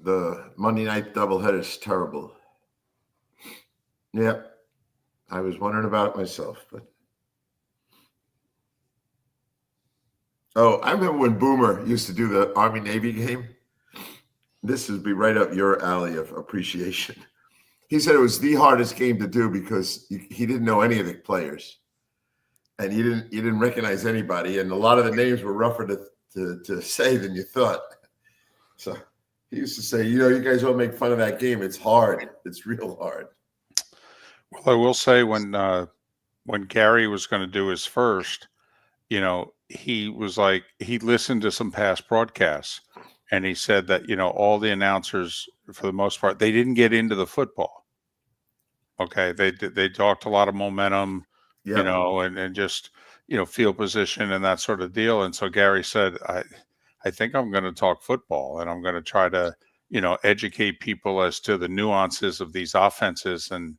the Monday night doubleheader is terrible. Yeah, I was wondering about it myself, but I remember when Boomer used to do the Army-Navy game. This would be right up your alley of appreciation. He said it was the hardest game to do because he didn't know any of the players, and you didn't recognize anybody, and a lot of the names were rougher to say than you thought. So he used to say, you guys all make fun of that game. It's hard. It's real hard. Well, I will say when Gary was going to do his first, he was like, he listened to some past broadcasts, and he said that, all the announcers, for the most part, they didn't get into the football. Okay. They talked a lot of momentum, and just, field position and that sort of deal. And so Gary said, I think I'm going to talk football, and I'm going to try to, educate people as to the nuances of these offenses, and,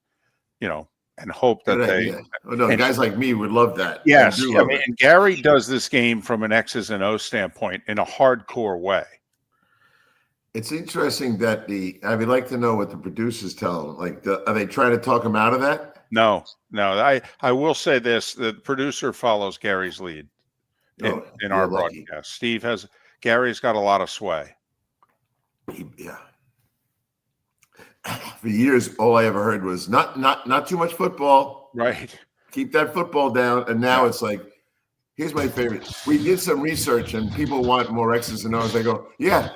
and hope that guys like me would love that. Yes. And Gary does this game from an X's and O's standpoint in a hardcore way. It's interesting that I would like to know what the producers tell them. Like, are they trying to talk him out of that? No. I will say this: the producer follows Gary's lead in our broadcast. Gary's got a lot of sway. Yeah. For years, all I ever heard was not too much football. Right. Keep that football down. And now it's like, here's my favorite. We did some research, and people want more X's and O's. They go, yeah,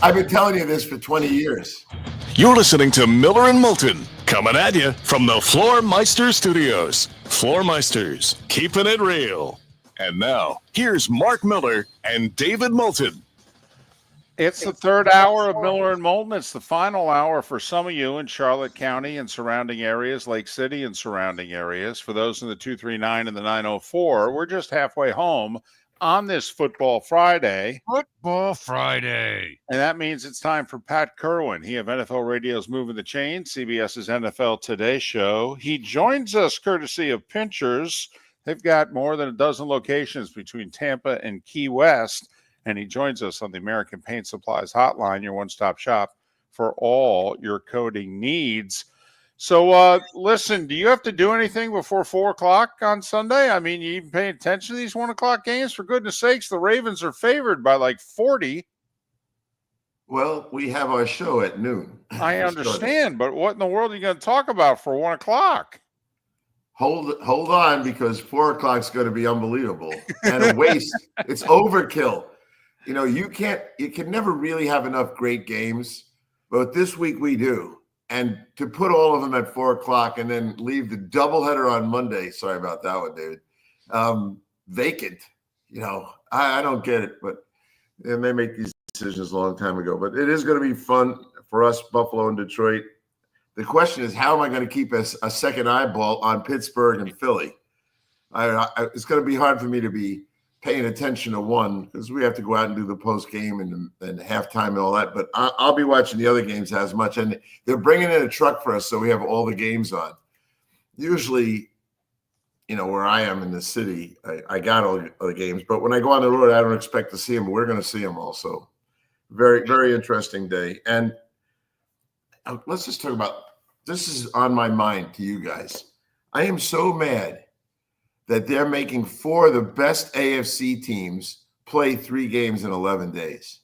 I've been telling you this for 20 years. You're listening to Miller and Moulton, coming at you from the Floor Meister Studios. Floor Meisters, keeping it real. And now, here's Mark Miller and David Moulton. It's the third hour of Miller and Moulton. It's the final hour for some of you in Charlotte County and surrounding areas, Lake City and surrounding areas. For those in the 239 and the 904, we're just halfway home on this Football Friday. Football Friday. And that means it's time for Pat Kirwan. He of NFL Radio's Moving the Chain, CBS's NFL Today show. He joins us courtesy of Pinchers. They've got more than a dozen locations between Tampa and Key West. And he joins us on the American Paint Supplies Hotline, your one-stop shop for all your coating needs. So, listen, do you have to do anything before 4 o'clock on Sunday? I mean, you even paying attention to these 1 o'clock games? For goodness sakes, the Ravens are favored by like 40. Well, we have our show at noon. I understand, but what in the world are you going to talk about for 1 o'clock? Hold on, because 4 o'clock is going to be unbelievable and a waste. It's overkill. You can never really have enough great games, but this week we do. And to put all of them at 4 o'clock and then leave the doubleheader on Monday, sorry about that one, David, vacant. I don't get it, but they make these decisions a long time ago. But it is going to be fun for us, Buffalo and Detroit. The question is, how am I going to keep a second eyeball on Pittsburgh and Philly? It's going to be hard for me to be paying attention to one because we have to go out and do the post game and halftime and all that. But I'll be watching the other games as much. And they're bringing in a truck for us, so we have all the games on. Usually, where I am in the city, I got all the games. But when I go on the road, I don't expect to see them. We're going to see them also. Very, very interesting day. And let's just talk about this. Is on my mind to you guys. I am so mad that they're making 4 of the best AFC teams play 3 games in 11 days.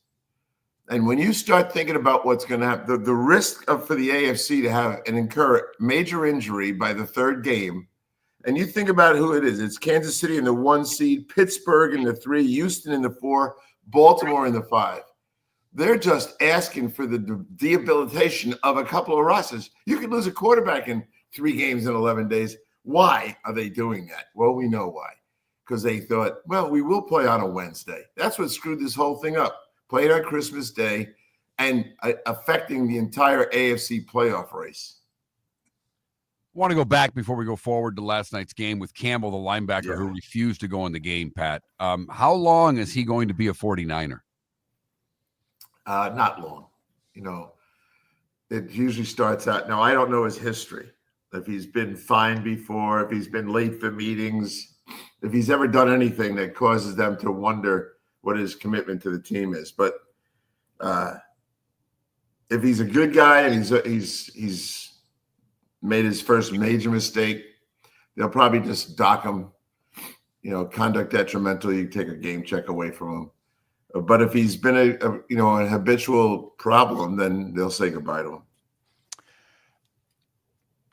And when you start thinking about what's going to happen, the risk for the AFC to have and incur major injury by the 3rd game, and you think about who it is. It's Kansas City in the 1 seed, Pittsburgh in the 3, Houston in the 4, Baltimore in the 5. They're just asking for the debilitation of a couple of rosters. You could lose a quarterback in 3 games in 11 days. Why are they doing that? Well, we know why. Because they thought, well, we will play on a Wednesday. That's what screwed this whole thing up. Played on Christmas Day and affecting the entire AFC playoff race. I want to go back before we go forward to last night's game with Campbell, the linebacker who refused to go in the game, Pat. How long is he going to be a 49er? Not long. It usually starts out. Now, I don't know his history. If he's been fined before, if he's been late for meetings, if he's ever done anything that causes them to wonder what his commitment to the team is. But if he's a good guy and he's made his first major mistake. They'll probably just dock him. Conduct detrimental. You take a game check away from him. But if he's been a habitual problem, then they'll say goodbye to him.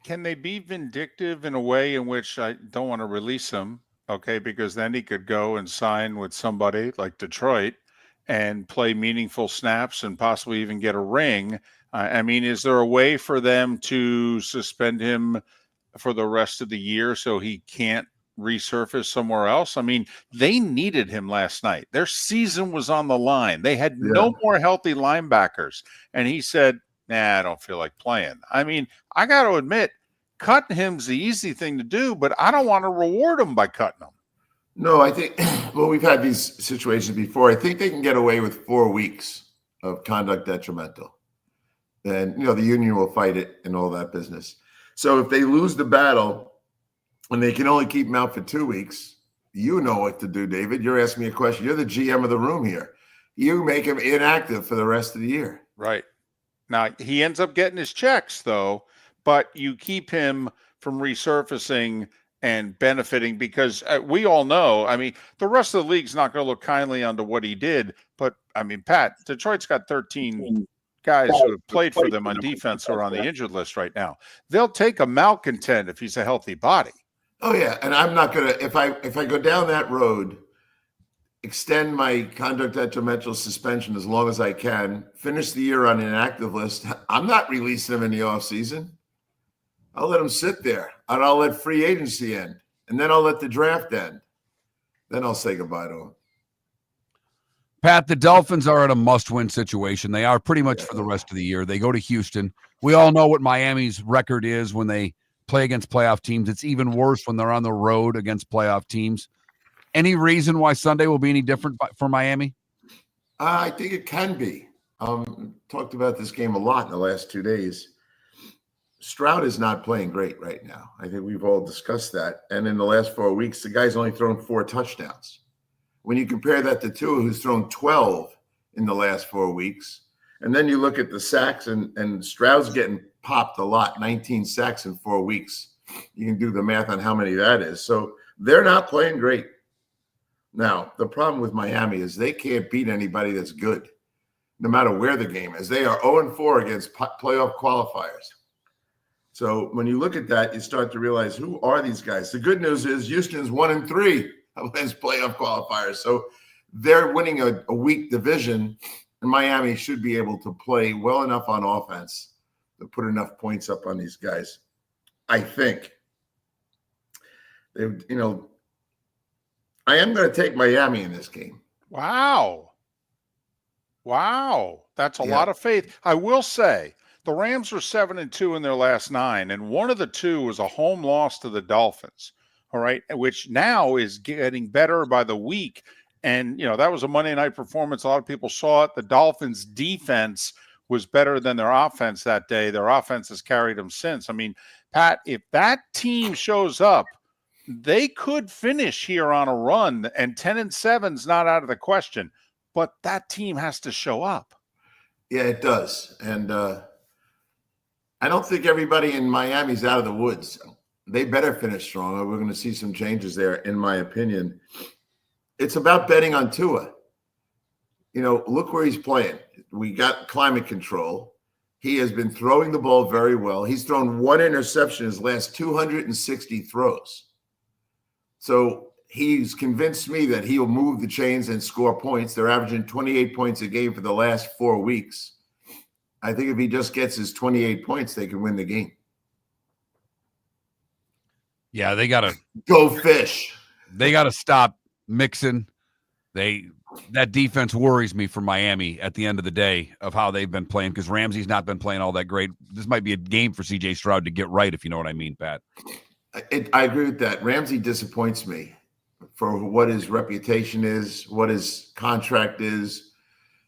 Can they be vindictive in a way in which I don't want to release him? Okay, because then he could go and sign with somebody like Detroit and play meaningful snaps and possibly even get a ring. I mean, is there a way for them to suspend him for the rest of the year so he can't resurface somewhere else? I mean, they needed him last night. Their season was on the line. They had no more healthy linebackers. And he said, I don't feel like playing. I mean, I got to admit, cutting him's the easy thing to do, but I don't want to reward him by cutting him. No, I think, we've had these situations before. I think they can get away with 4 weeks of conduct detrimental. And, the union will fight it and all that business. So if they lose the battle, and they can only keep him out for 2 weeks, you know what to do, David. You're asking me a question. You're the GM of the room here. You make him inactive for the rest of the year. Right. Now, he ends up getting his checks, though, but you keep him from resurfacing and benefiting because we all know, I mean, the rest of the league's not going to look kindly onto what he did. But, I mean, Pat, Detroit's got 13 guys who have played for them on defense who are on the injured list right now. They'll take a malcontent if he's a healthy body. Oh yeah, and I'm not gonna if I go down that road, extend my conduct detrimental suspension as long as I can, finish the year on an inactive list. I'm not releasing him in the offseason. I'll let him sit there, and I'll let free agency end, and then I'll let the draft end. Then I'll say goodbye to him. Pat, the Dolphins are at a must-win situation. They are pretty much for the rest of the year. They go to Houston. We all know what Miami's record is when they play against playoff teams. It's even worse when they're on the road against playoff teams. Any reason why Sunday will be any different for Miami? I think it can be. Talked about this game a lot in the last 2 days. Stroud is not playing great right now. I think we've all discussed that. And in the last 4 weeks, the guy's only thrown 4 touchdowns. When you compare that to Tua, who's thrown 12 in the last 4 weeks, and then you look at the sacks, and Stroud's getting popped a lot, 19 sacks in 4 weeks. You can do the math on how many that is. So they're not playing great. Now, the problem with Miami is they can't beat anybody that's good, no matter where the game is. They are 0-4 against playoff qualifiers. So when you look at that, you start to realize, who are these guys? The good news is Houston's 1-3 against playoff qualifiers. So they're winning a weak division, and Miami should be able to play well enough on offense to put enough points up on these guys. I think. I am going to take Miami in this game. Wow. That's a lot of faith. I will say the Rams were 7-2 in their last 9, and one of the 2 was a home loss to the Dolphins. All right, which now is getting better by the week. And, that was a Monday night performance. A lot of people saw it. The Dolphins' defense was better than their offense that day. Their offense has carried them since. I mean, Pat, if that team shows up, they could finish here on a run, and 10-7 is not out of the question. But that team has to show up. Yeah, it does. And I don't think everybody in Miami's out of the woods. They better finish strong. We're going to see some changes there, in my opinion. It's about betting on Tua. Look where he's playing. We got climate control. He has been throwing the ball very well. He's thrown 1 interception in his last 260 throws. So he's convinced me that he'll move the chains and score points. They're averaging 28 points a game for the last 4 weeks. I think if he just gets his 28 points, they can win the game. Yeah, they got to go fish. They got to stop mixing. That defense worries me for Miami at the end of the day of how they've been playing, because Ramsey's not been playing all that great. This might be a game for CJ Stroud to get right, if you know what I mean, Pat. I agree with that. Ramsey disappoints me for what his reputation is, what his contract is.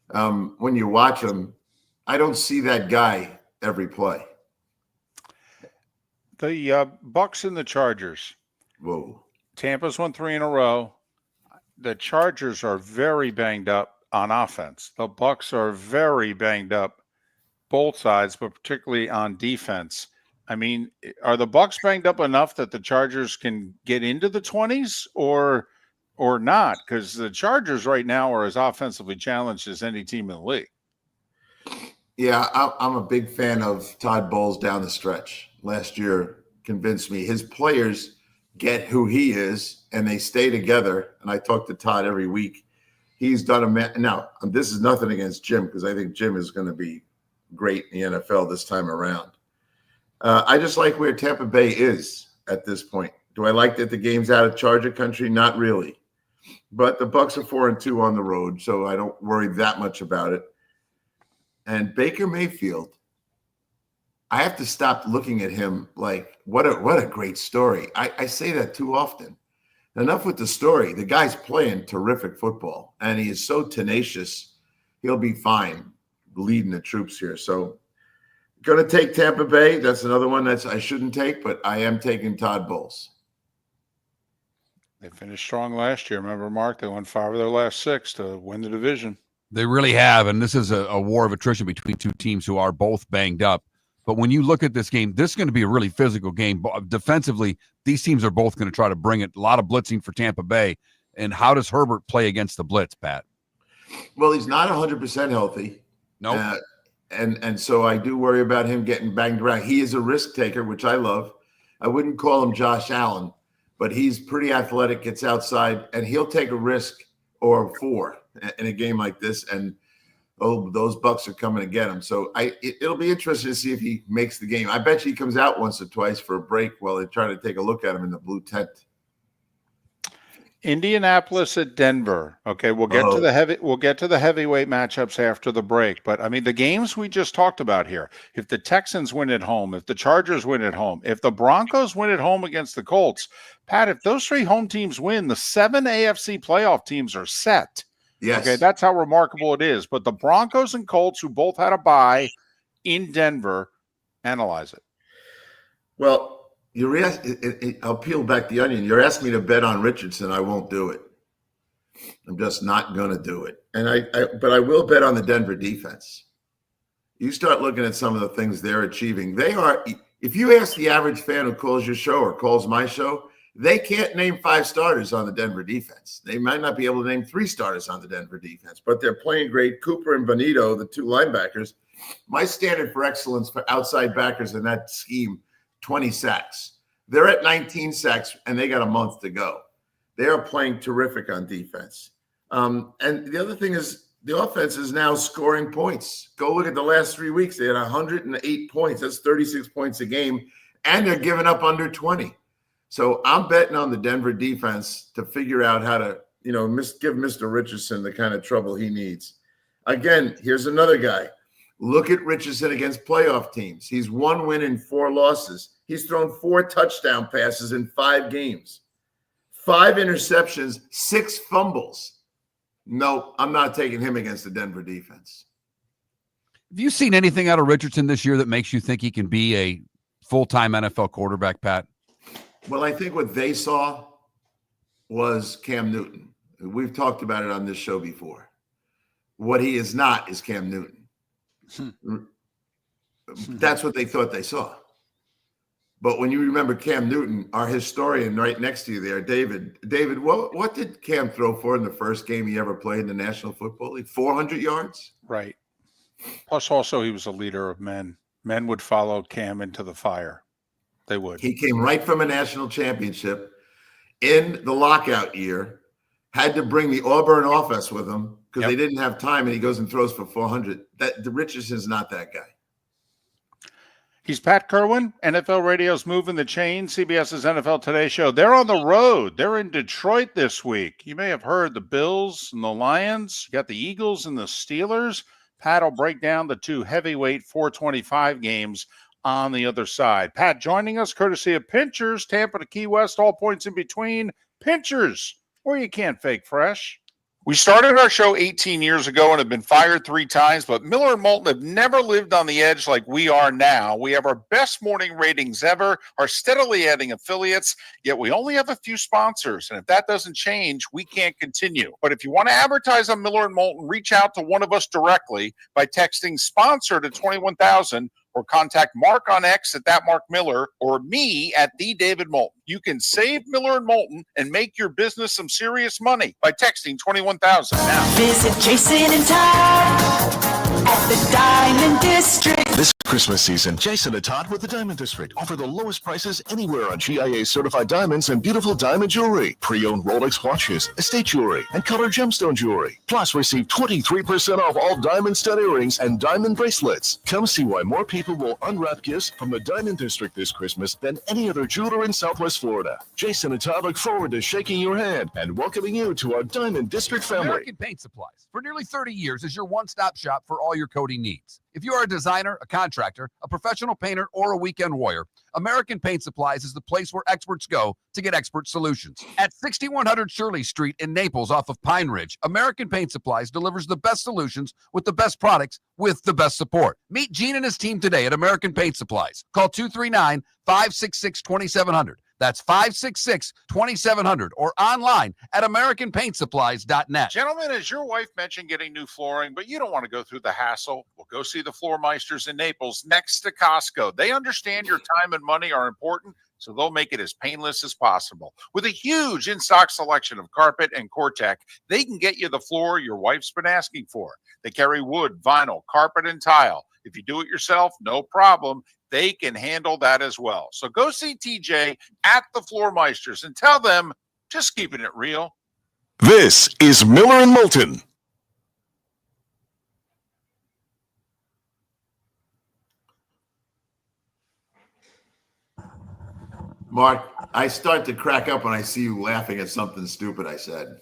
When you watch him, I don't see that guy every play. The Bucs and the Chargers. Whoa. Tampa's won 3 in a row. The Chargers are very banged up on offense. The Bucs are very banged up, both sides, but particularly on defense. I mean, are the Bucks banged up enough that the Chargers can get into the 20s or not? Because the Chargers right now are as offensively challenged as any team in the league. Yeah, I'm a big fan of Todd Bowles down the stretch. Last year convinced me his players get who he is and they stay together. And I talk to Todd every week. He's done now, this is nothing against Jim because I think Jim is going to be great in the NFL this time around. I just like where Tampa Bay is at this point. Do I like that the game's out of Charger country? Not really. But the Bucks are 4-2 on the road, so I don't worry that much about it. And Baker Mayfield, I have to stop looking at him like, what a great story. I say that too often. Enough with the story. The guy's playing terrific football, and he is so tenacious. He'll be fine leading the troops here. So going to take Tampa Bay. That's another one I shouldn't take, but I am taking Todd Bowles. They finished strong last year. Remember, Mark? They won 5 of their last 6 to win the division. They really have, and this is a war of attrition between two teams who are both banged up. But when you look at this game, this is going to be a really physical game. Defensively, these teams are both going to try to bring it. A lot of blitzing for Tampa Bay. And how does Herbert play against the blitz, Pat? Well, he's not 100% healthy. No. And so I do worry about him getting banged around. He is a risk taker, which I love. I wouldn't call him Josh Allen, but he's pretty athletic, gets outside, and he'll take a risk or 4 in a game like this. And those Bucks are coming to get him. So it'll be interesting to see if he makes the game. I bet you he comes out once or twice for a break while they try to take a look at him in the blue tent. Indianapolis at Denver. Okay, we'll get to the heavyweight matchups after the break. But I mean, the games we just talked about here. If the Texans win at home, if the Chargers win at home, if the Broncos win at home against the Colts, Pat, if those 3 home teams win, the 7 AFC playoff teams are set. Yes. Okay, that's how remarkable it is. But the Broncos and Colts, who both had a bye in Denver, analyze it. Well, I'll peel back the onion. You're asking me to bet on Richardson. I won't do it. I'm just not going to do it. But I will bet on the Denver defense. You start looking at some of the things they're achieving. If you ask the average fan who calls your show or calls my show, they can't name 5 starters on the Denver defense. They might not be able to name 3 starters on the Denver defense, but they're playing great. Cooper and Bonito, the 2 linebackers. My standard for excellence for outside backers in that scheme, 20 sacks. They're at 19 sacks, and they got a month to go. They are playing terrific on defense. And the other thing is the offense is now scoring points. Go look at the last 3 weeks. They had 108 points. That's 36 points a game, and they're giving up under 20. So I'm betting on the Denver defense to figure out how to, give Mr. Richardson the kind of trouble he needs. Again, here's another guy. Look at Richardson against playoff teams. He's 1 win and 4 losses. He's thrown 4 touchdown passes in 5 games, 5 interceptions, 6 fumbles. No, I'm not taking him against the Denver defense. Have you seen anything out of Richardson this year that makes you think he can be a full-time NFL quarterback, Pat? Well, I think what they saw was Cam Newton. We've talked about it on this show before. What he is not is Cam Newton. That's what they thought they saw. But when you remember Cam Newton, our historian right next to you there, David, what did Cam throw for in the first game he ever played in the National Football League? 400 yards? Right. Plus, also, he was a leader of men. Men would follow Cam into the fire. They would. He came right from a national championship in the lockout year, had to bring the Auburn offense with him because they didn't have time, and he goes and throws for 400. The Richardson's not that guy. He's Pat Kirwan, NFL Radio's Moving the Chain, CBS's NFL Today show. They're on the road. They're in Detroit this week. You may have heard the Bills and the Lions. You got the Eagles and the Steelers. Pat will break down the 2 heavyweight 425 games on the other side. Pat joining us courtesy of Pinchers, Tampa to Key West, all points in between. Pinchers, where you can't fake fresh. We started our show 18 years ago and have been fired 3 times, but Miller and Moulton have never lived on the edge like we are now. We have our best morning ratings ever, are steadily adding affiliates, yet we only have a few sponsors. And if that doesn't change, we can't continue. But if you want to advertise on Miller and Moulton, reach out to one of us directly by texting sponsor to 21,000 or contact Mark on X at that Mark Miller or me at the David Moulton. You can save Miller and Moulton and make your business some serious money by texting 21,000 now. Visit Jason and Todd at the Diamond District. This Christmas season, Jason and Todd with the Diamond District offer the lowest prices anywhere on GIA certified diamonds and beautiful diamond jewelry, pre-owned Rolex watches, estate jewelry, and colored gemstone jewelry. Plus, receive 23% off all diamond stud earrings and diamond bracelets. Come see why more people will unwrap gifts from the Diamond District this Christmas than any other jeweler in Southwest Florida. Jason and Todd look forward to shaking your hand and welcoming you to our Diamond District family. American Paint Supplies, for nearly 30 years, is your one-stop shop for all your coating needs. If you are a designer, a contractor, a professional painter, or a weekend warrior, American Paint Supplies is the place where experts go to get expert solutions. At 6100 Shirley Street in Naples off of Pine Ridge, American Paint Supplies delivers the best solutions with the best products with the best support. Meet Gene and his team today at American Paint Supplies. Call 239-566-2700. That's 566-2700 or online at AmericanPaintSupplies.net. Gentlemen, as your wife mentioned getting new flooring, but you don't want to go through the hassle, well, go see the Floor Meisters in Naples next to Costco. They understand your time and money are important, so they'll make it as painless as possible. With a huge in-stock selection of carpet and Cortec, they can get you the floor your wife's been asking for. They carry wood, vinyl, carpet, and tile. If you do it yourself, no problem. They can handle that as well. So go see TJ at the Floor Meisters and tell them, just keeping it real. This is Miller and Moulton. Mark, I start to crack up when I see you laughing at something stupid I said.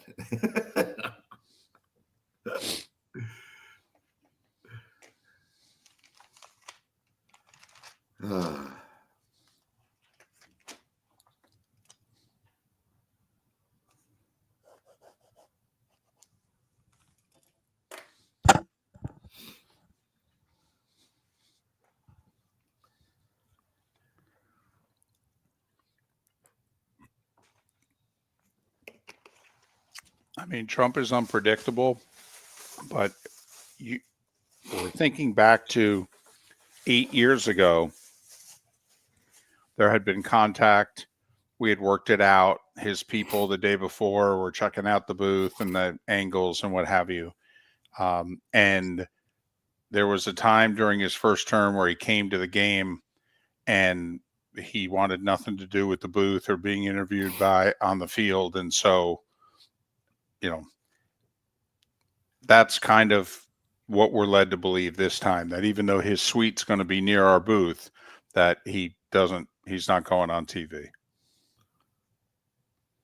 I mean, Trump is unpredictable, but we're thinking back to 8 years ago. There had been contact. We had worked it out. His people the day before were checking out the booth and the angles and what have you. And there was a time during his first term where he came to the game and he wanted nothing to do with the booth or being interviewed on the field. And so, that's kind of what we're led to believe this time, that even though his suite's going to be near our booth, that he's not going on TV.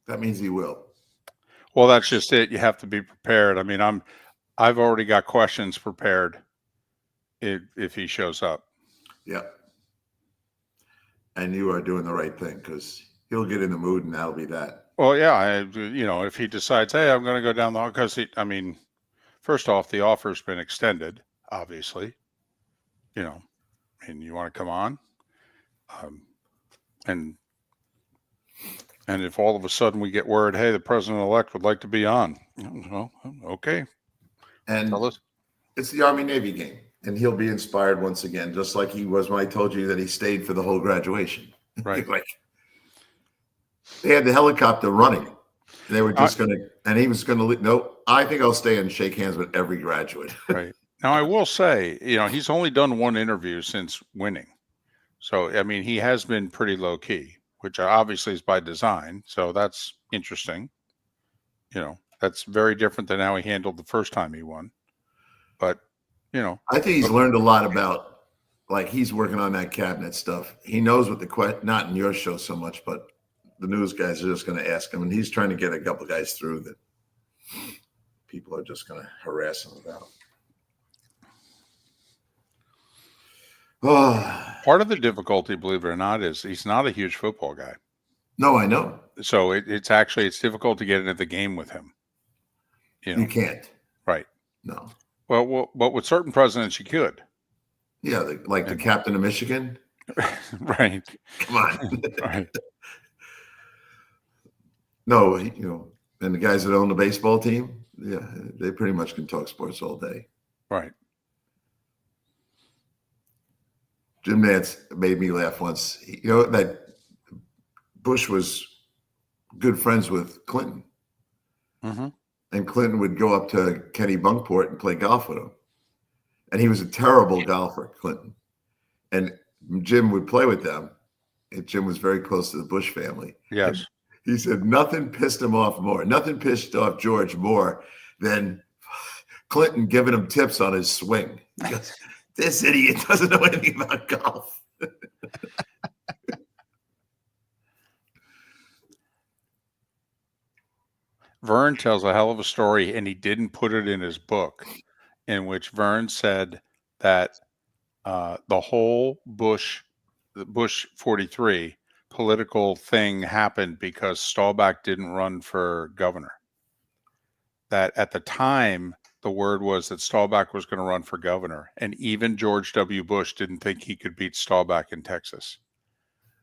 That means he will. Well, that's just it. You have to be prepared. I mean, I've already got questions prepared if he shows up. Yeah. And you are doing the right thing because he'll get in the mood and that'll be that. Well, yeah, if he decides, hey, I'm going to go down the hall, because first off, the offer's been extended, obviously. And you want to come on, and if all of a sudden we get word, hey, the president-elect would like to be on, well, okay. And it's the Army-Navy game, and he'll be inspired once again, just like he was when I told you that he stayed for the whole graduation. Right. They had the helicopter running. They were just going to, and he was going to, no, I think I'll stay and shake hands with every graduate. Right. Now, I will say, he's only done one interview since winning. So, he has been pretty low key, which obviously is by design. So that's interesting. That's very different than how he handled the first time he won. But, I think he's learned a lot about, he's working on that cabinet stuff. He knows what not in your show so much, but the news guys are just going to ask him, and he's trying to get a couple guys through that people are just going to harass him about. Part of the difficulty, believe it or not, is he's not a huge football guy. No, I know. So it's difficult to get into the game with him. You can't. Right. No. Well, but with certain presidents, you could. Yeah, the captain of Michigan. Right. Come on. Right. No, and the guys that own the baseball team, yeah, they pretty much can talk sports all day. Right. Jim Nantz made me laugh once. You know that Bush was good friends with Clinton. Mm-hmm. And Clinton would go up to Kenny Bunkport and play golf with him. And he was a terrible golfer, Clinton. And Jim would play with them. And Jim was very close to the Bush family. Yes. And he said nothing pissed him off more. Nothing pissed off George more than Clinton giving him tips on his swing. He goes, this idiot doesn't know anything about golf. Vern tells a hell of a story, and he didn't put it in his book, in which Vern said that the whole Bush 43 political thing happened because Staubach didn't run for governor. That at the time, the word was that Staubach was going to run for governor, and even George W. Bush didn't think he could beat Staubach in Texas.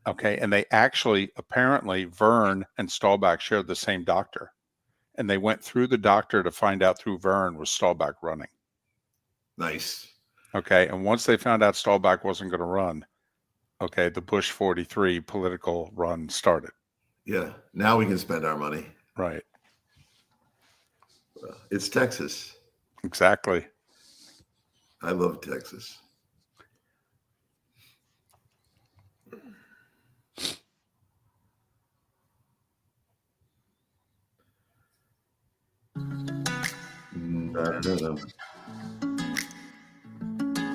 Okay, and they actually, apparently, Vern and Staubach shared the same doctor. And they went through the doctor to find out through Vern was Staubach running. Nice. Okay. And once they found out Staubach wasn't going to run, okay, the Bush 43 political run started. Yeah. Now we can spend our money. Right. It's Texas. Exactly. I love Texas.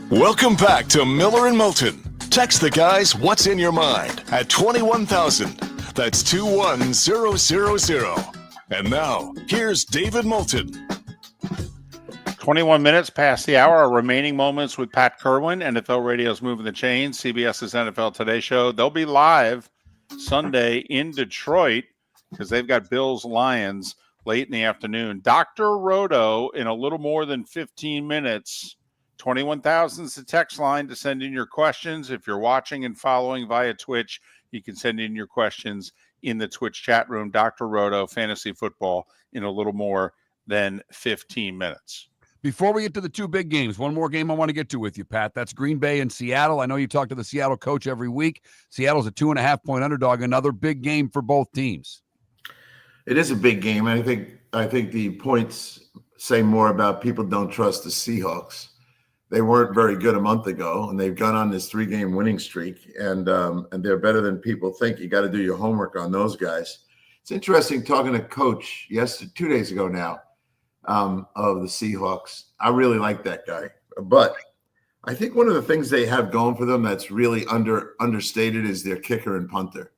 Welcome back to Miller and Moulton. Text the guys what's in your mind at 21,000. That's 21000. And now, here's David Moulton. 21 minutes past the hour. Our remaining moments with Pat Kirwan, NFL Radio's Moving the Chains, CBS's NFL Today Show. They'll be live Sunday in Detroit because they've got Bills Lions late in the afternoon. Dr. Roto in a little more than 15 minutes. 21,000 is the text line to send in your questions. If you're watching and following via Twitch, you can send in your questions in the Twitch chat room. Dr. Roto, fantasy football, in a little more than 15 minutes. Before we get to the two big games, one more game I want to get to with you, Pat. That's Green Bay and Seattle. I know you talk to the Seattle coach every week. Seattle's a 2.5-point underdog, another big game for both teams. It is a big game. I think the points say more about people don't trust the Seahawks. They weren't very good a month ago, and they've gone on this 3-game winning streak, and they're better than people think. You got to do your homework on those guys. It's interesting talking to Coach 2 days ago now of the Seahawks. I really like that guy, but I think one of the things they have going for them that's really understated is their kicker and punter.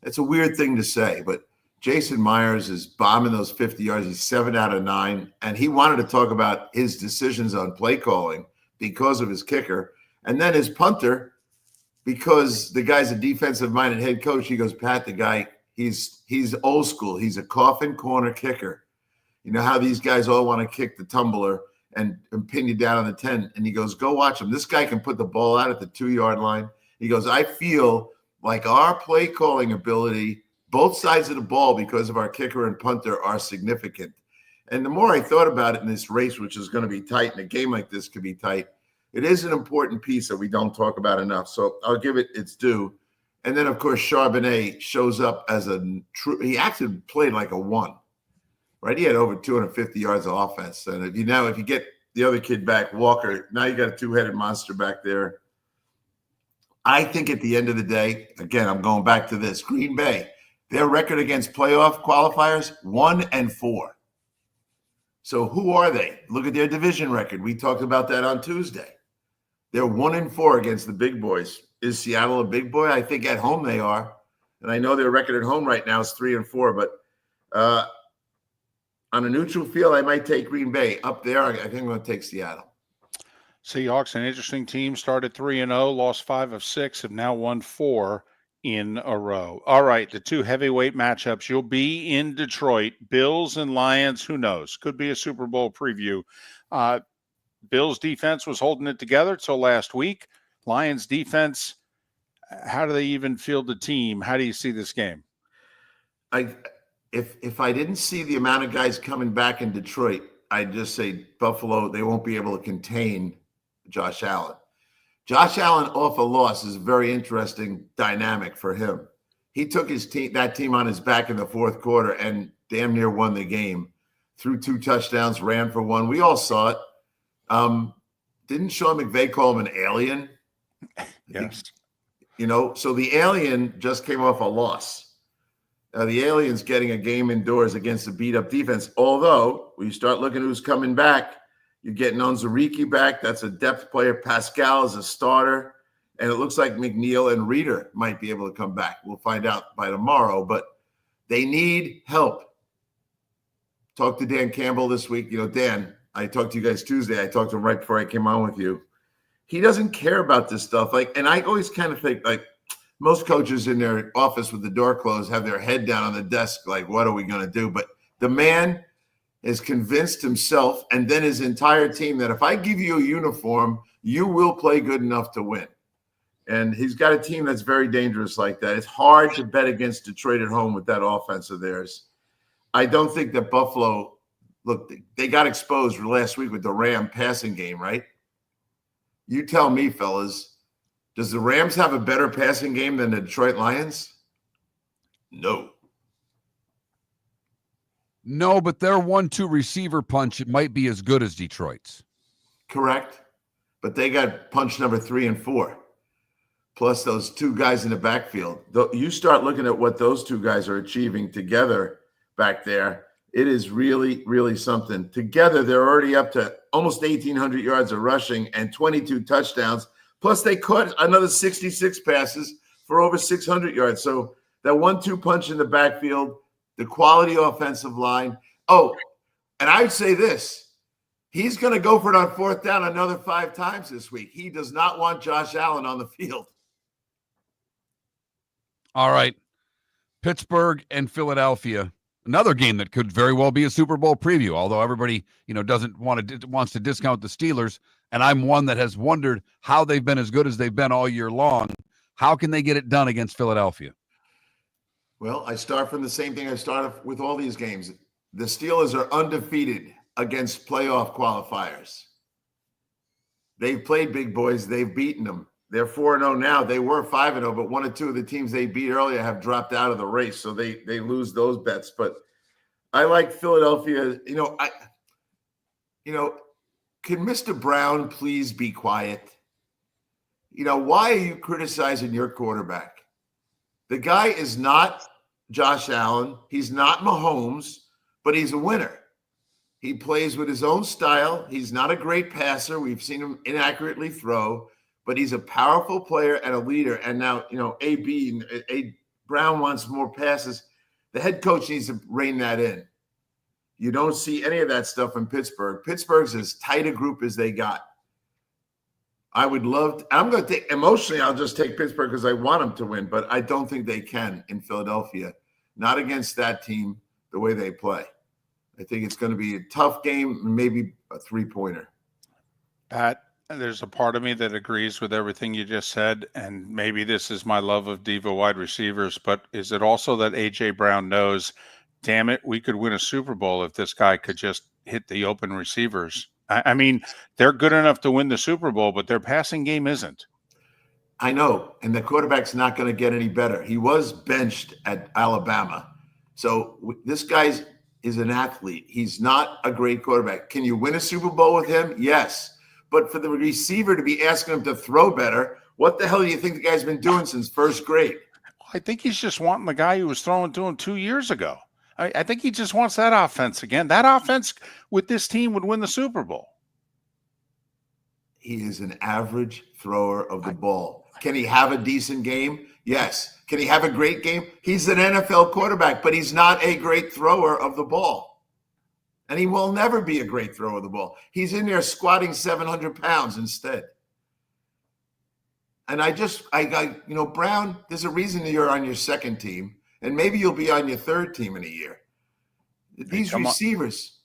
It's a weird thing to say, but Jason Myers is bombing those 50 yards. He's 7 out of 9, and he wanted to talk about his decisions on play calling because of his kicker. And then his punter, because the guy's a defensive-minded head coach, he goes, Pat, the guy, he's old school. He's a coffin corner kicker. You know how these guys all want to kick the tumbler and pin you down on the 10. And he goes, go watch him. This guy can put the ball out at the 2-yard line. He goes, I feel like our play calling ability, both sides of the ball, because of our kicker and punter, are significant. And the more I thought about it in this race, which is going to be tight, and a game like this could be tight, it is an important piece that we don't talk about enough. So I'll give it its due. And then, of course, Charbonnet shows up as a true – he actually played like a 1, right? He had over 250 yards of offense. And if you get the other kid back, Walker, now you got a 2-headed monster back there. I think at the end of the day, again, I'm going back to this, Green Bay, their record against playoff qualifiers, 1-4. So who are they? Look at their division record. We talked about that on Tuesday. They're 1-4 against the big boys. Is Seattle a big boy? I think at home they are. And I know their record at home right now is 3-4. But on a neutral field, I might take Green Bay. Up there, I think I'm going to take Seattle. Seahawks, an interesting team, started 3-0, lost 5 of 6, have now won 4 in a row. All right, the two heavyweight matchups. You'll be in Detroit. Bills and Lions, who knows? Could be a Super Bowl preview. Bills defense was holding it together till last week. Lions defense, how do they even field the team? How do you see this game? If I didn't see the amount of guys coming back in Detroit, I'd just say Buffalo, they won't be able to contain Josh Allen. Josh Allen off a loss is a very interesting dynamic for him. He took that team on his back in the fourth quarter and damn near won the game. Threw 2 touchdowns, ran for 1. We all saw it. Didn't Sean McVay call him an alien? Yes. So the alien just came off a loss. The alien's getting a game indoors against a beat-up defense. Although, when you start looking who's coming back, you're getting Onwuzurike back. That's a depth player. Pascal is a starter. And it looks like McNeil and Reeder might be able to come back. We'll find out by tomorrow. But they need help. Talked to Dan Campbell this week. Dan, I talked to you guys Tuesday. I talked to him right before I came on with you. He doesn't care about this stuff. And I always kind of think, most coaches in their office with the door closed have their head down on the desk, what are we going to do? But the man has convinced himself and then his entire team that if I give you a uniform, you will play good enough to win. And he's got a team that's very dangerous like that. It's hard to bet against Detroit at home with that offense of theirs. I don't think that Buffalo, look, they got exposed last week with the Ram passing game, right? You tell me, fellas, does the Rams have a better passing game than the Detroit Lions? No. No, but their 1-2 receiver punch, it might be as good as Detroit's. Correct. But they got punch number 3 and 4. Plus those 2 guys in the backfield. You start looking at what those 2 guys are achieving together back there. It is really, really something. Together, they're already up to almost 1,800 yards of rushing and 22 touchdowns. Plus, they caught another 66 passes for over 600 yards. So that 1-2 punch in the backfield, the quality offensive line. Oh, and I'd say this. He's going to go for it on 4th down another 5 times this week. He does not want Josh Allen on the field. All right. Pittsburgh and Philadelphia. Another game that could very well be a Super Bowl preview, although everybody, wants to discount the Steelers. And I'm one that has wondered how they've been as good as they've been all year long. How can they get it done against Philadelphia? Well, I start from the same thing I started with all these games. The Steelers are undefeated against playoff qualifiers. They've played big boys. They've beaten them. They're 4-0 now. They were 5-0, but 1 or 2 of the teams they beat earlier have dropped out of the race, so they lose those bets. But I like Philadelphia. Can Mr. Brown please be quiet? Why are you criticizing your quarterback? The guy is not Josh Allen. He's not Mahomes, but he's a winner. He plays with his own style. He's not a great passer. We've seen him inaccurately throw. But he's a powerful player and a leader. And now, A. Brown wants more passes. The head coach needs to rein that in. You don't see any of that stuff in Pittsburgh. Pittsburgh's as tight a group as they got. I would love to, I'm going to take, emotionally, I'll just take Pittsburgh because I want them to win, but I don't think they can in Philadelphia. Not against that team, the way they play. I think it's going to be a tough game, maybe a 3-pointer. Pat, there's a part of me that agrees with everything you just said, and maybe this is my love of diva wide receivers, but is it also that A.J. Brown knows, damn it, we could win a Super Bowl if this guy could just hit the open receivers? I mean, they're good enough to win the Super Bowl, but their passing game isn't. I know, and the quarterback's not going to get any better. He was benched at Alabama. So this guy is an athlete. He's not a great quarterback. Can you win a Super Bowl with him? Yes. But for the receiver to be asking him to throw better, what the hell do you think the guy's been doing since first grade? I think he's just wanting the guy who was throwing to him 2 years ago. I think he just wants that offense again. That offense with this team would win the Super Bowl. He is an average thrower of the ball. Can he have a decent game? Yes. Can he have a great game? He's an NFL quarterback, but he's not a great thrower of the ball. And he will never be a great thrower of the ball. He's in there squatting 700 pounds instead. And Brown, there's a reason you're on your second team, and maybe you'll be on your third team in a year. These receivers,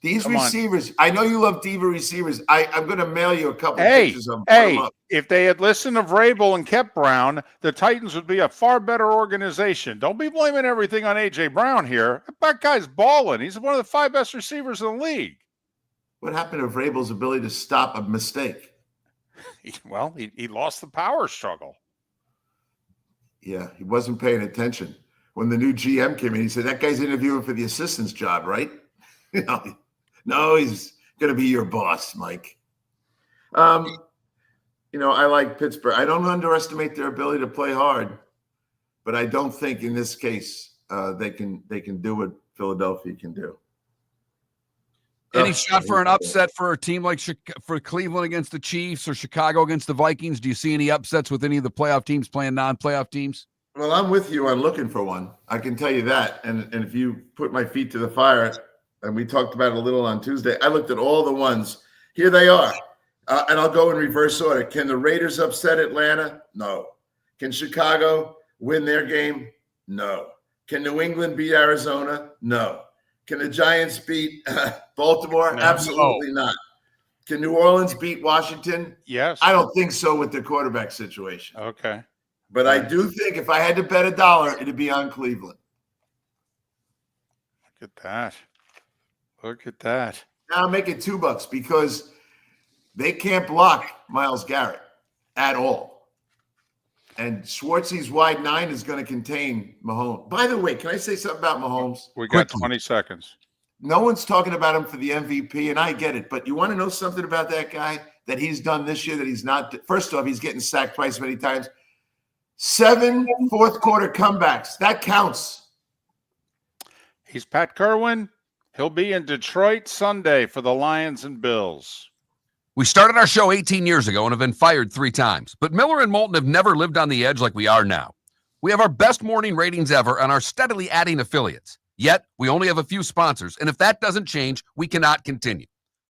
I know you love diva receivers. I'm going to mail you a couple of pictures of them. If they had listened to Vrabel and kept Brown, the Titans would be a far better organization. Don't be blaming everything on A.J. Brown here. That guy's balling. He's one of the 5 best receivers in the league. What happened to Vrabel's ability to stop a mistake? He lost the power struggle. Yeah, he wasn't paying attention. When the new GM came in, he said, that guy's interviewing for the assistant's job, right? No, he's going to be your boss, Mike. I like Pittsburgh. I don't underestimate their ability to play hard, but I don't think in this case they can do what Philadelphia can do. Any shot for an upset for a team like for Cleveland against the Chiefs or Chicago against the Vikings? Do you see any upsets with any of the playoff teams playing non-playoff teams? Well, I'm with you on looking for one. I can tell you that. And if you put my feet to the fire, and we talked about it a little on Tuesday, I looked at all the ones. Here they are. And I'll go in reverse order. Can the Raiders upset Atlanta? No. Can Chicago win their game? No. Can New England beat Arizona? No. Can the Giants beat Baltimore? No. Absolutely not. Can New Orleans beat Washington? Yes. I don't think so with the quarterback situation. Okay. But I do think if I had to bet $1, it'd be on Cleveland. Look at that. Look at that. Now make it $2 because they can't block Myles Garrett at all. And Schwartz's wide 9 is going to contain Mahomes. By the way, can I say something about Mahomes? We got 20 seconds. No one's talking about him for the MVP, and I get it. But you want to know something about that guy that he's done this year that he's not? First off, he's getting sacked twice many times. 7 fourth-quarter comebacks. That counts. He's Pat Kirwan. He'll be in Detroit Sunday for the Lions and Bills. We started our show 18 years ago and have been fired 3 times, but Miller and Moulton have never lived on the edge like we are now. We have our best morning ratings ever and are steadily adding affiliates. Yet, we only have a few sponsors, and if that doesn't change, we cannot continue.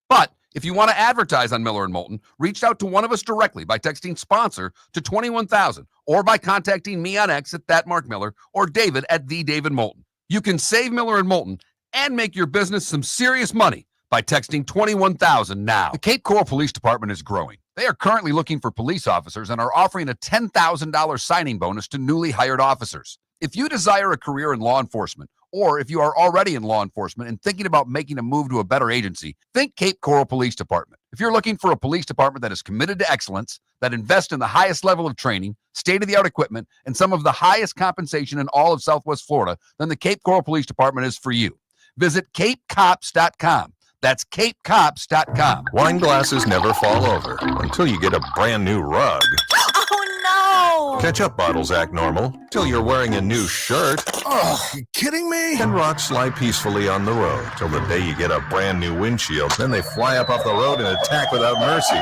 But if you want to advertise on Miller and Moulton, reach out to one of us directly by texting sponsor to 21,000 or by contacting me on X at @MarkMiller or David at @TheDavidMoulton. You can save Miller and Moulton and make your business some serious money by texting 21,000 now. The Cape Coral Police Department is growing. They are currently looking for police officers and are offering a $10,000 signing bonus to newly hired officers. If you desire a career in law enforcement, or if you are already in law enforcement and thinking about making a move to a better agency, think Cape Coral Police Department. If you're looking for a police department that is committed to excellence, that invests in the highest level of training, state-of-the-art equipment, and some of the highest compensation in all of Southwest Florida, then the Cape Coral Police Department is for you. Visit capecops.com. That's capecops.com. Wine glasses never fall over until you get a brand new rug. Oh no! Ketchup bottles act normal till you're wearing a new shirt. Oh, you kidding me? And rocks slide peacefully on the road till the day you get a brand new windshield. Then they fly up off the road and attack without mercy.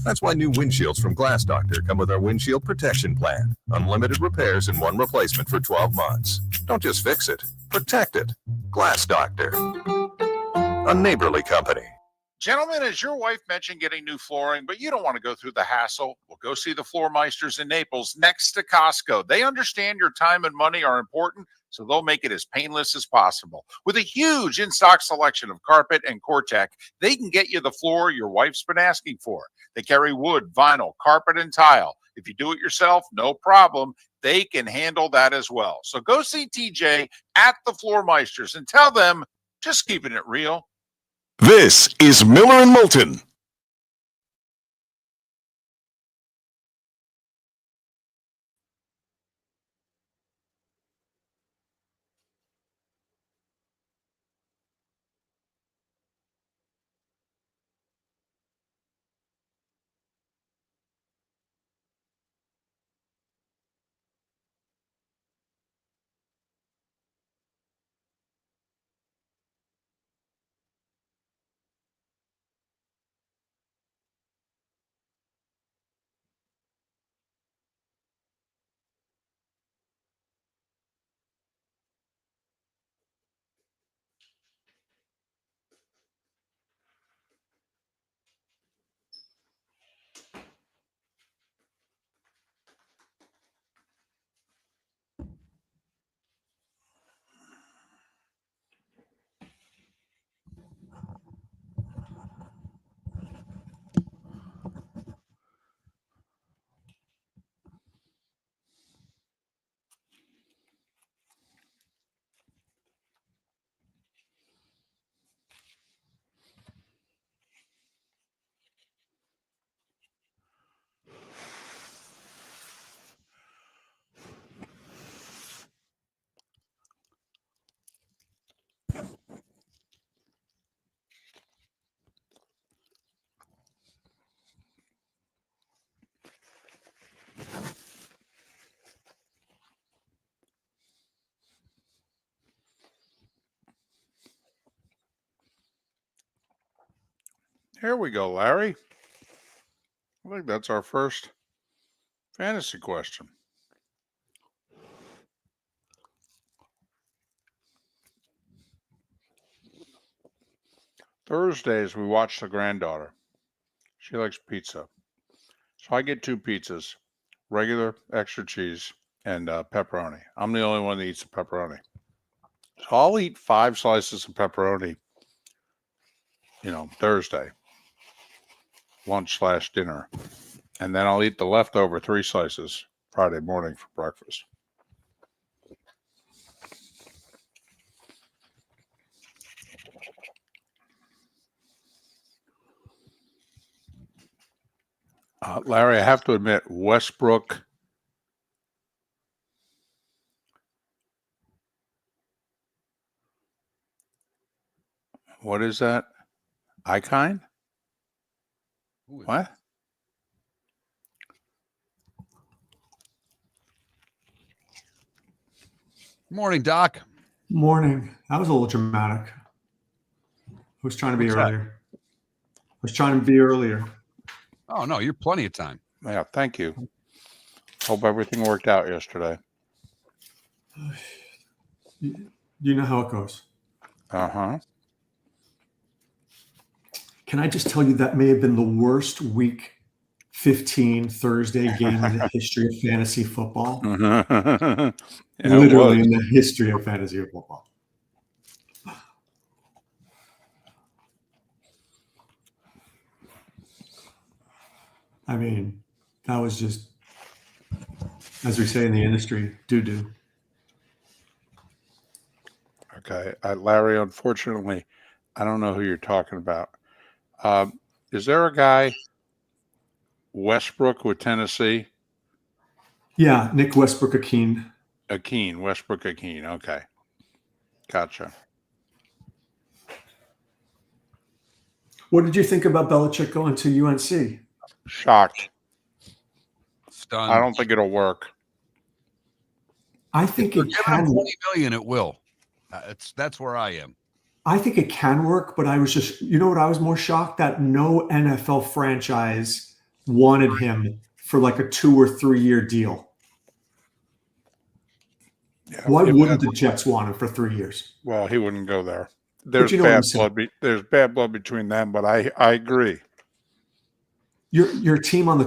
That's why new windshields from Glass Doctor come with our windshield protection plan. Unlimited repairs and 1 replacement for 12 months. Don't just fix it, protect it. Glass Doctor. A neighborly company. Gentlemen, as your wife mentioned getting new flooring, but you don't want to go through the hassle, well, go see the Floor Meisters in Naples next to Costco. They understand your time and money are important, so they'll make it as painless as possible. With a huge in-stock selection of carpet and Cortec, they can get you the floor your wife's been asking for. They carry wood, vinyl, carpet, and tile. If you do it yourself, no problem. They can handle that as well. So go see TJ at the Floor Meisters and tell them, just keeping it real. This is Miller and Moulton. Here we go, Larry. I think that's our first fantasy question. Thursdays, we watch the granddaughter. She likes pizza. So I get 2 pizzas, regular, extra cheese, and pepperoni. I'm the only one that eats the pepperoni. So I'll eat 5 slices of pepperoni, Thursday, lunch/dinner. And then I'll eat the leftover 3 slices Friday morning for breakfast. Larry, I have to admit, Westbrook. What is that? Icon? What? Morning, Doc. Morning. That was a little dramatic. I was trying to be earlier. Oh, no, you're plenty of time. Yeah, thank you. Hope everything worked out yesterday. You know how it goes. Uh-huh. Can I just tell you that may have been the worst week 15 Thursday game in the history of fantasy football? Literally in the history of fantasy football. I mean, that was just, as we say in the industry, doo-doo. Okay. Larry, unfortunately, I don't know who you're talking about. Is there a guy, Westbrook with Tennessee? Yeah, Nick Westbrook-Akeem. Westbrook-Akeem. Okay. Gotcha. What did you think about Belichick going to UNC? Shocked. Stunned. I don't think it'll work. I think it can. $20 million, it will. That's where I am. I think it can work, but I was just, what I was more shocked that no NFL franchise wanted him for like a 2 or 3 year deal. Yeah, why wouldn't the Jets want him for 3 years? Well, he wouldn't go there. There's bad blood. There's bad blood between them, but I agree. Your team on the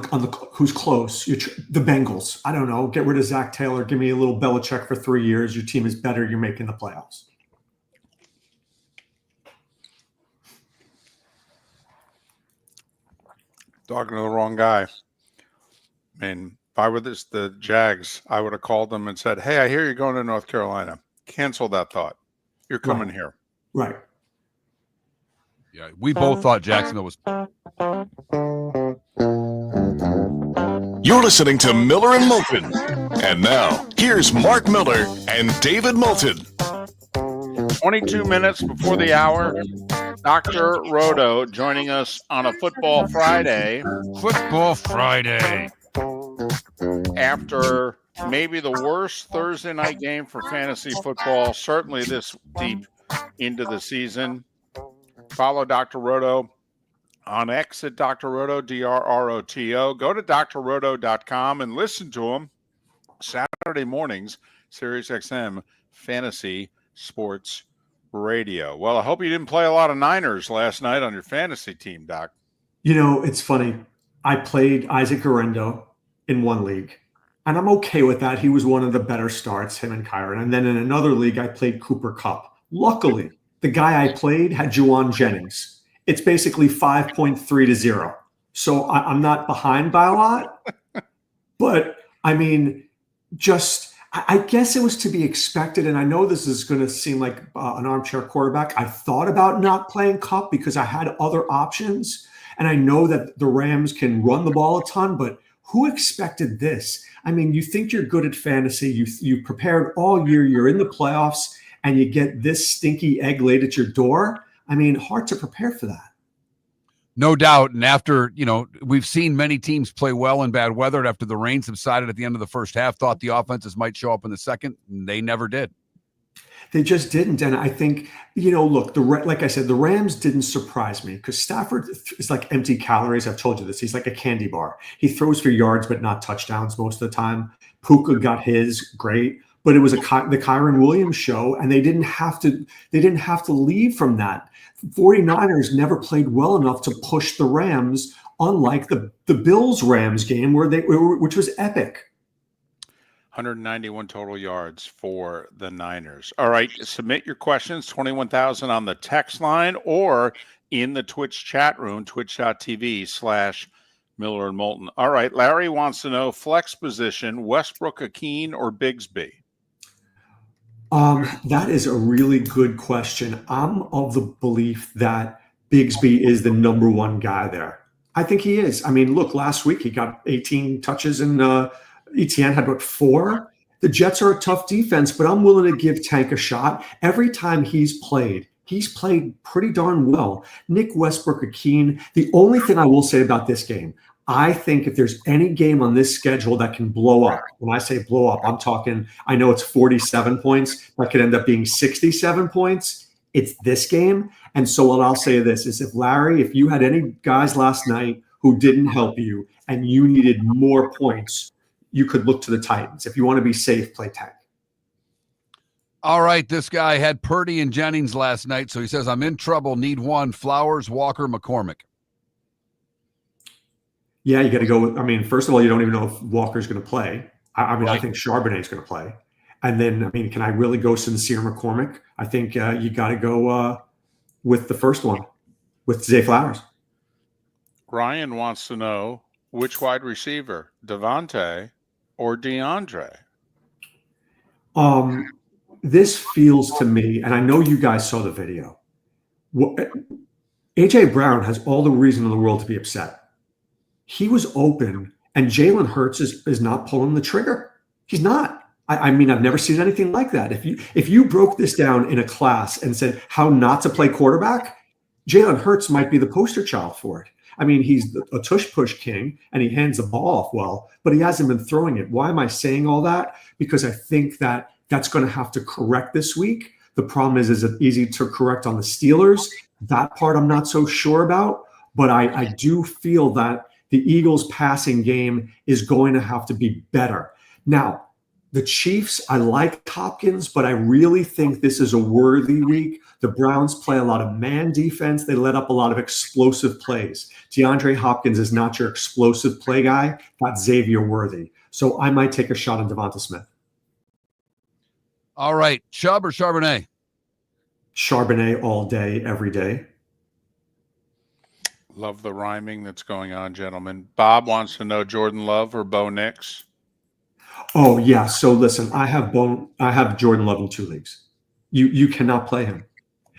who's close, the Bengals. I don't know. Get rid of Zach Taylor. Give me a little Belichick for 3 years. Your team is better. You're making the playoffs. Talking to the wrong guy. I mean, if I were the Jags, I would have called them and said, "Hey, I hear you're going to North Carolina. Cancel that thought. You're coming here." Right. Yeah, we both thought Jacksonville was. You're listening to Miller and Moulton. And now, here's Mark Miller and David Moulton. 22 minutes before the hour, Dr. Roto joining us on a Football Friday. Football Friday. After maybe the worst Thursday night game for fantasy football, certainly this deep into the season. Follow Dr. Roto on X at Dr. Roto, DRROTO. Go to drroto.com and listen to him Saturday mornings, Sirius XM Fantasy Sports Radio. Well, I hope you didn't play a lot of Niners last night on your fantasy team, Doc. It's funny. I played Isaac Guerrero in one league, and I'm okay with that. He was one of the better starts, him and Kyron. And then in another league, I played Cooper Kupp. Luckily, the guy I played had Juwan Jennings. It's basically 5.3-0. So I'm not behind by a lot. But, I mean, I guess it was to be expected. And I know this is going to seem like an armchair quarterback. I thought about not playing Kupp because I had other options. And I know that the Rams can run the ball a ton, but who expected this? I mean, you think you're good at fantasy. You prepared all year. You're in the playoffs, and you get this stinky egg laid at your door. I mean, hard to prepare for that. No doubt. And after, we've seen many teams play well in bad weather. After the rain subsided at the end of the first half, thought the offenses might show up in the second, and they never did. They just didn't. And I think, look, like I said, the Rams didn't surprise me because Stafford is like empty calories. I've told you this. He's like a candy bar. He throws for yards, but not touchdowns most of the time. Puka got his, great. But it was the Kyron Williams show, and they didn't have to leave from that. 49ers never played well enough to push the Rams, unlike the Bills-Rams game which was epic. 191 total yards for the Niners. All right, submit your questions, 21,000 on the text line or in the Twitch chat room, twitch.tv/Miller and Moulton. All right, Larry wants to know flex position, Westbrook, Akeen, or Bigsby? That is a really good question. I'm of the belief that Bigsby is the number one guy there. I think he is. I mean, look, last week he got 18 touches and Etienne had 4. The Jets are a tough defense, but I'm willing to give Tank a shot. Every time he's played pretty darn well. Nick Westbrook-Akeen, the only thing I will say about this game, I think if there's any game on this schedule that can blow up, when I say blow up, I'm talking, I know it's 47 points, that could end up being 67 points. It's this game. And so what I'll say this is if you had any guys last night who didn't help you and you needed more points, you could look to the Titans. If you want to be safe, play Tank. All right, this guy had Purdy and Jennings last night, so he says, I'm in trouble, need one, Flowers, Walker, McCormick. Yeah, you got to go with, first of all, you don't even know if Walker's going to play. I think Charbonnet's going to play. And then, can I really go Sincere McCormick? I think you got to go with the first one, with Zay Flowers. Ryan wants to know which wide receiver, Devontae or DeAndre? This feels to me, and I know you guys saw the video, A.J. Brown has all the reason in the world to be upset. He was open, and Jalen Hurts is not pulling the trigger. He's not. I've never seen anything like that. If you broke this down in a class and said how not to play quarterback, Jalen Hurts might be the poster child for it. He's a tush-push king, and he hands the ball off well, but he hasn't been throwing it. Why am I saying all that? Because I think that's going to have to correct this week. The problem is it easy to correct on the Steelers? That part I'm not so sure about, but I do feel that the Eagles' passing game is going to have to be better. Now, the Chiefs, I like Hopkins, but I really think this is a worthy week. The Browns play a lot of man defense. They let up a lot of explosive plays. DeAndre Hopkins is not your explosive play guy. That's Xavier Worthy. So I might take a shot on Devonta Smith. All right, Chubb or Charbonnet? Charbonnet all day, every day. Love the rhyming that's going on, gentlemen. Bob wants to know Jordan Love or Bo Nix. Oh, yeah. So listen, I have Jordan Love in 2 leagues. You cannot play him.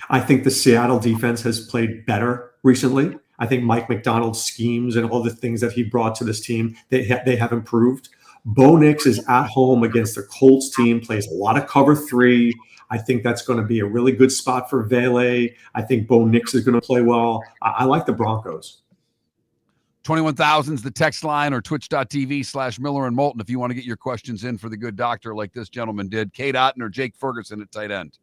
I think the Seattle defense has played better recently. I think Mike McDonald's schemes and all the things that he brought to this team, they have improved. Bo Nix is at home against the Colts team, plays a lot of cover 3. I think that's going to be a really good spot for Vele. I think Bo Nix is going to play well. I like the Broncos. 21,000's the text line or twitch.tv/Miller and Moulton if you want to get your questions in for the good doctor like this gentleman did. Kate Otten or Jake Ferguson at tight end?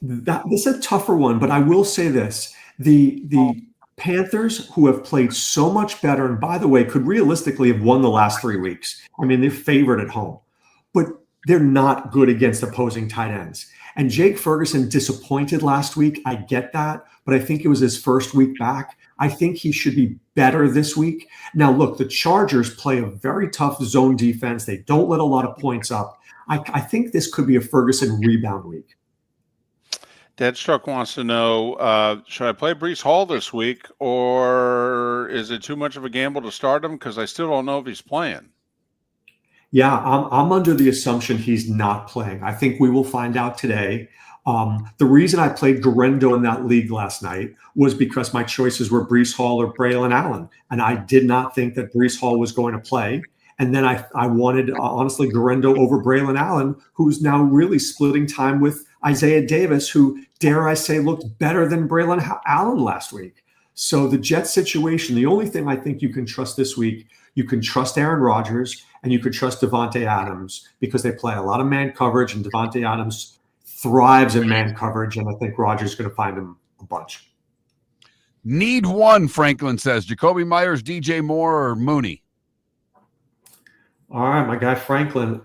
This is a tougher one, but I will say this. The Panthers, who have played so much better, and by the way, could realistically have won the last 3 weeks. They're favored at home, but they're not good against opposing tight ends. And Jake Ferguson disappointed last week. I get that, but I think it was his first week back. I think he should be better this week. Now, look, the Chargers play a very tough zone defense. They don't let a lot of points up. I think this could be a Ferguson rebound week. Deadstruck wants to know, should I play Breece Hall this week, or is it too much of a gamble to start him? Because I still don't know if he's playing. Yeah, I'm under the assumption he's not playing. I think we will find out today. The reason I played Garendo in that league last night was because my choices were Breece Hall or Braylon Allen, and I did not think that Breece Hall was going to play. And then I wanted, honestly, Garendo over Braylon Allen, who's now really splitting time with Isaiah Davis, who, dare I say, looked better than Braylon Allen last week. So the Jets situation, the only thing I think you can trust this week, you can trust Aaron Rodgers, and you could trust Devontae Adams because they play a lot of man coverage, and Devontae Adams thrives in man coverage, and I think Rodgers is going to find him a bunch. Need one, Franklin says. Jacoby Myers, DJ Moore, or Mooney? All right, my guy Franklin.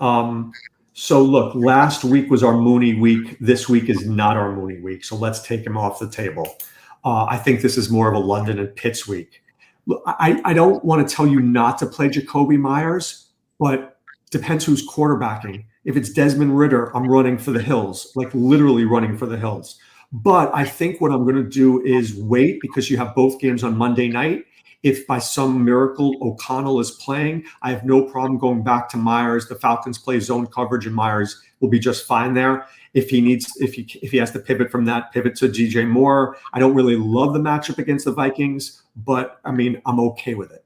So look, last week was our Mooney week. This week is not our Mooney week, so let's take him off the table. I think this is more of a London and Pitts week. Look, I don't want to tell you not to play Jacoby Myers, but depends who's quarterbacking. If it's Desmond Ridder, I'm running for the hills, like literally running for the hills. But I think what I'm going to do is wait because you have both games on Monday night. If by some miracle O'Connell is playing, I have no problem going back to Myers. The Falcons play zone coverage, and Myers will be just fine there. If he has to pivot from that, pivot to DJ Moore. I don't really love the matchup against the Vikings, but I mean, I'm okay with it.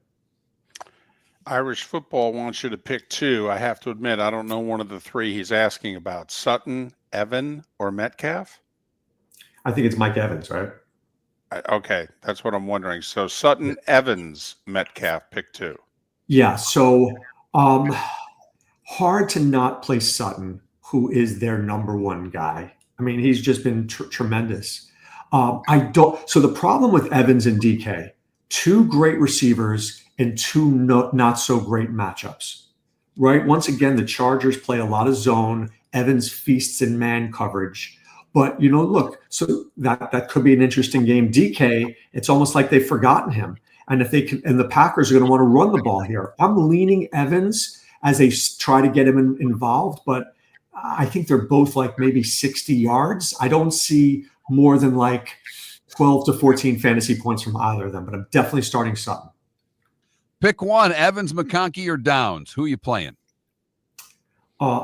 Irish football wants you to pick two. I have to admit, I don't know one of the three he's asking about. Sutton, Evan, or Metcalf? I think it's Mike Evans, right? Okay, that's what I'm wondering. So Sutton, Evans, Metcalf, pick two. Yeah, so hard to not play Sutton, who is their number one guy. I mean, he's just been tremendous. So the problem with Evans and DK, two great receivers and two not so great matchups, right? Once again, the Chargers play a lot of zone. Evans feasts in man coverage. But, look, so that could be an interesting game. DK, it's almost like they've forgotten him. And if they can, and the Packers are going to want to run the ball here. I'm leaning Evans as they try to get him involved, but I think they're both like maybe 60 yards. I don't see more than like 12 to 14 fantasy points from either of them, but I'm definitely starting Sutton. Pick one, Evans, McConkey, or Downs. Who are you playing?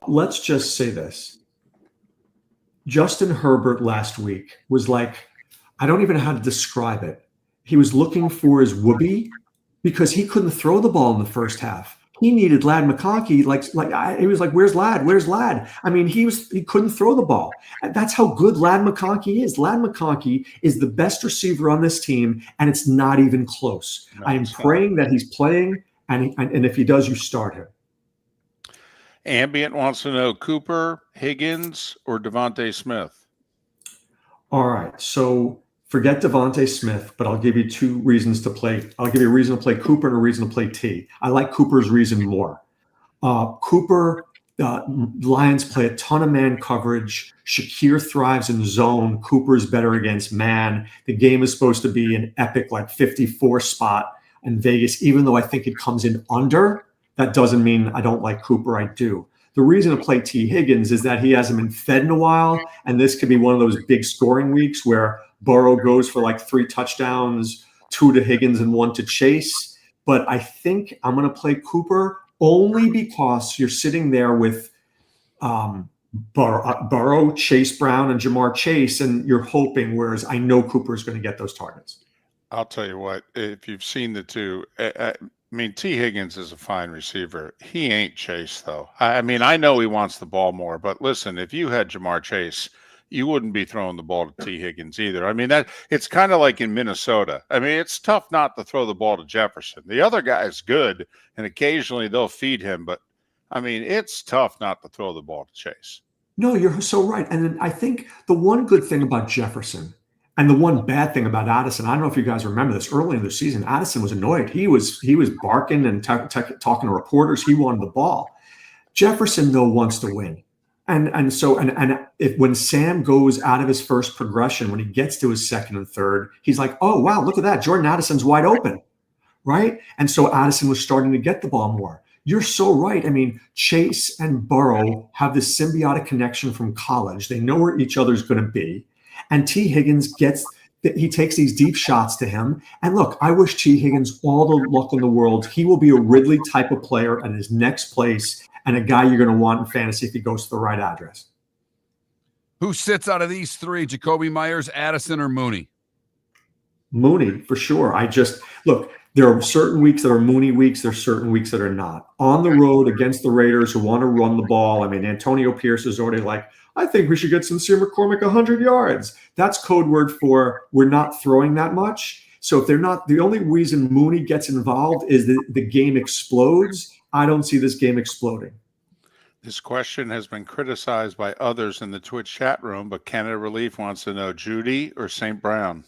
Let's just say this. Justin Herbert last week was like, I don't even know how to describe it. He was looking for his whoopee because he couldn't throw the ball in the first half. He needed Lad McConkey. He was like, "Where's Lad? Where's Lad?" I mean, he couldn't throw the ball. And that's how good Lad McConkey is. Lad McConkey is the best receiver on this team, and it's not even close. No, I am praying that he's playing, and if he does, you start him. Ambient wants to know Cooper, Higgins, or Devontae Smith. All right, so forget Devontae Smith, but I'll give you two reasons to play. I'll give you a reason to play Cooper and a reason to play T. I like Cooper's reason more. Cooper, Lions play a ton of man coverage. Shakir thrives in zone. Cooper's better against man. The game is supposed to be an epic, 54 spot in Vegas, even though I think it comes in under. That doesn't mean I don't like Cooper. I do. The reason to play T. Higgins is that he hasn't been fed in a while, and this could be one of those big scoring weeks where Burrow goes for 3 touchdowns, 2 to Higgins and 1 to Chase. But I think I'm going to play Cooper only because you're sitting there with Burrow, Chase Brown, and Jamar Chase, and you're hoping, whereas I know Cooper is going to get those targets. I'll tell you what, if you've seen the two, I mean, T. Higgins is a fine receiver. He ain't Chase, though. I mean, I know he wants the ball more, but listen, if you had Jamar Chase, you wouldn't be throwing the ball to T. Higgins either. I mean, it's kind of like in Minnesota. I mean, it's tough not to throw the ball to Jefferson. The other guy is good, and occasionally they'll feed him, but I mean, it's tough not to throw the ball to Chase. No, you're so right. And then I think the one good thing about Jefferson and the one bad thing about Addison, I don't know if you guys remember this, early in the season, Addison was annoyed. He was barking and talking to reporters. He wanted the ball. Jefferson, though, wants to win. And so if when Sam goes out of his first progression, when he gets to his second and third, he's like, oh, wow, look at that. Jordan Addison's wide open, right? And so Addison was starting to get the ball more. You're so right. I mean, Chase and Burrow have this symbiotic connection from college. They know where each other's going to be. And T. Higgins he takes these deep shots to him. And look, I wish T. Higgins all the luck in the world. He will be a Ridley type of player at his next place and a guy you're going to want in fantasy if he goes to the right address. Who sits out of these three, Jacoby Myers, Addison, or Mooney? Mooney, for sure. Look, there are certain weeks that are Mooney weeks. There are certain weeks that are not. On the road against the Raiders who want to run the ball. I mean, Antonio Pierce is already like, I think we should get Sincere McCormick 100 yards. That's code word for we're not throwing that much. So if they're not, the only reason Mooney gets involved is that the game explodes. I don't see this game exploding. This question has been criticized by others in the Twitch chat room, but Canada Relief wants to know Judy or St. Brown.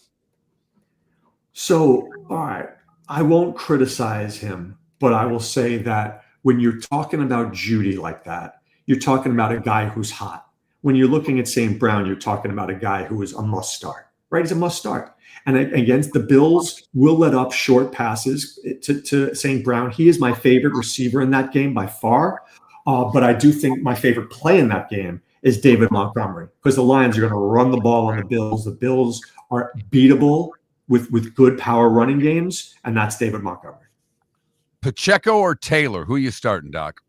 So, all right, I won't criticize him, but I will say that when you're talking about Judy like that, you're talking about a guy who's hot. When you're looking at St. Brown, you're talking about a guy who is a must start, right? He's a must start. And against the Bills, will let up short passes to St. Brown. He is my favorite receiver in that game by far. But I do think my favorite play in that game is David Montgomery, because the Lions are going to run the ball on the Bills. The Bills are beatable with good power running games, and that's David Montgomery. Pacheco or Taylor? Who are you starting, Doc?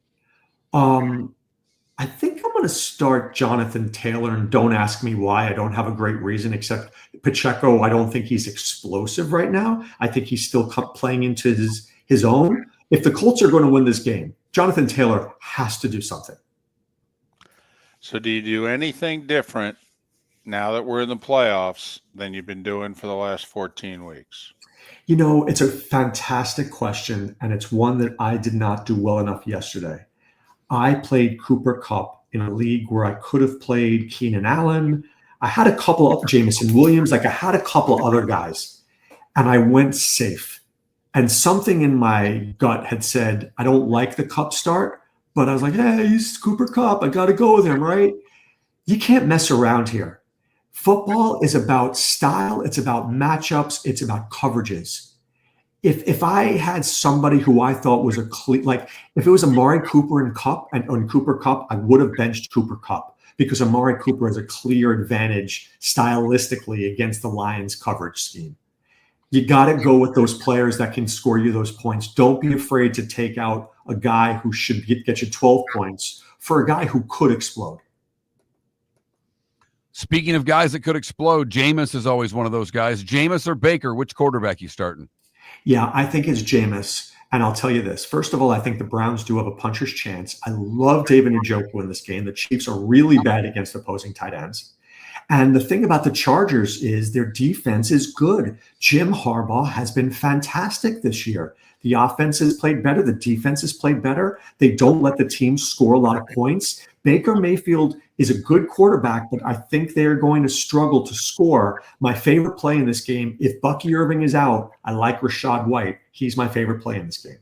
I think I'm going to start Jonathan Taylor, and don't ask me why. I don't have a great reason, except Pacheco, I don't think he's explosive right now. I think he's still playing into his own. If the Colts are going to win this game, Jonathan Taylor has to do something. So do you do anything different now that we're in the playoffs than you've been doing for the last 14 weeks? You know, it's a fantastic question, and it's one that I did not do well enough yesterday. I played Cooper Kupp in a league where I could have played Keenan Allen. I had a couple of Jameson Williams, I had a couple of other guys, and I went safe. And something in my gut had said, I don't like the Kupp start, but I was like, hey, he's Cooper Kupp. I got to go with him, right? You can't mess around here. Football is about style. It's about matchups. It's about coverages. If I had somebody who I thought was if it was Amari Cooper and Cooper Kupp, I would have benched Cooper Kupp, because Amari Cooper has a clear advantage stylistically against the Lions coverage scheme. You got to go with those players that can score you those points. Don't be afraid to take out a guy who should get you 12 points for a guy who could explode. Speaking of guys that could explode, Jameis is always one of those guys. Jameis or Baker, which quarterback you starting? Yeah, I think it's Jameis. And I'll tell you this. First of all, I think the Browns do have a puncher's chance. I love David Njoku in this game. The Chiefs are really bad against opposing tight ends. And the thing about the Chargers is their defense is good. Jim Harbaugh has been fantastic this year. The offense has played better. The defense has played better. They don't let the team score a lot of points. Baker Mayfield is a good quarterback, but I think they're going to struggle to score. My favorite play in this game, if Bucky Irving is out, I like Rachaad White. He's my favorite play in this game.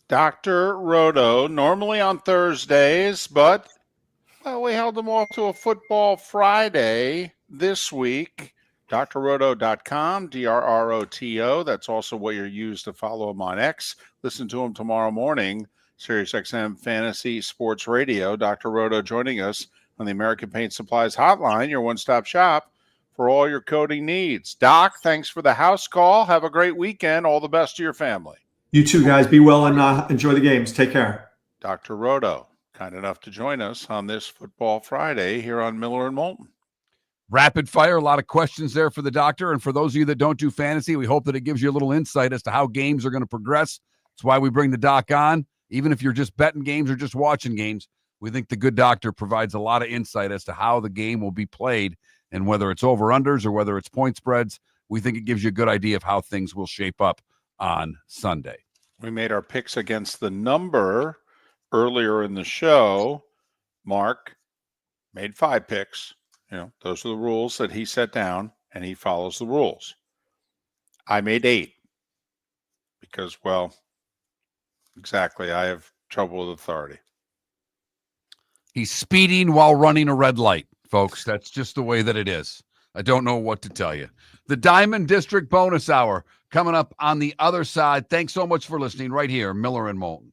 Dr. Roto, normally on Thursdays, but we held them off to a Football Friday this week. drroto.com, DRROTO. That's also what you're used to follow him on X. Listen to him tomorrow morning, SiriusXM Fantasy Sports Radio. Dr. Roto joining us on the American Paint Supplies Hotline, your one-stop shop for all your coating needs. Doc, thanks for the house call. Have a great weekend. All the best to your family. You too, guys. Be well and enjoy the games. Take care. Dr. Roto, kind enough to join us on this Football Friday here on Miller and Moulton. Rapid fire, a lot of questions there for the doctor. And for those of you that don't do fantasy, we hope that it gives you a little insight as to how games are going to progress. That's why we bring the doc on. Even if you're just betting games or just watching games, we think the good doctor provides a lot of insight as to how the game will be played, and whether it's over-unders or whether it's point spreads. We think it gives you a good idea of how things will shape up on Sunday. We made our picks against the number earlier in the show. Mark made 5 picks. Those are the rules that he set down, and he follows the rules. I made 8 because, exactly, I have trouble with authority. He's speeding while running a red light, folks. That's just the way that it is. I don't know what to tell you. The Diamond District Bonus Hour coming up on the other side. Thanks so much for listening right here, Miller and Moulton.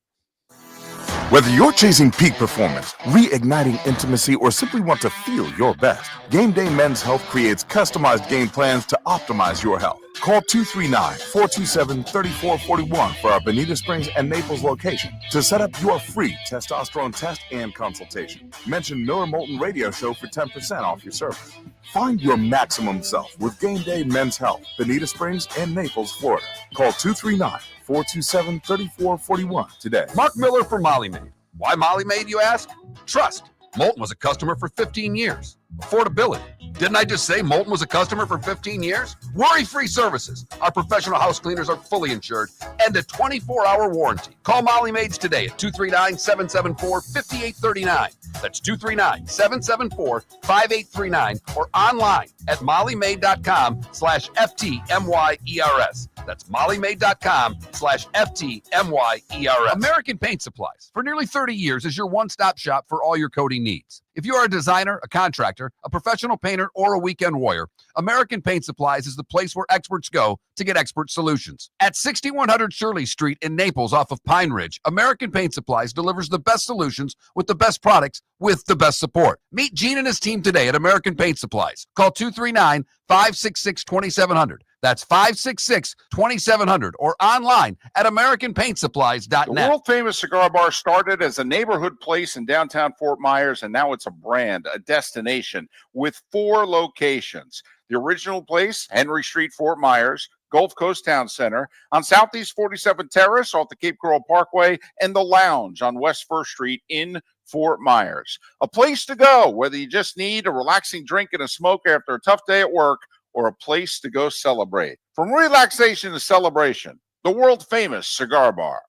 Whether you're chasing peak performance, reigniting intimacy, or simply want to feel your best, Game Day Men's Health creates customized game plans to optimize your health. Call 239-427-3441 for our Bonita Springs and Naples location to set up your free testosterone test and consultation. Mention Miller Moulton Radio Show for 10% off your service. Find your maximum self with Game Day Men's Health, Bonita Springs and Naples, Florida. Call 239-427-3441 today. Mark Miller for Molly Maid. Why Molly Maid, you ask? Trust. Moulton was a customer for 15 years. Affordability. Didn't I just say Moulton was a customer for 15 years? Worry-free services. Our professional house cleaners are fully insured and a 24-hour warranty. Call Molly Maids today at 239-774-5839. That's 239-774-5839 or online at mollymaid.com/FTMYERS. That's mollymaid.com/FTMYERS. American Paint Supplies. For nearly 30 years is your one-stop shop for all your coating needs. If you are a designer, a contractor, a professional painter, or a weekend warrior, American Paint Supplies is the place where experts go to get expert solutions. At 6100 Shirley Street in Naples off of Pine Ridge, American Paint Supplies delivers the best solutions with the best products with the best support. Meet Gene and his team today at American Paint Supplies. Call 239-566-2700. That's 566-2700 or online at AmericanPaintSupplies.net. The world-famous cigar bar started as a neighborhood place in downtown Fort Myers, and now it's a brand, a destination with 4 locations. The original place, Henry Street, Fort Myers, Gulf Coast Town Center, on Southeast 47th Terrace off the Cape Coral Parkway, and the Lounge on West 1st Street in Fort Myers. A place to go, whether you just need a relaxing drink and a smoke after a tough day at work, or a place to go celebrate. From relaxation to celebration, the world-famous cigar bar.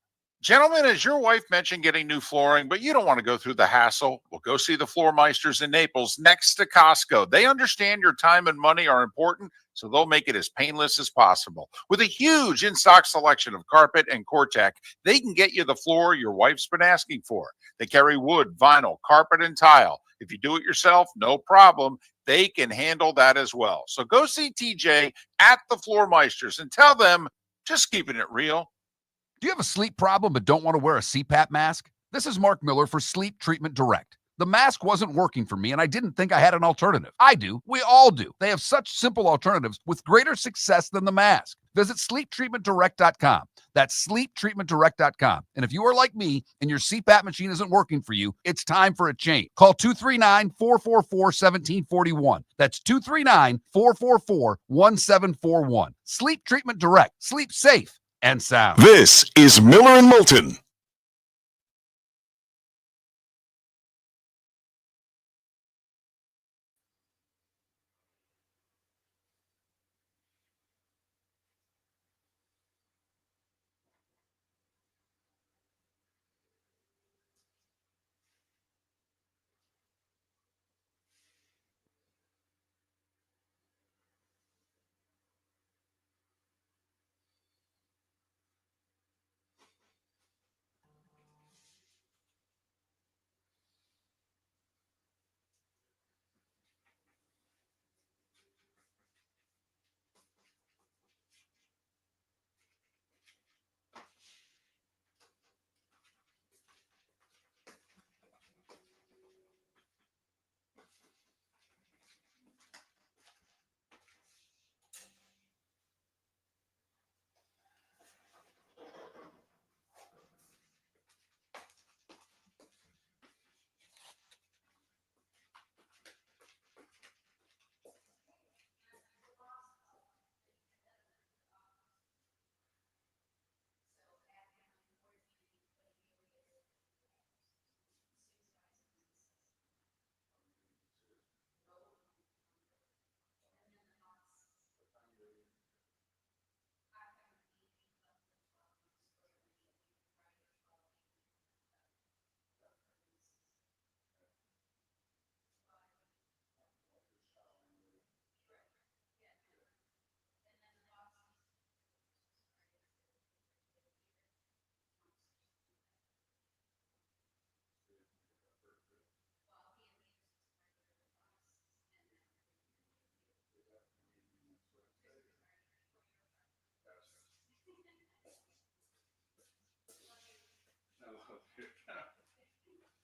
Gentlemen, as your wife mentioned getting new flooring, but you don't want to go through the hassle, well, go see the Floor Meisters in Naples next to Costco. They understand your time and money are important, so they'll make it as painless as possible. With a huge in-stock selection of carpet and Cortec, they can get you the floor your wife's been asking for. They carry wood, vinyl, carpet, and tile. If you do it yourself, no problem. They can handle that as well. So go see TJ at the Floor Meisters and tell them, just keeping it real. Do you have a sleep problem but don't want to wear a CPAP mask? This is Mark Miller for Sleep Treatment Direct. The mask wasn't working for me, and I didn't think I had an alternative. I do. We all do. They have such simple alternatives with greater success than the mask. Visit sleeptreatmentdirect.com. That's sleeptreatmentdirect.com. And if you are like me and your CPAP machine isn't working for you, it's time for a change. Call 239-444-1741. That's 239-444-1741. Sleep Treatment Direct. Sleep safe and sound. This is Miller and Moulton.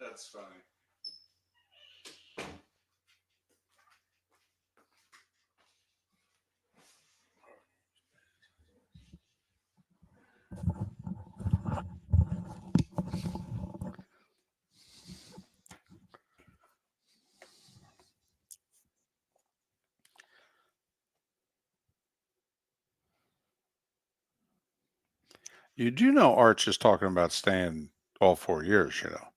That's funny. You do know Arch is talking about staying all 4 years, you know.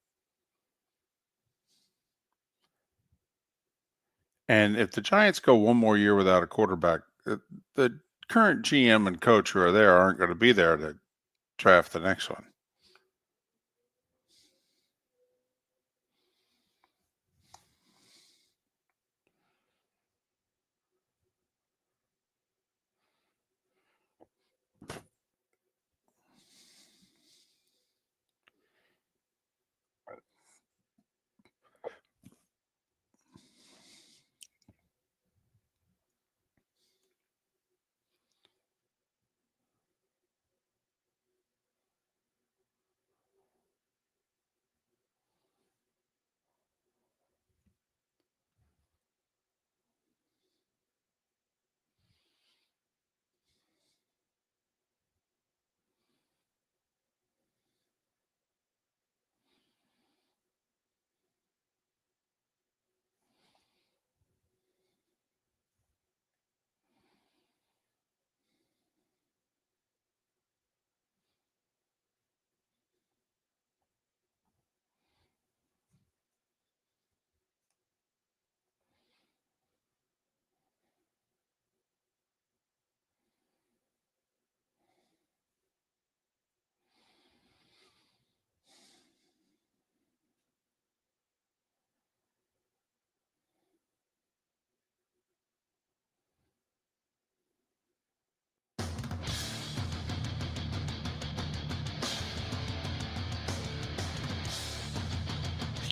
And if the Giants go one more year without a quarterback, the current GM and coach who are there aren't going to be there to draft the next one.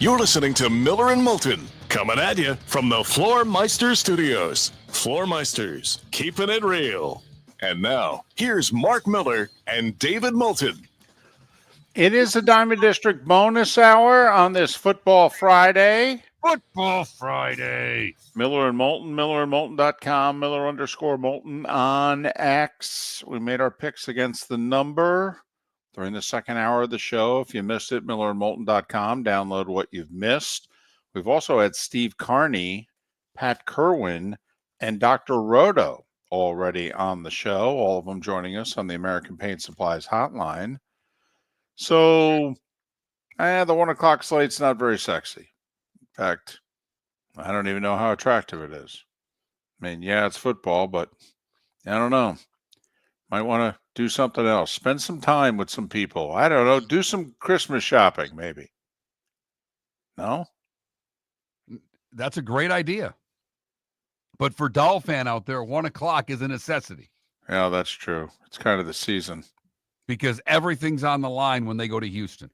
You're listening to Miller and Moulton, coming at you from the Floor Meister Studios. Floor Meisters, keeping it real. And now, here's Mark Miller and David Moulton. It is a Diamond District bonus hour on this Football Friday. Football Friday. Miller and Moulton, millerandmoulton.com, Miller_Moulton on X. We made our picks against the number during the second hour of the show. If you missed it, millerandmoulton.com. Download what you've missed. We've also had Steve Carney, Pat Kirwan, and Dr. Roto already on the show, all of them joining us on the American Paint Supplies hotline. So, the 1 o'clock slate's not very sexy. In fact, I don't even know how attractive it is. I mean, yeah, it's football, but I don't know. Might want to do something else. Spend some time with some people. I don't know. Do some Christmas shopping, maybe. No? That's a great idea. But for Doll fan out there, 1 o'clock is a necessity. Yeah, that's true. It's kind of the season. Because everything's on the line when they go to Houston.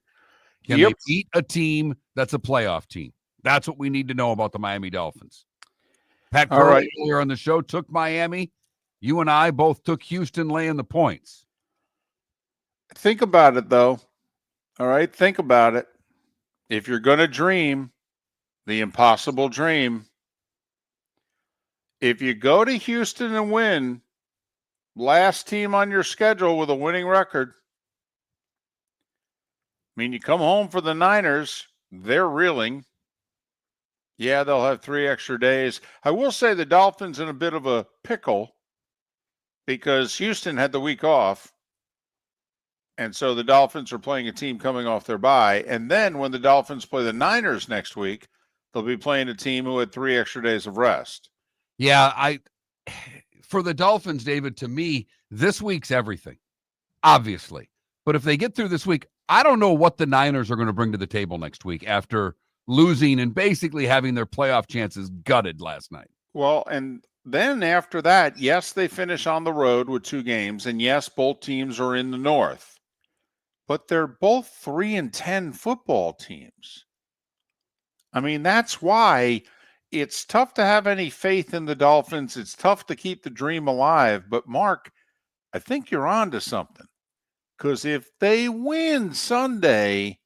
Can Yep. they beat a team that's a playoff team? That's what we need to know about the Miami Dolphins. Pat All Curley right. earlier on the show took Miami. You and I both took Houston laying the points. Think about it, though. All right? Think about it. If you're going to dream the impossible dream, if you go to Houston and win, last team on your schedule with a winning record, I mean, you come home for the Niners, they're reeling. Yeah, they'll have 3 extra days. I will say the Dolphins in a bit of a pickle because Houston had the week off. And so the Dolphins are playing a team coming off their bye. And then when the Dolphins play the Niners next week, they'll be playing a team who had 3 extra days of rest. Yeah, for the Dolphins, David, to me, this week's everything, obviously. But if they get through this week, I don't know what the Niners are going to bring to the table next week after losing and basically having their playoff chances gutted last night. Well, and then after that, yes, they finish on the road with 2 games. And yes, both teams are in the North. But they're both 3-10 football teams. I mean, that's why it's tough to have any faith in the Dolphins. It's tough to keep the dream alive. But, Mark, I think you're on to something. Because if they win Sunday,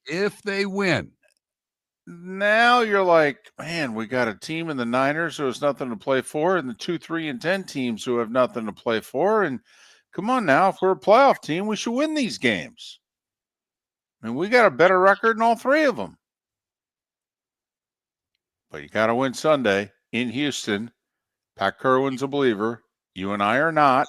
now you're like, man, we got a team in the Niners who has nothing to play for and the 2, 3, and 10 teams who have nothing to play for. And come on now, if we're a playoff team, we should win these games. I mean, we got a better record in all 3 of them. But you got to win Sunday in Houston. Pat Kirwan's a believer. You and I are not,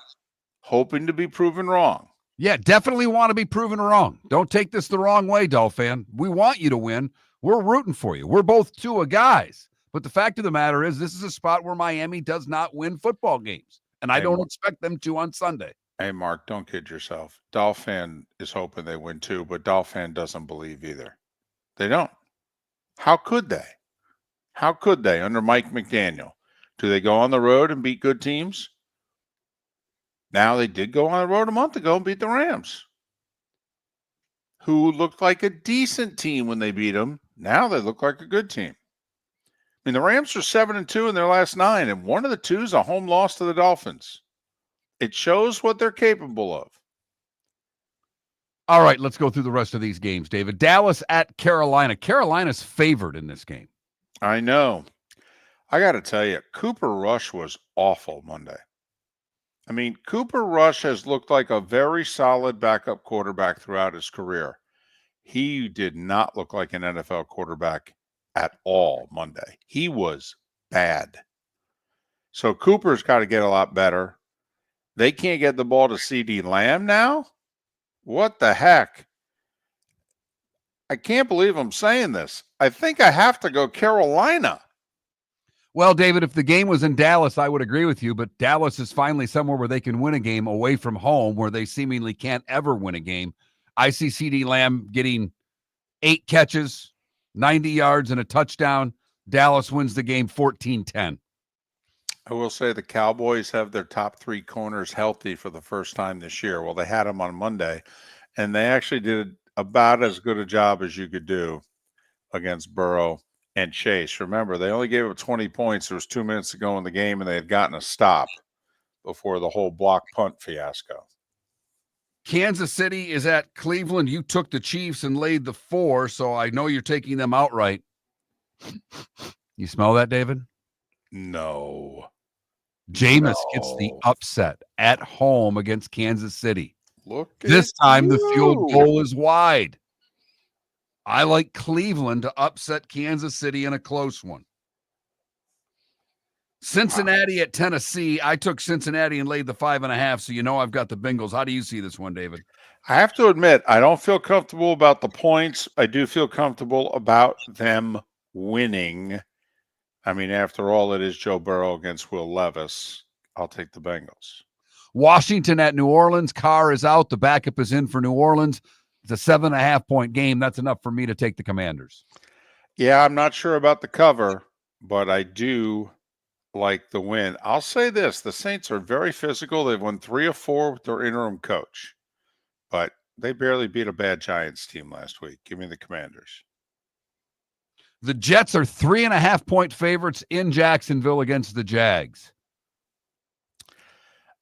hoping to be proven wrong. Yeah, definitely want to be proven wrong. Don't take this the wrong way, Doll fan. We want you to win. We're rooting for you. We're both 2 guys. But the fact of the matter is, this is a spot where Miami does not win football games, and I don't expect them to on Sunday. Hey, Mark, don't kid yourself. Dolphin is hoping they win too, but Dolphin doesn't believe either. They don't. How could they? How could they under Mike McDaniel? Do they go on the road and beat good teams? Now, they did go on the road a month ago and beat the Rams, who looked like a decent team when they beat them. Now they look like a good team. I mean, the Rams are 7-2 in their last 9, and one of the two is a home loss to the Dolphins. It shows what they're capable of. All right, let's go through the rest of these games, David. Dallas at Carolina. Carolina's favored in this game. I know. I got to tell you, Cooper Rush was awful Monday. I mean, Cooper Rush has looked like a very solid backup quarterback throughout his career. He did not look like an NFL quarterback at all Monday. He was bad. So Cooper's got to get a lot better. They can't get the ball to CD Lamb now? What the heck? I can't believe I'm saying this. I think I have to go Carolina. Well, David, if the game was in Dallas, I would agree with you, but Dallas is finally somewhere where they can win a game away from home where they seemingly can't ever win a game. I see CD Lamb getting 8 catches, 90 yards, and a touchdown. Dallas wins the game 14-10. I will say the Cowboys have their top 3 corners healthy for the first time this year. Well, they had them on Monday, and they actually did about as good a job as you could do against Burrow and Chase. Remember, they only gave up 20 points. There was 2 minutes to go in the game, and they had gotten a stop before the whole block punt fiasco. Kansas City is at Cleveland. You took the Chiefs and laid the 4, so I know you're taking them outright. You smell that, David? No. Jameis gets the upset at home against Kansas City. Look, this time the field goal is wide. I like Cleveland to upset Kansas City in a close one. Cincinnati at Tennessee. I took Cincinnati and laid the 5.5, so you know I've got the Bengals. How do you see this one, David? I have to admit, I don't feel comfortable about the points. I do feel comfortable about them winning. I mean, after all, it is Joe Burrow against Will Levis. I'll take the Bengals. Washington at New Orleans. Carr is out. The backup is in for New Orleans. It's a 7.5-point game. That's enough for me to take the Commanders. Yeah, I'm not sure about the cover, but I do like the win. I'll say this. The Saints are very physical. They've won 3 of 4 with their interim coach, but they barely beat a bad Giants team last week. Give me the Commanders. The Jets are 3.5-point favorites in Jacksonville against the Jags.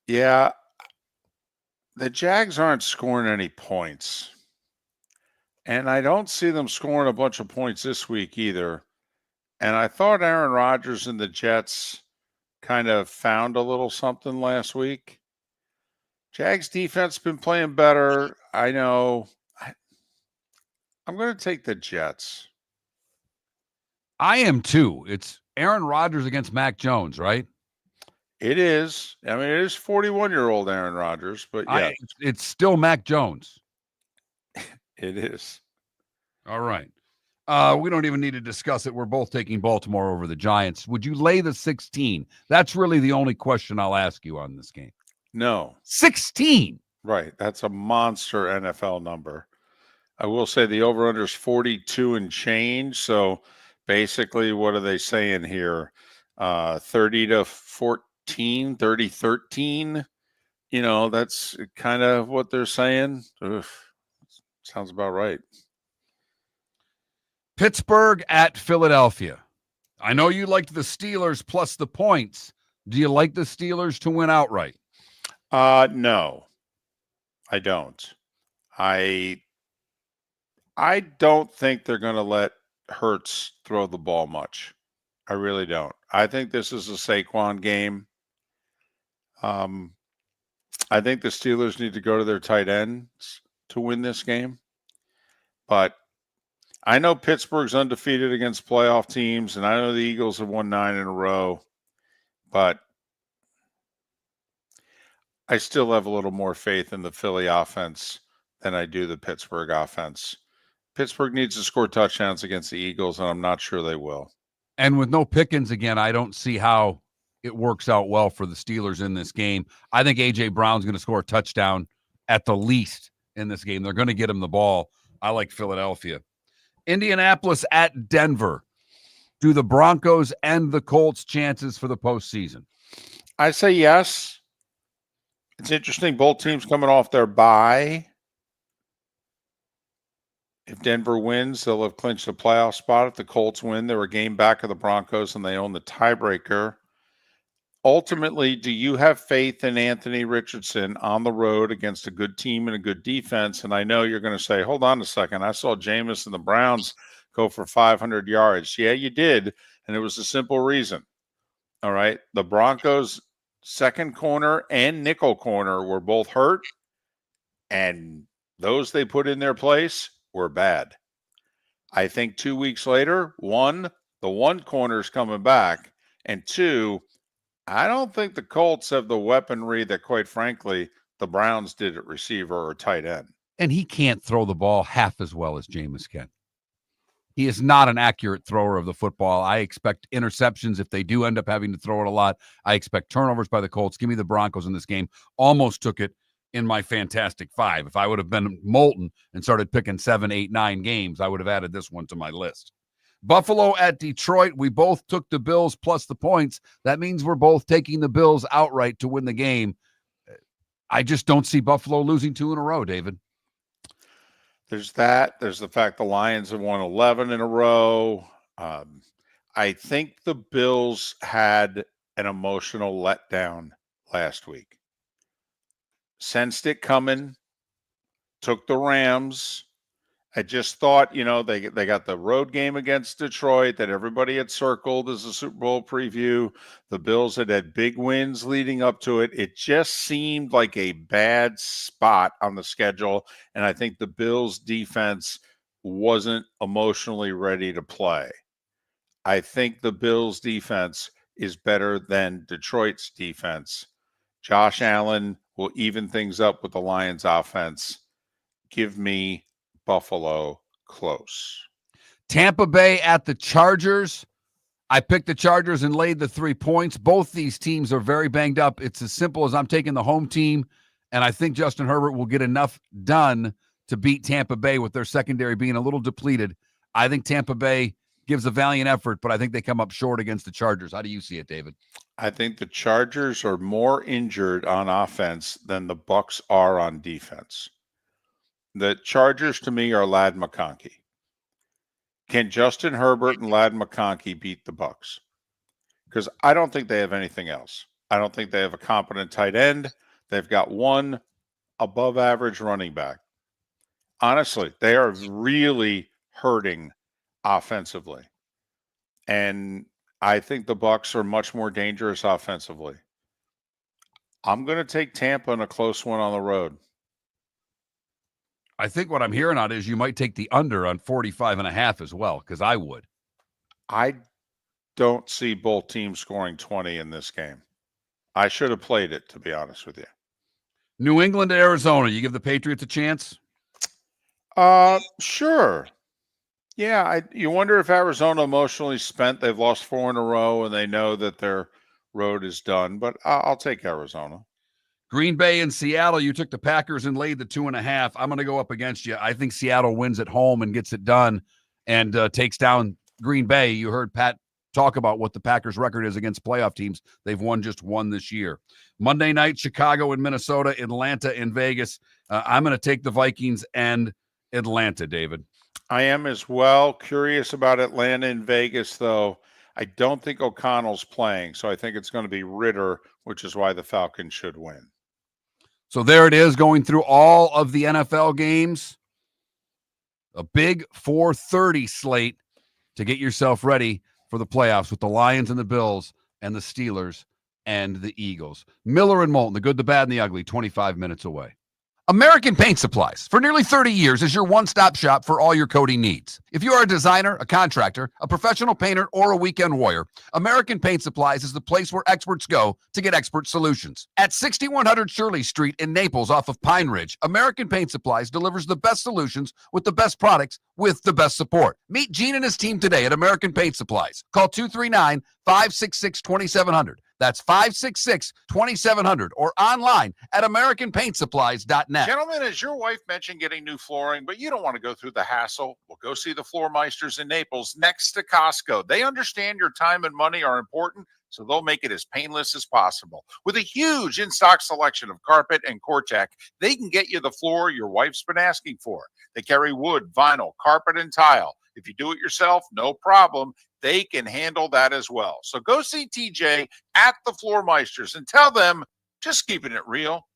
Yeah, the Jags aren't scoring any points. And I don't see them scoring a bunch of points this week either. And I thought Aaron Rodgers and the Jets kind of found a little something last week. Jags defense been playing better. I know. I'm going to take the Jets. I am too. It's Aaron Rodgers against Mac Jones, right? It is. I mean, it is 41-year-old Aaron Rodgers, but yeah. It's still Mac Jones. It is. All right. We don't even need to discuss it. We're both taking Baltimore over the Giants. Would you lay the 16? That's really the only question I'll ask you on this game. No. 16. Right. That's a monster NFL number. I will say the over-under is 42 and change. So basically, what are they saying here? 30-14, 30-13. You know, that's kind of what they're saying. Sounds about right. Pittsburgh at Philadelphia. I know you liked the Steelers plus the points. Do you like the Steelers to win outright? No, I don't. I don't think they're going to let Hurts throw the ball much. I really don't. I think this is a Saquon game. I think the Steelers need to go to their tight ends to win this game. But I know Pittsburgh's undefeated against playoff teams, and I know the Eagles have won 9 in a row. But I still have a little more faith in the Philly offense than I do the Pittsburgh offense. Pittsburgh needs to score touchdowns against the Eagles, and I'm not sure they will. And with no Pickens again, I don't see how it works out well for the Steelers in this game. I think A.J. Brown's going to score a touchdown at the least in this game. They're going to get him the ball. I like Philadelphia. Indianapolis at Denver. Do the Broncos end the Colts' chances for the postseason? I say yes. It's interesting. Both teams coming off their bye. If Denver wins, they'll have clinched a playoff spot. If the Colts win, they're a game back of the Broncos and they own the tiebreaker. Ultimately, do you have faith in Anthony Richardson on the road against a good team and a good defense? And I know you're going to say, hold on a second. I saw Jameis and the Browns go for 500 yards. Yeah, you did. And it was a simple reason. All right. The Broncos' second corner and nickel corner were both hurt. And those they put in their place were bad. I think 2 weeks later, the one corner's coming back. And two, I don't think the Colts have the weaponry that, quite frankly, the Browns did at receiver or tight end. And he can't throw the ball half as well as Jameis can. He is not an accurate thrower of the football. I expect interceptions if they do end up having to throw it a lot. I expect turnovers by the Colts. Give me the Broncos in this game. Almost took it in my Fantastic Five. If I would have been Moulton and started picking 7, 8, 9 games, I would have added this one to my list. Buffalo at Detroit. We both took the Bills plus the points. That means we're both taking the Bills outright to win the game. I just don't see Buffalo losing 2 in a row, David. There's that. There's the fact the Lions have won 11 in a row. I think the Bills had an emotional letdown last week. Sensed it coming, took the Rams. I just thought, they got the road game against Detroit that everybody had circled as a Super Bowl preview. The Bills had big wins leading up to it. It just seemed like a bad spot on the schedule, and I think the Bills' defense wasn't emotionally ready to play. I think the Bills' defense is better than Detroit's defense. Josh Allen will even things up with the Lions' offense. Give me Buffalo close. Tampa Bay at the Chargers. I picked the Chargers and laid the 3 points. Both these teams are very banged up. It's as simple as I'm taking the home team, and I think Justin Herbert will get enough done to beat Tampa Bay with their secondary being a little depleted. I think Tampa Bay gives a valiant effort, but I think they come up short against the Chargers. How do you see it, David? I think the Chargers are more injured on offense than the Bucs are on defense. The Chargers, to me, are Ladd McConkey. Can Justin Herbert and Ladd McConkey beat the Bucs? Because I don't think they have anything else. I don't think they have a competent tight end. They've got one above-average running back. Honestly, they are really hurting offensively. And I think the Bucs are much more dangerous offensively. I'm going to take Tampa in a close one on the road. I think what I'm hearing on is you might take the under on 45.5 as well, because I would. I don't see both teams scoring 20 in this game. I should have played it, to be honest with you. New England to Arizona. You give the Patriots a chance? Sure. Yeah, you wonder if Arizona emotionally spent. They've lost 4 in a row, and they know that their road is done. But I'll take Arizona. Green Bay and Seattle, you took the Packers and laid the 2.5. I'm going to go up against you. I think Seattle wins at home and gets it done and takes down Green Bay. You heard Pat talk about what the Packers' record is against playoff teams. They've won just 1 this year. Monday night, Chicago and Minnesota, Atlanta and Vegas. I'm going to take the Vikings and Atlanta, David. I am as well. Curious about Atlanta and Vegas, though. I don't think O'Connell's playing, so I think it's going to be Ritter, which is why the Falcons should win. So there it is, going through all of the NFL games. A big 4:30 slate to get yourself ready for the playoffs with the Lions and the Bills and the Steelers and the Eagles. Miller and Moulton, the good, the bad, and the ugly, 25 minutes away. American Paint Supplies, for nearly 30 years, is your one-stop shop for all your coating needs. If you are a designer, a contractor, a professional painter, or a weekend warrior, American Paint Supplies is the place where experts go to get expert solutions. At 6100 Shirley Street in Naples off of Pine Ridge, American Paint Supplies delivers the best solutions with the best products with the best support. Meet Gene and his team today at American Paint Supplies. Call 239-566-2700. That's 566-2700 or online at AmericanPaintSupplies.net. Gentlemen, as your wife mentioned getting new flooring, but you don't want to go through the hassle, well, go see the Floor Meisters in Naples next to Costco. They understand your time and money are important, so they'll make it as painless as possible. With a huge in-stock selection of carpet and Cortec, they can get you the floor your wife's been asking for. They carry wood, vinyl, carpet, and tile. If you do it yourself, no problem. They can handle that as well. So go see TJ at the Floor Meisters and tell them, just keeping it real.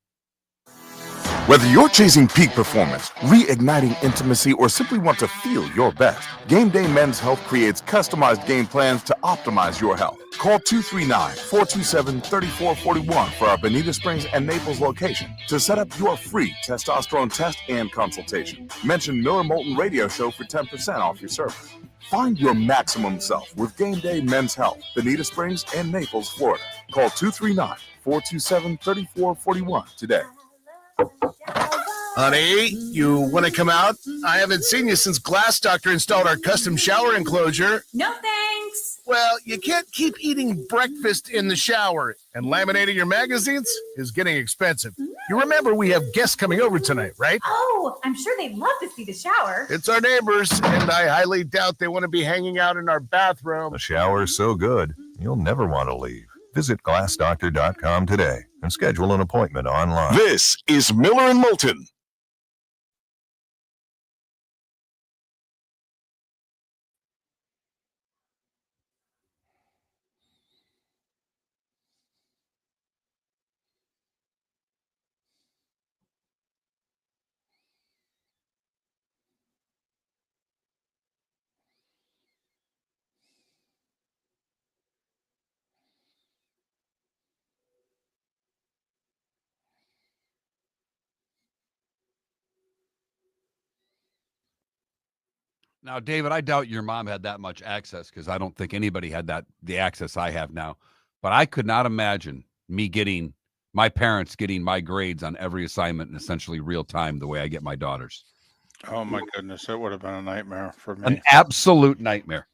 Whether you're chasing peak performance, reigniting intimacy, or simply want to feel your best, Game Day Men's Health creates customized game plans to optimize your health. Call 239-427-3441 for our Bonita Springs and Naples location to set up your free testosterone test and consultation. Mention Miller Moulton Radio Show for 10% off your service. Find your maximum self with Game Day Men's Health, Bonita Springs and Naples, Florida. Call 239-427-3441 today. Honey, you want to come out? I haven't seen you since Glass Doctor installed our custom shower enclosure. No thanks. Well, you can't keep eating breakfast in the shower, and laminating your magazines is getting expensive. You remember we have guests coming over tonight, right? Oh, I'm sure they'd love to see the shower. It's our neighbors, and I highly doubt they want to be hanging out in our bathroom. The shower's so good, you'll never want to leave. Visit glassdoctor.com today and schedule an appointment online. This is Miller and Moulton. Now, David, I doubt your mom had that much access because I don't think anybody had the access I have now. But I could not imagine my parents getting my grades on every assignment in essentially real time the way I get my daughters. Oh, my goodness. That would have been a nightmare for me. An absolute nightmare.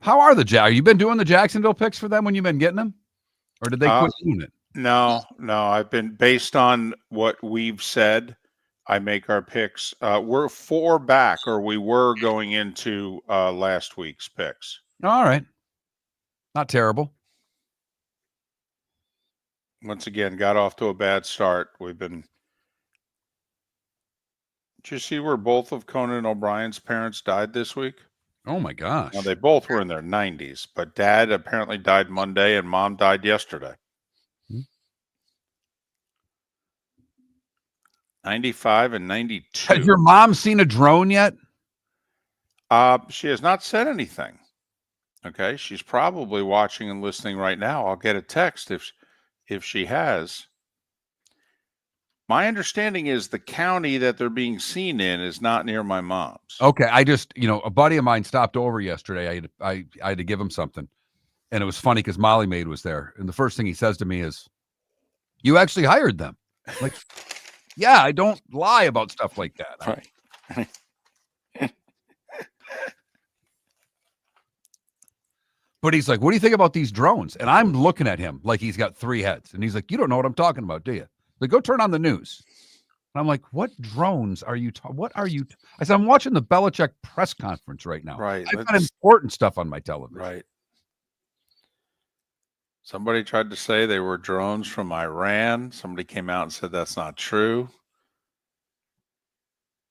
How are you been doing the Jacksonville picks for them when you've been getting them? Or did they quit doing it? No. I've been based on what we've said. I make our picks. We're 4 back, or we were going into last week's picks. All right. Not terrible. Once again, got off to a bad start. Did you see where both of Conan O'Brien's parents died this week? Oh, my gosh. Now, they both were in their 90s, but Dad apparently died Monday and Mom died yesterday. 95 and 92. Has your mom seen a drone yet? She has not said anything. Okay, she's probably watching and listening right now. I'll get a text if she has. My understanding is the county that they're being seen in is not near my mom's. Okay, I just, a buddy of mine stopped over yesterday. I had to give him something. And it was funny because Molly Maid was there. And the first thing he says to me is, "You actually hired them?" I'm like, yeah, I don't lie about stuff like that. Right. But he's like, "What do you think about these drones?" And I'm looking at him like he's got 3 heads. And he's like, "You don't know what I'm talking about, do you?" Like, go turn on the news. And I'm like, "What drones are you? What are you?" I said, "I'm watching the Belichick press conference right now. Right. I've got important stuff on my television." Right. Somebody tried to say they were drones from Iran. Somebody came out and said that's not true.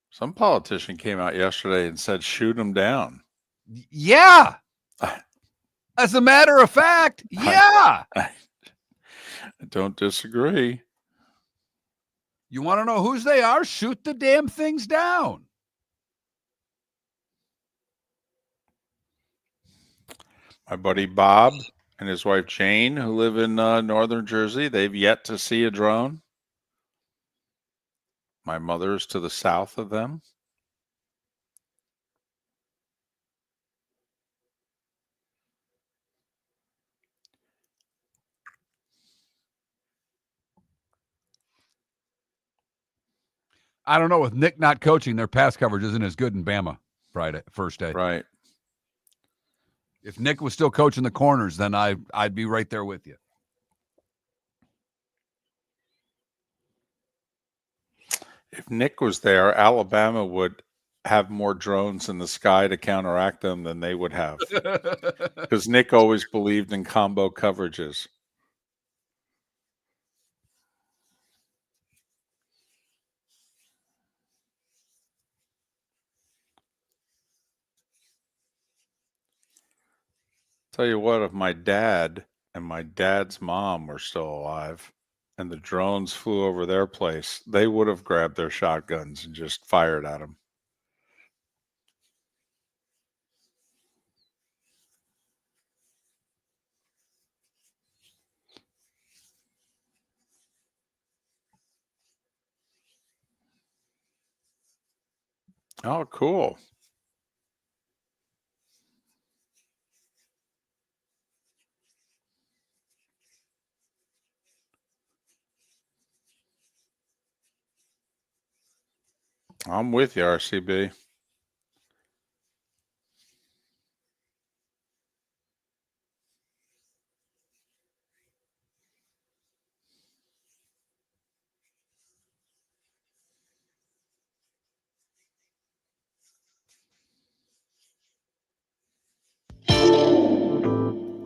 Some politician came out yesterday and said, "Shoot them down." Yeah. As a matter of fact, yeah. I don't disagree. You want to know whose they are? Shoot the damn things down. My buddy Bob and his wife Jane, who live in northern Jersey, they've yet to see a drone. My mother's to the south of them. I don't know. With Nick not coaching, their pass coverage isn't as good in Bama first day. Right. If Nick was still coaching the corners, then I'd be right there with you. If Nick was there, Alabama would have more drones in the sky to counteract them than they would have. Because Nick always believed in combo coverages. Tell you what, if my dad and my dad's mom were still alive and the drones flew over their place, they would have grabbed their shotguns and just fired at them. Oh, cool. I'm with you, RCB.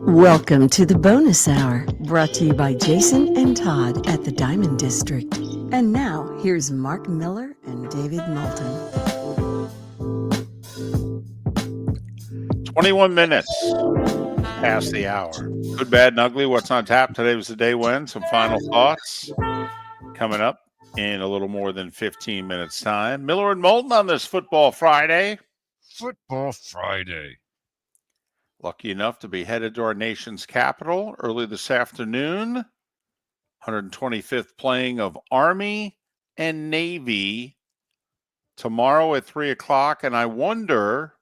Welcome to the bonus hour, brought to you by Jason and Todd at the Diamond District. And now, here's Mark Miller and David Moulton. 21 minutes past the hour. Good, bad, and ugly. What's on tap? Today was the day when. Some final thoughts coming up in a little more than 15 minutes' time. Miller and Moulton on this Football Friday. Football Friday. Lucky enough to be headed to our nation's capital early this afternoon. 125th playing of Army and Navy tomorrow at 3 o'clock. And I wonder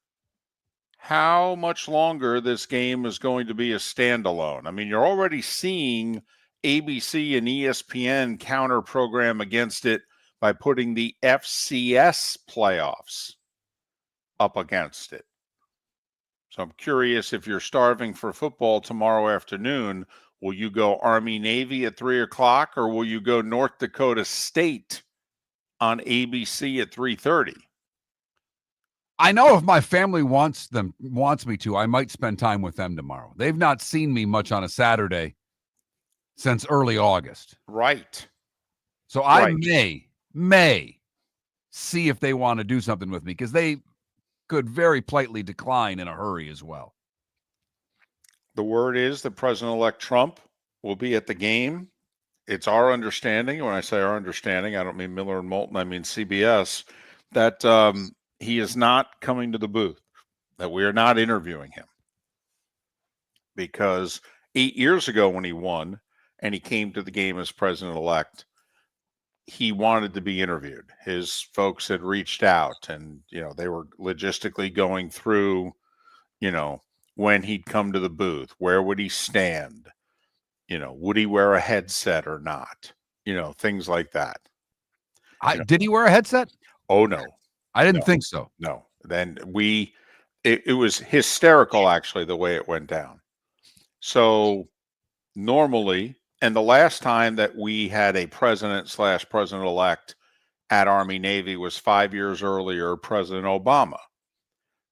how much longer this game is going to be a standalone. I mean, you're already seeing ABC and ESPN counter program against it by putting the FCS playoffs up against it. So I'm curious, if you're starving for football tomorrow afternoon, will you go Army-Navy at 3 o'clock, or will you go North Dakota State on ABC at 3:30? I know if my family wants me to, I might spend time with them tomorrow. They've not seen me much on a Saturday since early August. Right. So I may see if they want to do something with me, because they could very politely decline in a hurry as well. The word is that President-elect Trump will be at the game. It's our understanding. When I say our understanding, I don't mean Miller and Moulton, I mean CBS, that he is not coming to the booth, that we are not interviewing him. Because 8 years ago when he won and he came to the game as president-elect, he wanted to be interviewed. His folks had reached out, and, they were logistically going through, when he'd come to the booth, where would he stand? Would he wear a headset or not? Things like that. Did he wear a headset? Oh, no. I didn't think so. No. Then it was hysterical, actually, the way it went down. So normally, and the last time that we had a president/president-elect at Army-Navy was 5 years earlier. President Obama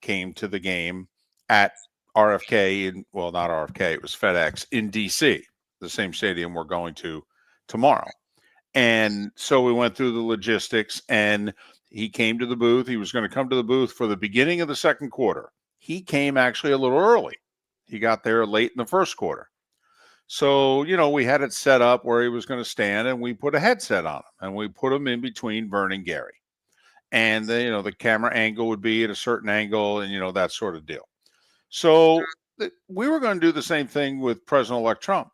came to the game at RFK, not RFK, it was FedEx in D.C., the same stadium we're going to tomorrow. And so we went through the logistics, and he came to the booth. He was going to come to the booth for the beginning of the second quarter. He came actually a little early. He got there late in the first quarter. So, we had it set up where he was going to stand, and we put a headset on him, and we put him in between Vern and Gary. And the camera angle would be at a certain angle, and, that sort of deal. So we were going to do the same thing with President-elect Trump.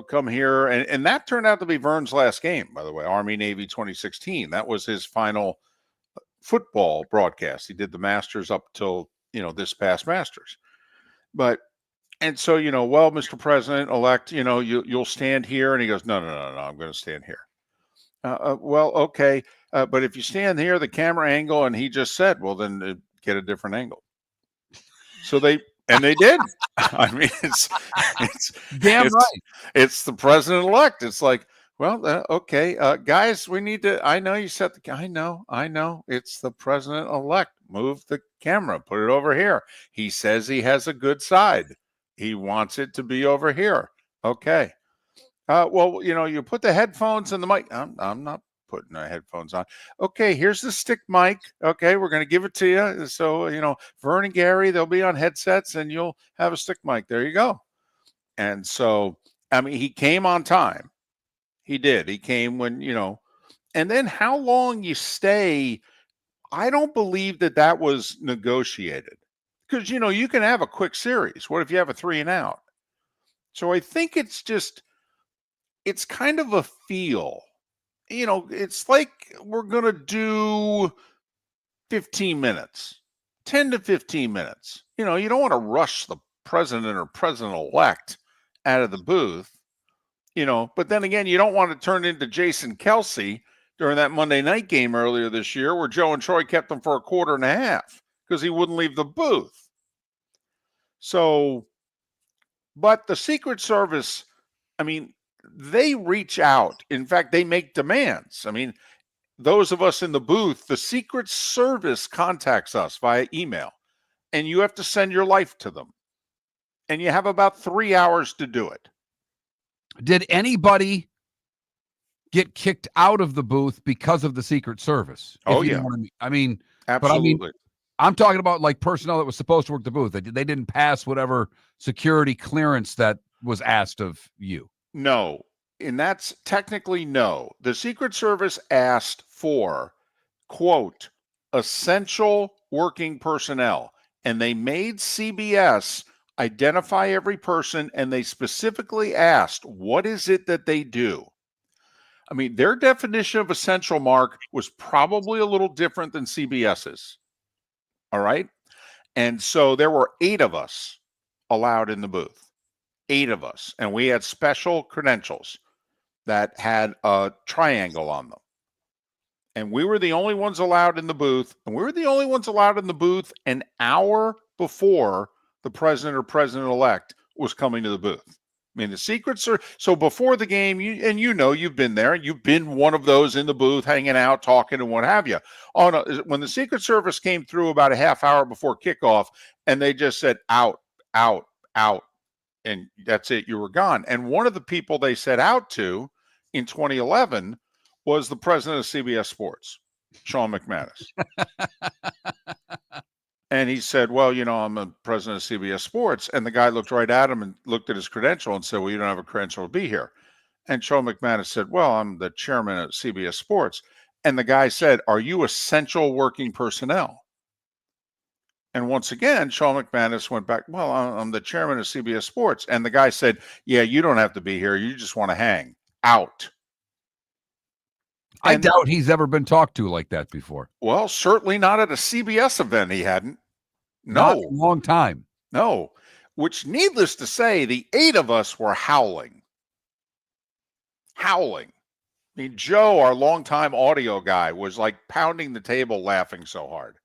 Come here. And that turned out to be Vern's last game, by the way, Army-Navy 2016. That was his final football broadcast. He did the Masters up till, this past Masters. And so, well, Mr. President-elect, you'll stand here. And he goes, no, I'm going to stand here. Well, okay. But if you stand here, the camera angle, and he just said, well, then get a different angle. So they did. I mean, it's damn right. It's the president-elect. It's like, well, okay, guys, we need to. I know you set the. I know. It's the president-elect. Move the camera. Put it over here. He says he has a good side. He wants it to be over here. Okay. Well, you put the headphones and the mic. I'm not putting the headphones on. Okay, here's the stick mic. Okay, we're going to give it to you. So, Vern and Gary, they'll be on headsets and you'll have a stick mic. There you go. And so, I mean, he came on time. He did. He came when, and then how long you stay, I don't believe that was negotiated. Because, you can have a quick series. What if you have a 3 and out? So I think it's kind of a feel. It's like we're going to do 15 minutes, 10 to 15 minutes. You don't want to rush the president or president-elect out of the booth, but then again, you don't want to turn into Jason Kelsey during that Monday night game earlier this year where Joe and Troy kept him for a quarter and a half because he wouldn't leave the booth. So, but the Secret Service, I mean, they reach out. In fact, they make demands. I mean, those of us in the booth, the Secret Service contacts us via email, and you have to send your life to them. And you have about 3 hours to do it. Did anybody get kicked out of the booth because of the Secret Service? Oh, yeah. I mean, absolutely. But I'm talking about like personnel that was supposed to work the booth. They didn't pass whatever security clearance that was asked of you. No, and that's technically no. The Secret Service asked for, quote, essential working personnel, and they made CBS identify every person, and they specifically asked, what is it that they do? I mean, their definition of essential, Mark, was probably a little different than CBS's. All right? And so there were 8 of us allowed in the booth. 8 of us, and we had special credentials that had a triangle on them. And we were the only ones allowed in the booth, and we were the only ones allowed in the booth an hour before the president or president-elect was coming to the booth. I mean, the Secret Service, so before the game, you've been there, you've been one of those in the booth, hanging out, talking, and what have you. When the Secret Service came through about a half hour before kickoff, and they just said, out, out, out. And that's it. You were gone. And one of the people they set out to in 2011 was the president of CBS Sports, Sean McManus. And he said, well, I'm the president of CBS Sports. And the guy looked right at him and looked at his credential and said, well, you don't have a credential to be here. And Sean McManus said, well, I'm the chairman of CBS Sports. And the guy said, are you essential working personnel? And once again, Sean McManus went back, well, I'm the chairman of CBS Sports. And the guy said, yeah, you don't have to be here. You just want to hang out. I doubt he's ever been talked to like that before. Well, certainly not at a CBS event. He hadn't. No. Not in a long time. No. Which, needless to say, the 8 of us were howling. Howling. I mean, Joe, our longtime audio guy, was like pounding the table laughing so hard.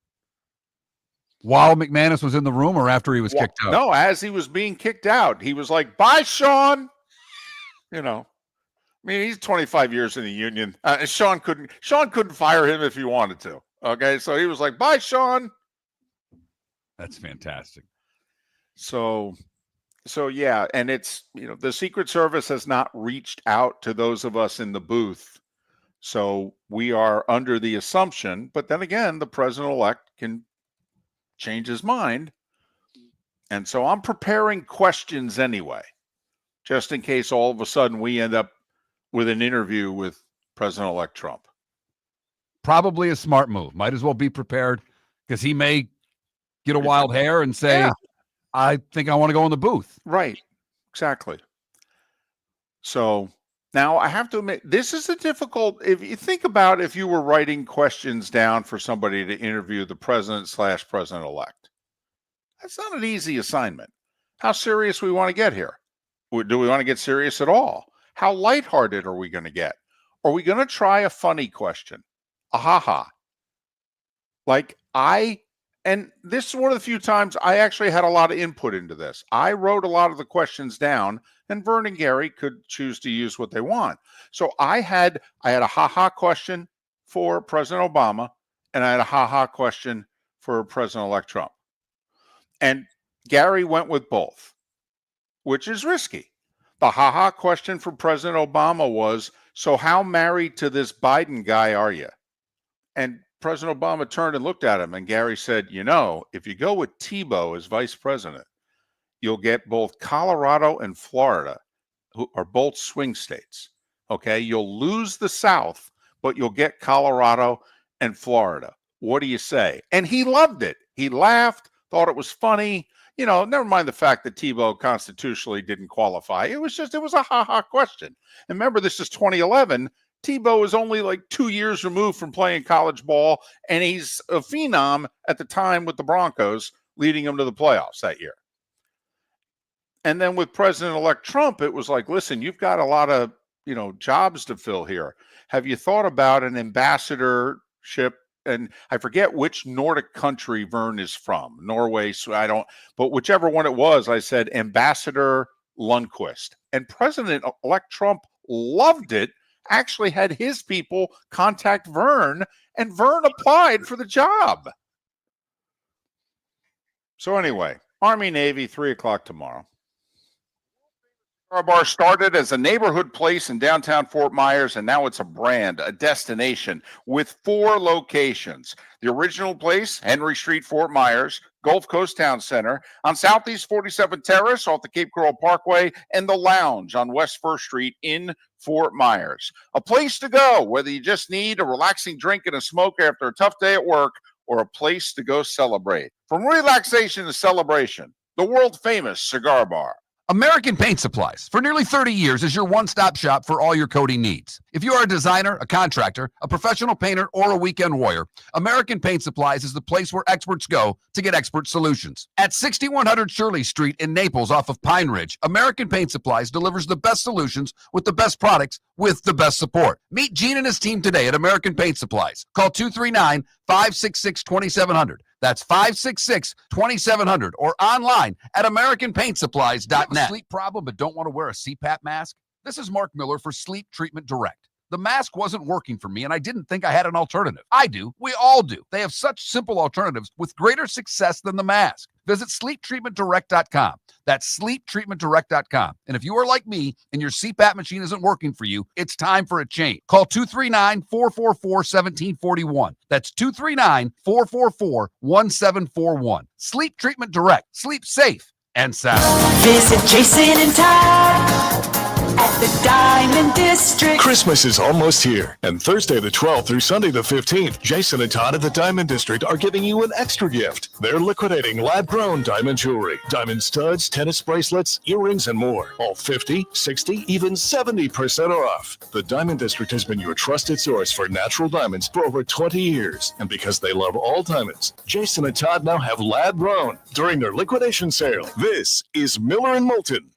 While McManus was in the room or after he was kicked out? No, as he was being kicked out, he was like, bye, Sean. I mean, he's 25 years in the union. Sean couldn't fire him if he wanted to. Okay, so he was like, bye, Sean. That's fantastic. So yeah, and it's, the Secret Service has not reached out to those of us in the booth. So we are under the assumption, but then again, the president-elect can change his mind. And so I'm preparing questions anyway, just in case all of a sudden we end up with an interview with President-elect Trump. Probably a smart move. Might as well be prepared because he may get a wild hair and say, I think I want to go in the booth. Right. Exactly. So now I have to admit, this is a difficult, if you think about if you were writing questions down for somebody to interview the president/president-elect, that's not an easy assignment. How serious we want to get here? Do we want to get serious at all? How lighthearted are we going to get? Are we going to try a funny question? A ha-ha. And this is one of the few times I actually had a lot of input into this. I wrote a lot of the questions down, and Vern and Gary could choose to use what they want. So I had a ha-ha question for President Obama, and I had a ha-ha question for President-elect Trump. And Gary went with both, which is risky. The ha-ha question for President Obama was, so how married to this Biden guy are you? And President Obama turned and looked at him, and Gary said, if you go with Tebow as vice president, you'll get both Colorado and Florida, who are both swing states. Okay, you'll lose the South, but you'll get Colorado and Florida. What do you say? And he loved it. He laughed, thought it was funny. Never mind the fact that Tebow constitutionally didn't qualify. It was a ha-ha question. And remember, this is 2011. Tebow is only like 2 years removed from playing college ball, and he's a phenom at the time with the Broncos, leading them to the playoffs that year. And then with President-elect Trump, it was like, listen, you've got a lot of, jobs to fill here. Have you thought about an ambassadorship? And I forget which Nordic country Vern is from, Norway, so but whichever one it was, I said Ambassador Lundquist. And President-elect Trump loved it, actually had his people contact Vern, and Vern applied for the job. So anyway, Army, Navy, 3:00 tomorrow. Cigar Bar started as a neighborhood place in downtown Fort Myers, and now it's a brand, a destination with 4 locations. The original place, Henry Street, Fort Myers, Gulf Coast Town Center, on Southeast 47th Terrace off the Cape Coral Parkway, and the Lounge on West 1st Street in Fort Myers. A place to go, whether you just need a relaxing drink and a smoke after a tough day at work, or a place to go celebrate. From relaxation to celebration, the world-famous Cigar Bar. American Paint Supplies, for nearly 30 years, is your one-stop shop for all your coating needs. If you are a designer, a contractor, a professional painter, or a weekend warrior, American Paint Supplies is the place where experts go to get expert solutions. At 6100 Shirley Street in Naples off of Pine Ridge, American Paint Supplies delivers the best solutions with the best products with the best support. Meet Gene and his team today at American Paint Supplies. Call 239-566-2700. That's 566-2700 or online at AmericanPaintSupplies.net. Sleep problem but don't want to wear a CPAP mask? This is Mark Miller for Sleep Treatment Direct. The mask wasn't working for me, and I didn't think I had an alternative. I do. We all do. They have such simple alternatives with greater success than the mask. Visit SleepTreatmentDirect.com. That's SleepTreatmentDirect.com. And if you are like me and your CPAP machine isn't working for you, it's time for a change. Call 239-444-1741. That's 239-444-1741. Sleep Treatment Direct. Sleep safe and sound. Visit Jason and Todd at the Diamond District. Christmas is almost here, and Thursday the 12th through Sunday the 15th, Jason and Todd at the Diamond District are giving you an extra gift. They're liquidating lab-grown diamond jewelry, diamond studs, tennis bracelets, earrings, and more. All 50, 60, even 70% off. The Diamond District has been your trusted source for natural diamonds for over 20 years, and because they love all diamonds, Jason and Todd now have lab-grown during their liquidation sale. This is Miller and Moulton.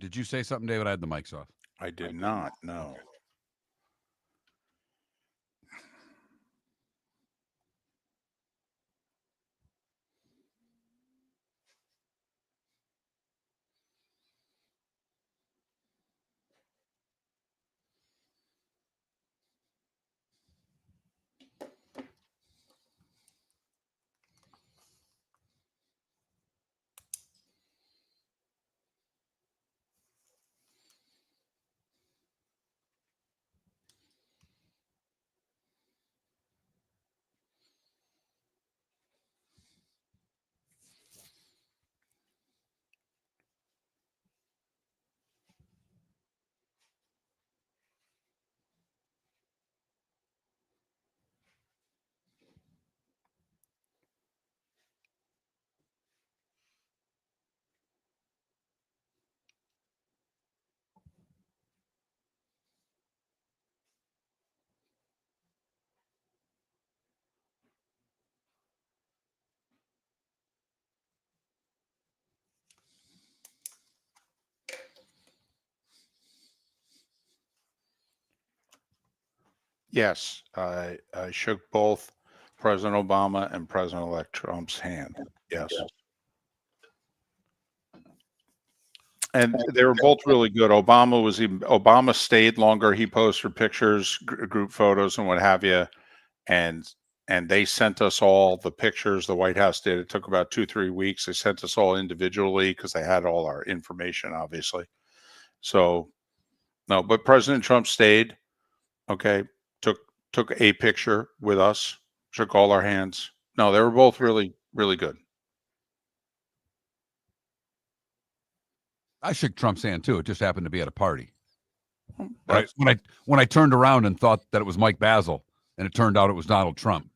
Did you say something, David? I had the mics off. I did not. No. Yes, I shook both President Obama and President-elect Trump's hand. Yes. And they were both really good. Obama stayed longer. He posted pictures, group photos, and what have you. And they sent us all the pictures. The White House did. It took about 2-3 weeks. They sent us all individually because they had all our information, obviously. So no, but President Trump stayed. Okay, took a picture with us. Shook all our hands. No, they were both really, really good. I shook Trump's hand too. It just happened to be at a party. Right. When I turned around and thought that it was Mike Basil, and it turned out it was Donald Trump.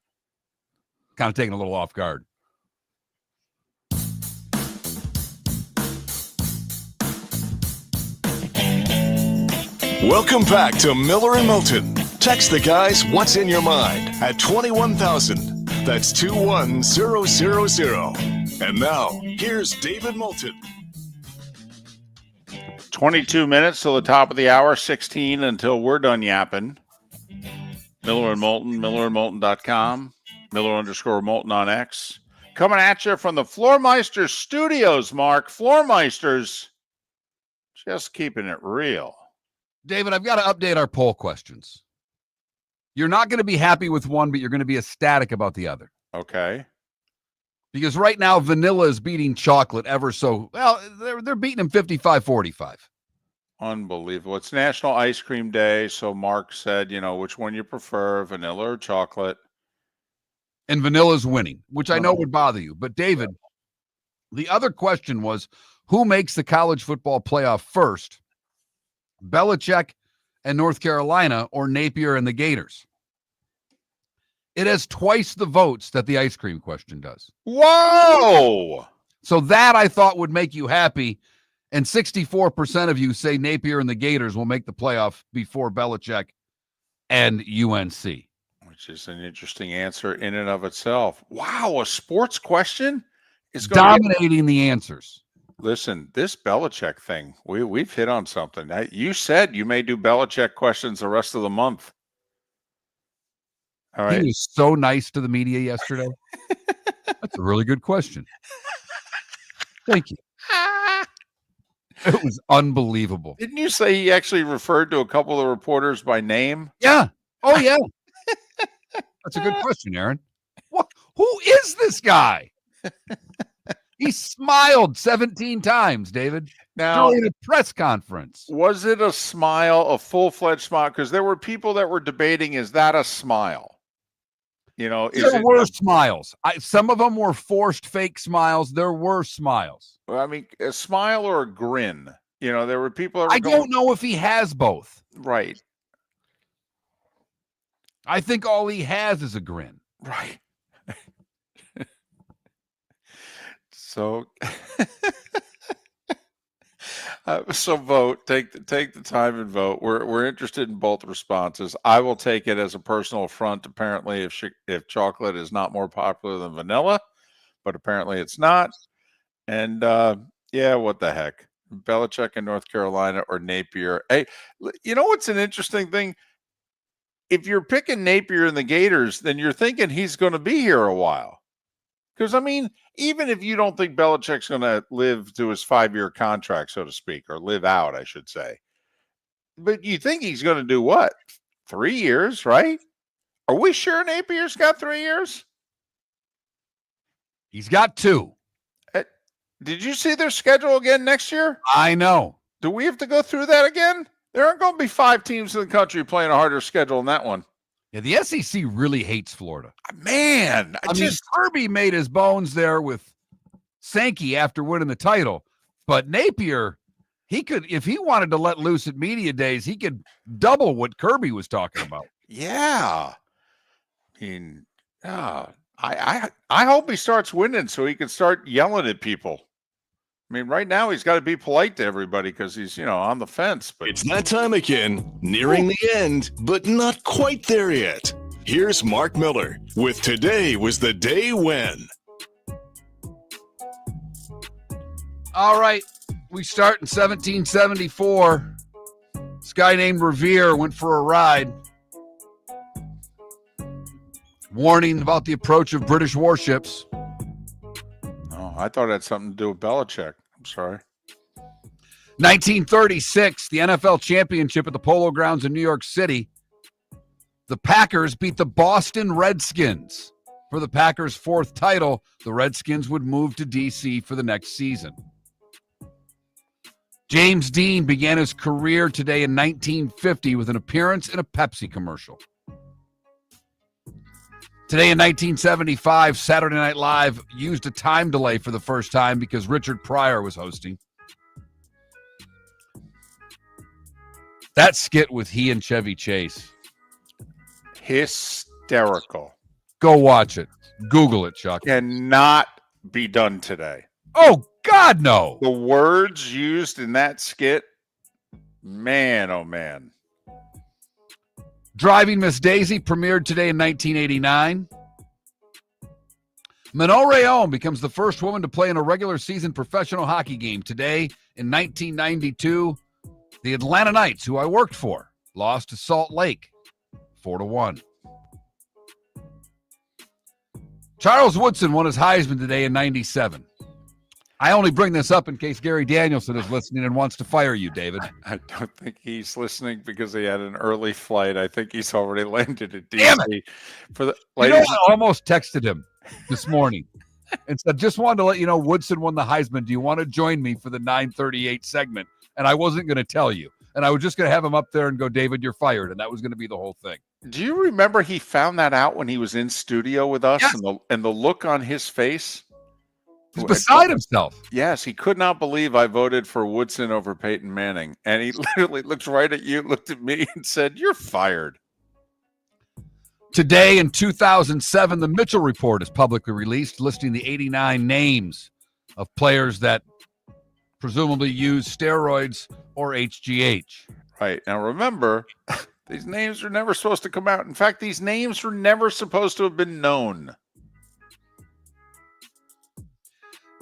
Kind of taken a little off guard. Welcome back to Miller and Moulton. Text the guys what's in your mind at 21,000. That's 21000. And now, here's David Moulton. 22 minutes till the top of the hour, 16 until we're done yapping. Miller and Moulton, millerandmoulton.com, Miller_Moulton on X. Coming at you from the Floormeisters studios, Mark. Floormeisters, just keeping it real. David, I've got to update our poll questions. You're not going to be happy with one, but you're going to be ecstatic about the other. Okay. Because right now, vanilla is beating chocolate ever so, well, they're beating him 55-45. Unbelievable. It's National Ice Cream Day, so Mark said, which one you prefer, vanilla or chocolate? And vanilla's winning, which I know would bother you. But David, the other question was, who makes the college football playoff first? Belichick and North Carolina, or Napier and the Gators? It has twice the votes that the ice cream question does. Whoa! So that I thought would make you happy. And 64% of you say Napier and the Gators will make the playoff before Belichick and UNC. Which is an interesting answer in and of itself. Wow, a sports question is dominating the answers. Listen, this Belichick thing, we've hit on something. You said you may do Belichick questions the rest of the month. All right. He was so nice to the media yesterday. That's a really good question. Thank you. It was unbelievable. Didn't you say he actually referred to a couple of reporters by name? Yeah. Oh, yeah. That's a good question, Aaron. What? Who is this guy? He smiled 17 times, David, now, during a press conference. Was it a smile, a full-fledged smile? Because there were people that were debating, is that a smile? There were smiles. Some of them were forced fake smiles. There were smiles. Well, I mean, a smile or a grin. There were people that were don't know if he has both. Right. I think all he has is a grin. Right. So, so vote. Take the time and vote. We're interested in both responses. I will take it as a personal affront. Apparently, if chocolate is not more popular than vanilla, but apparently it's not. And yeah, what the heck? Belichick in North Carolina or Napier. Hey, you know what's an interesting thing? If you're picking Napier and the Gators, then you're thinking he's going to be here a while. Because, I mean, even if you don't think Belichick's going to live to his 5-year contract, so to speak, or live out, I should say. But you think he's going to do what? 3 years, right? Are we sure Napier's got 3 years? He's got 2. Did you see their schedule again next year? I know. Do we have to go through that again? There aren't going to be 5 teams in the country playing a harder schedule than that one. Yeah, the SEC really hates Florida. Man, I mean, Kirby made his bones there with Sankey after winning the title. But Napier, he could, if he wanted to let loose at media days, he could double what Kirby was talking about. Yeah. I mean, I hope he starts winning so he can start yelling at people. I mean, right now he's got to be polite to everybody because he's, on the fence. But It's that time again, nearing the end, but not quite there yet. Here's Mark Miller with Today Was the Day When. All right, we start in 1774. This guy named Revere went for a ride. Warning about the approach of British warships. Oh, I thought it had something to do with Belichick. I'm sorry. 1936, the NFL championship at the Polo Grounds in New York City. The Packers beat the Boston Redskins. For the Packers' 4th title, the Redskins would move to D.C. for the next season. James Dean began his career today in 1950 with an appearance in a Pepsi commercial. Today in 1975, Saturday Night Live used a time delay for the first time because Richard Pryor was hosting. That skit with he and Chevy Chase. Hysterical. Go watch it. Google it, Chuck. Cannot be done today. Oh, God, no. The words used in that skit, man, oh, man. Driving Miss Daisy premiered today in 1989. Manon Rhéaume becomes the first woman to play in a regular season professional hockey game. Today in 1992, the Atlanta Knights, who I worked for, lost to Salt Lake 4-1. Charles Woodson won his Heisman today in 97. I only bring this up in case Gary Danielson is listening and wants to fire you, David. I don't think he's listening because he had an early flight. I think he's already landed at DC. Damn it. I almost texted him this morning and said, just wanted to let you know Woodson won the Heisman. Do you want to join me for the 9:38 segment? And I wasn't going to tell you. And I was just going to have him up there and go, David, you're fired. And that was going to be the whole thing. Do you remember he found that out when he was in studio with us? Yes. And the look on his face? He's beside himself. Yes, he could not believe I voted for Woodson over Peyton Manning. And he literally looked right at you, looked at me, and said, you're fired. Today in 2007, the Mitchell Report is publicly released, listing the 89 names of players that presumably use steroids or HGH. Right. Now, remember, these names are never supposed to come out. In fact, these names were never supposed to have been known.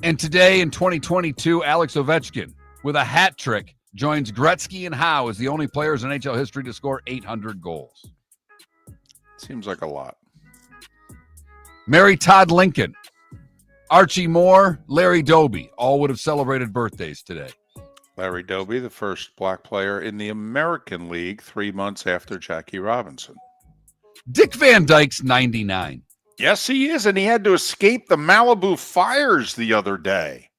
And today in 2022, Alex Ovechkin, with a hat trick, joins Gretzky and Howe as the only players in NHL history to score 800 goals. Seems like a lot. Mary Todd Lincoln, Archie Moore, Larry Doby, all would have celebrated birthdays today. Larry Doby, the first black player in the American League 3 months after Jackie Robinson. Dick Van Dyke's 99. Yes, he is, and he had to escape the Malibu fires the other day.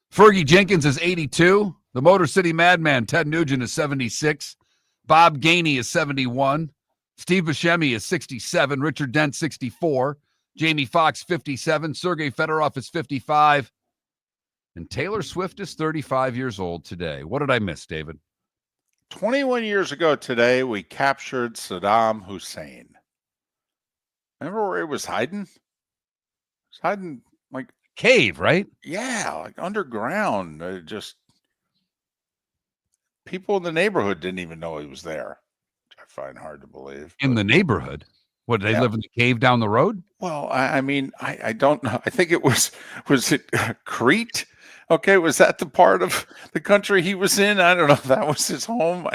Fergie Jenkins is 82. The Motor City Madman, Ted Nugent, is 76. Bob Gainey is 71. Steve Buscemi is 67. Richard Dent, 64. Jamie Foxx, 57. Sergei Fedorov is 55. And Taylor Swift is 35 years old today. What did I miss, David? 21 years ago today, we captured Saddam Hussein. Remember where he was hiding? He was hiding like cave, right? Yeah, like underground. Just people in the neighborhood didn't even know he was there, which I find hard to believe. In the neighborhood? What, did they live in the cave down the road? Well, I mean, I don't know. I think it was it Crete? Okay, was that the part of the country he was in? I don't know if that was his home.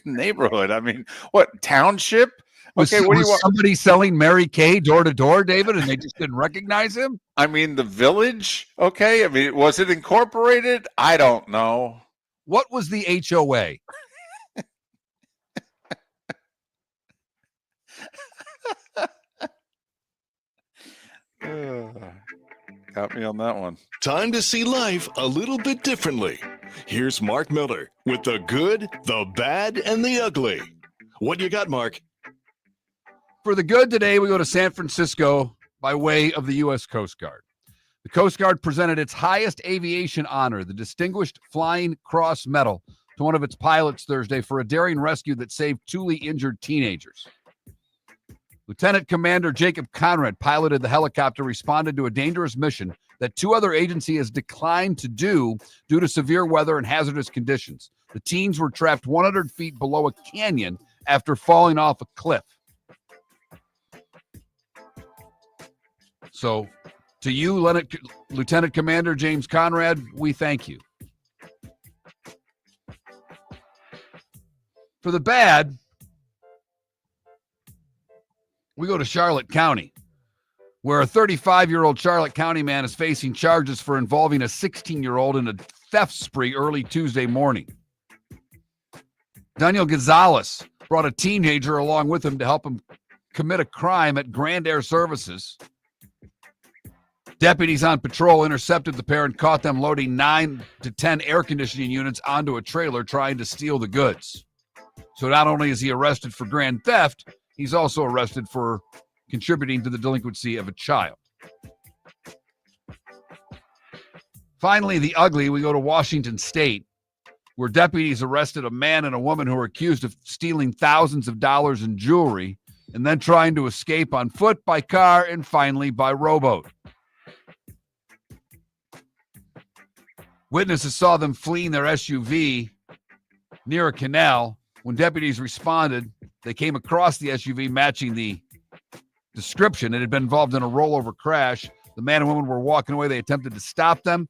Neighborhood. I mean, what township? Was, Okay, what do you was want? somebody selling Mary Kay door to door, David, and they just didn't recognize him? I mean, the village. Okay, I mean, was it incorporated? I don't know. What was the HOA? Got me on that one. Time to see life a little bit differently. Here's Mark Miller with the good, the bad, and the ugly. What you got, Mark? For the good today, we go to San Francisco by way of the U.S. Coast Guard. The Coast Guard presented its highest aviation honor, the Distinguished Flying Cross Medal, to one of its pilots Thursday for a daring rescue that saved two injured teenagers. Lieutenant Commander Jacob Conrad piloted the helicopter, responded to a dangerous mission that two other agencies declined to do due to severe weather and hazardous conditions. The teens were trapped 100 feet below a canyon after falling off a cliff. So, to you, Lieutenant Commander James Conrad, we thank you. For the bad, we go to Charlotte County, where a 35-year-old Charlotte County man is facing charges for involving a 16-year-old in a theft spree early Tuesday morning. Daniel Gonzalez brought a teenager along with him to help him commit a crime at Grand Air Services. Deputies on patrol intercepted the pair and caught them loading 9 to 10 air conditioning units onto a trailer trying to steal the goods. So not only is he arrested for grand theft, he's also arrested for contributing to the delinquency of a child. Finally, the ugly, we go to Washington State, where deputies arrested a man and a woman who were accused of stealing thousands of dollars in jewelry and then trying to escape on foot, by car, and finally by rowboat. Witnesses saw them fleeing their SUV near a canal. When deputies responded, they came across the SUV matching the description. It had been involved in a rollover crash. The man and woman were walking away. They attempted to stop them.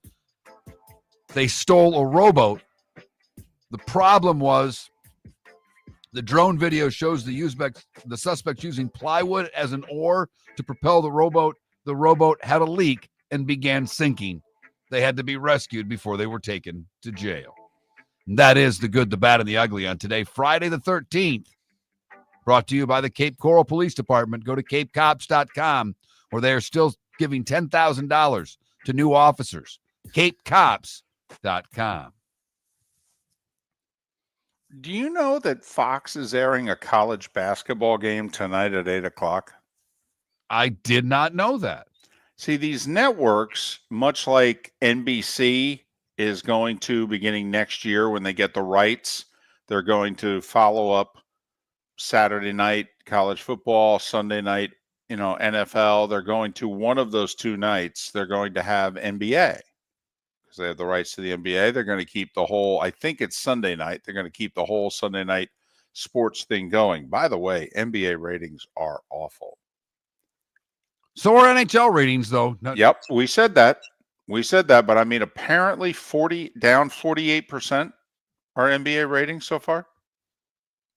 They stole a rowboat. The problem was the drone video shows the suspects using plywood as an oar to propel the rowboat. The rowboat had a leak and began sinking. They had to be rescued before they were taken to jail. And that is the good, the bad, and the ugly on today, Friday the 13th. Brought to you by the Cape Coral Police Department. Go to capecops.com, where they are still giving $10,000 to new officers. capecops.com. Do you know that Fox is airing a college basketball game tonight at 8 o'clock? I did not know that. See, these networks, much like NBC is going to, beginning next year when they get the rights, they're going to follow up Saturday night college football, Sunday night, NFL. They're going to, one of those two nights, they're going to have NBA because they have the rights to the NBA. They're going to keep the whole, I think it's Sunday night. They're going to keep the whole Sunday night sports thing going. By the way, NBA ratings are awful. So are NHL ratings, though. Yep, we said that. But I mean, apparently 48% are NBA ratings so far.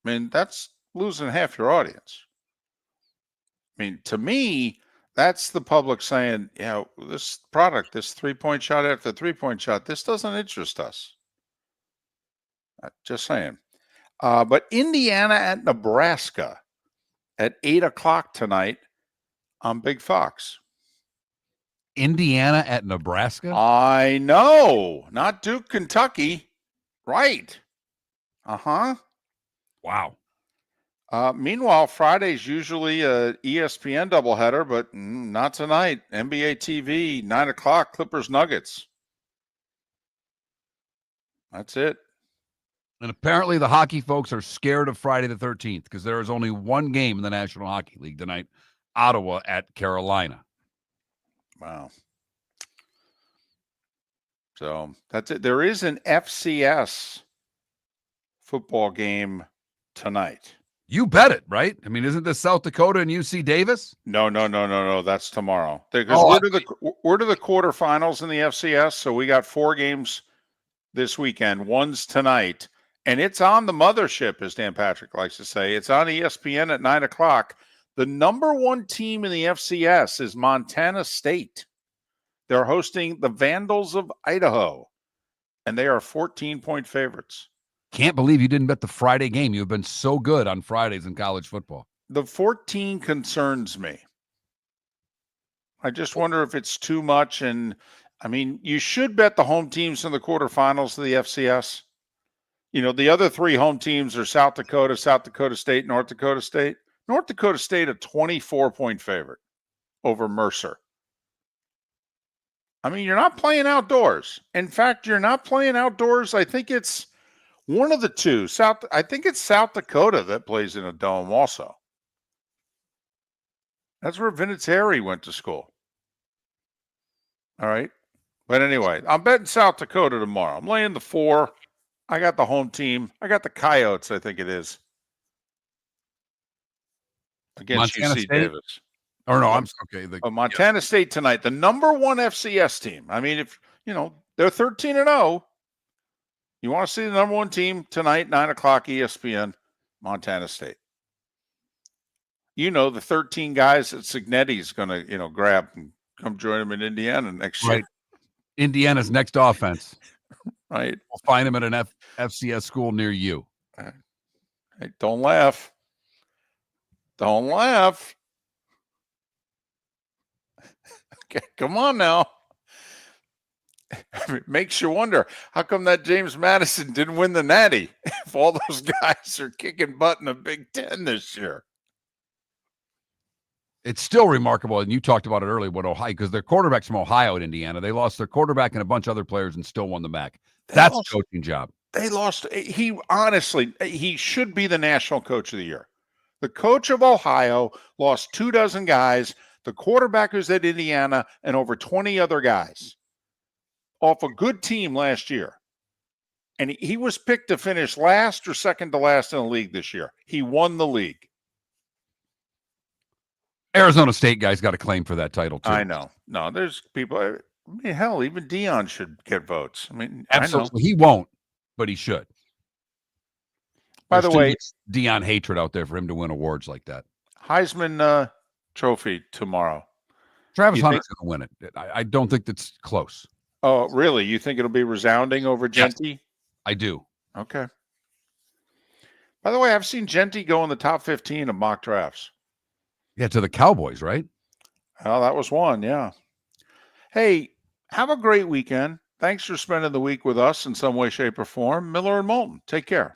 I mean, that's losing half your audience. I mean, to me, that's the public saying, this product, this three-point shot after three-point shot, this doesn't interest us. Just saying. But Indiana at Nebraska at 8 o'clock tonight on Big Fox. Indiana at Nebraska? I know. Not Duke, Kentucky. Right. Uh-huh. Wow. Meanwhile, Friday's usually a ESPN doubleheader, but not tonight. NBA TV, 9 o'clock, Clippers Nuggets. That's it. And apparently the hockey folks are scared of Friday the 13th because there is only one game in the National Hockey League tonight. Ottawa at Carolina. Wow. So that's it. There is an FCS football game tonight. You bet it, right? I mean, isn't this South Dakota and UC Davis? No. That's tomorrow. Because Oh, we're to the quarterfinals in the FCS, so we got 4 games this weekend. One's tonight, and it's on the mothership, as Dan Patrick likes to say. It's on ESPN at 9:00. The number 1 team in the FCS is Montana State. They're hosting the Vandals of Idaho, and they are 14-point favorites. Can't believe you didn't bet the Friday game. You've been so good on Fridays in college football. The 14 concerns me. I just wonder if it's too much. And I mean, you should bet the home teams in the quarterfinals of the FCS. You know, the other 3 home teams are South Dakota State, North Dakota State. North Dakota State, a 24-point favorite over Mercer. I mean, you're not playing outdoors. In fact, you're not playing outdoors. I think it's one of the two. I think it's South Dakota that plays in a dome also. That's where Vinatieri went to school. All right. But anyway, I'm betting South Dakota tomorrow. I'm laying the 4. I got the home team. I got the Coyotes, I think it is. Against Montana UC State? Davis. Or no, I'm okay. Montana State tonight, the number 1 FCS team. I mean, if you know they're 13-0, you want to see the number 1 team tonight, 9:00 ESPN, Montana State. You know the 13 guys that Cignetti's going to grab and come join him in Indiana next year. Right. Indiana's next offense. Right. We'll find him at an FCS school near you. Hey, don't laugh. Don't laugh. Okay, come on now. It makes you wonder, how come that James Madison didn't win the Natty if all those guys are kicking butt in the Big Ten this year? It's still remarkable, and you talked about it earlier, what Ohio, because their quarterback's from Ohio at Indiana. They lost their quarterback and a bunch of other players and still won the MAC. That's a coaching job. They lost. He should be the national coach of the year. The coach of Ohio lost 24 guys, the quarterback who's at Indiana, and over 20 other guys off a good team last year. And he was picked to finish last or second to last in the league this year. He won the league. Arizona State guys got a claim for that title, too. I know. No, there's people. I mean, hell, even Dion should get votes. I mean, absolutely. He won't, but he should. By the way, Dion hatred out there for him to win awards like that. Heisman Trophy tomorrow. Travis Hunter's going to win it. I don't think that's close. Oh, really? You think it'll be resounding over Genty? Yes, I do. Okay. By the way, I've seen Genty go in the top 15 of mock drafts. Yeah, to the Cowboys, right? Oh, that was one, yeah. Hey, have a great weekend. Thanks for spending the week with us in some way, shape, or form. Miller and Moulton, take care.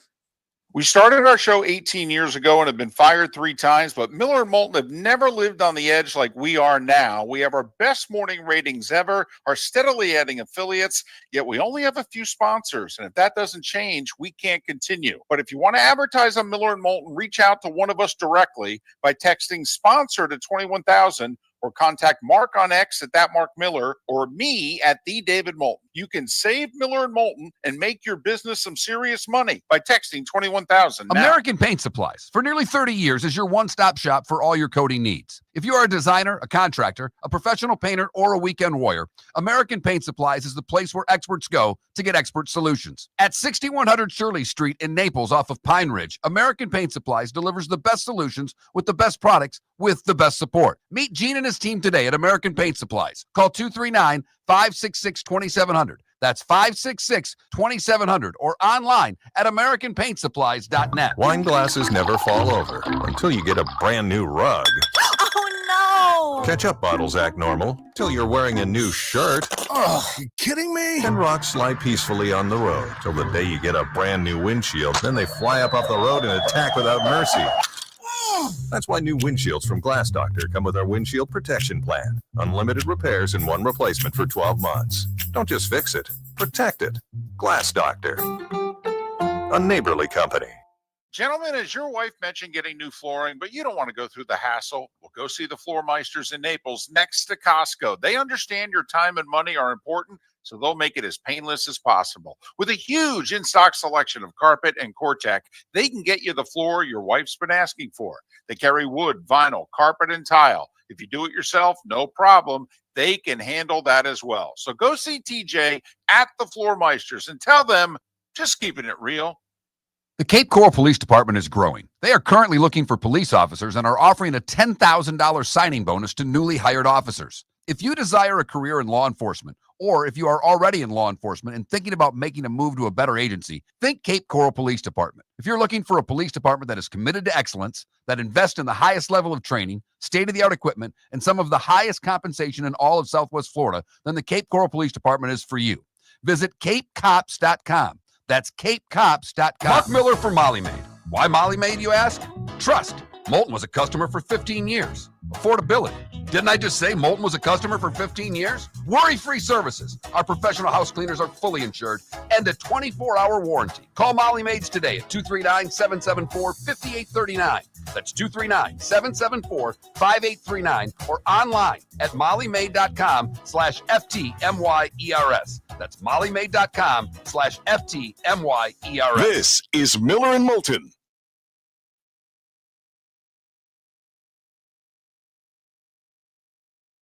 We started our show 18 years ago and have been fired 3 times, but Miller and Moulton have never lived on the edge like we are now. We have our best morning ratings ever, are steadily adding affiliates, yet we only have a few sponsors. And if that doesn't change, we can't continue. But if you want to advertise on Miller and Moulton, reach out to one of us directly by texting sponsor to 21,000 or contact Mark on X at that Mark Miller or me at the David Moulton. You can save Miller and Moulton and make your business some serious money by texting 21,000. American Paint Supplies, for nearly 30 years, is your one-stop shop for all your coating needs. If you are a designer, a contractor, a professional painter, or a weekend warrior, American Paint Supplies is the place where experts go to get expert solutions. At 6100 Shirley Street in Naples off of Pine Ridge, American Paint Supplies delivers the best solutions with the best products with the best support. Meet Gene and his team today at American Paint Supplies. Call 239-566-2700. That's 566-2700 or online at AmericanPaintSupplies.net. Wine glasses never fall over until you get a brand new rug. Oh, no! Ketchup bottles act normal till you're wearing a new shirt. Oh, you kidding me? And rocks slide peacefully on the road till the day you get a brand new windshield. Then they fly up off the road and attack without mercy. That's why new windshields from Glass Doctor come with our windshield protection plan. Unlimited repairs and 1 replacement for 12 months. Don't just fix it, protect it. Glass Doctor. A neighborly company. Gentlemen, as your wife mentioned getting new flooring, but you don't want to go through the hassle, well, go see the Floor Meisters in Naples next to Costco. They understand your time and money are important. so they'll make it as painless as possible. With a huge in-stock selection of carpet and Cortec, they can get you the floor your wife's been asking for. They carry wood, vinyl, carpet, and tile. If you do it yourself, no problem. They can handle that as well. So go see TJ at the Floor Meisters and tell them, just keeping it real. The Cape Coral Police Department is growing. They are currently looking for police officers and are offering a $10,000 signing bonus to newly hired officers. If you desire a career in law enforcement, or if you are already in law enforcement and thinking about making a move to a better agency, think Cape Coral Police Department. If you're looking for a police department that is committed to excellence, that invests in the highest level of training, state-of-the-art equipment, and some of the highest compensation in all of Southwest Florida, then the Cape Coral Police Department is for you. Visit capecops.com. That's capecops.com. Mark Miller for Molly Maid. Why Molly Maid, you ask? Trust. Moulton was a customer for 15 years. Affordability. Didn't I just say Moulton was a customer for 15 years? Worry-free services. Our professional house cleaners are fully insured and a 24-hour warranty. Call Molly Maids today at 239-774-5839. That's 239-774-5839 or online at mollymaid.com/FTMYERS. That's mollymaid.com/FTMYERS. This is Miller and Moulton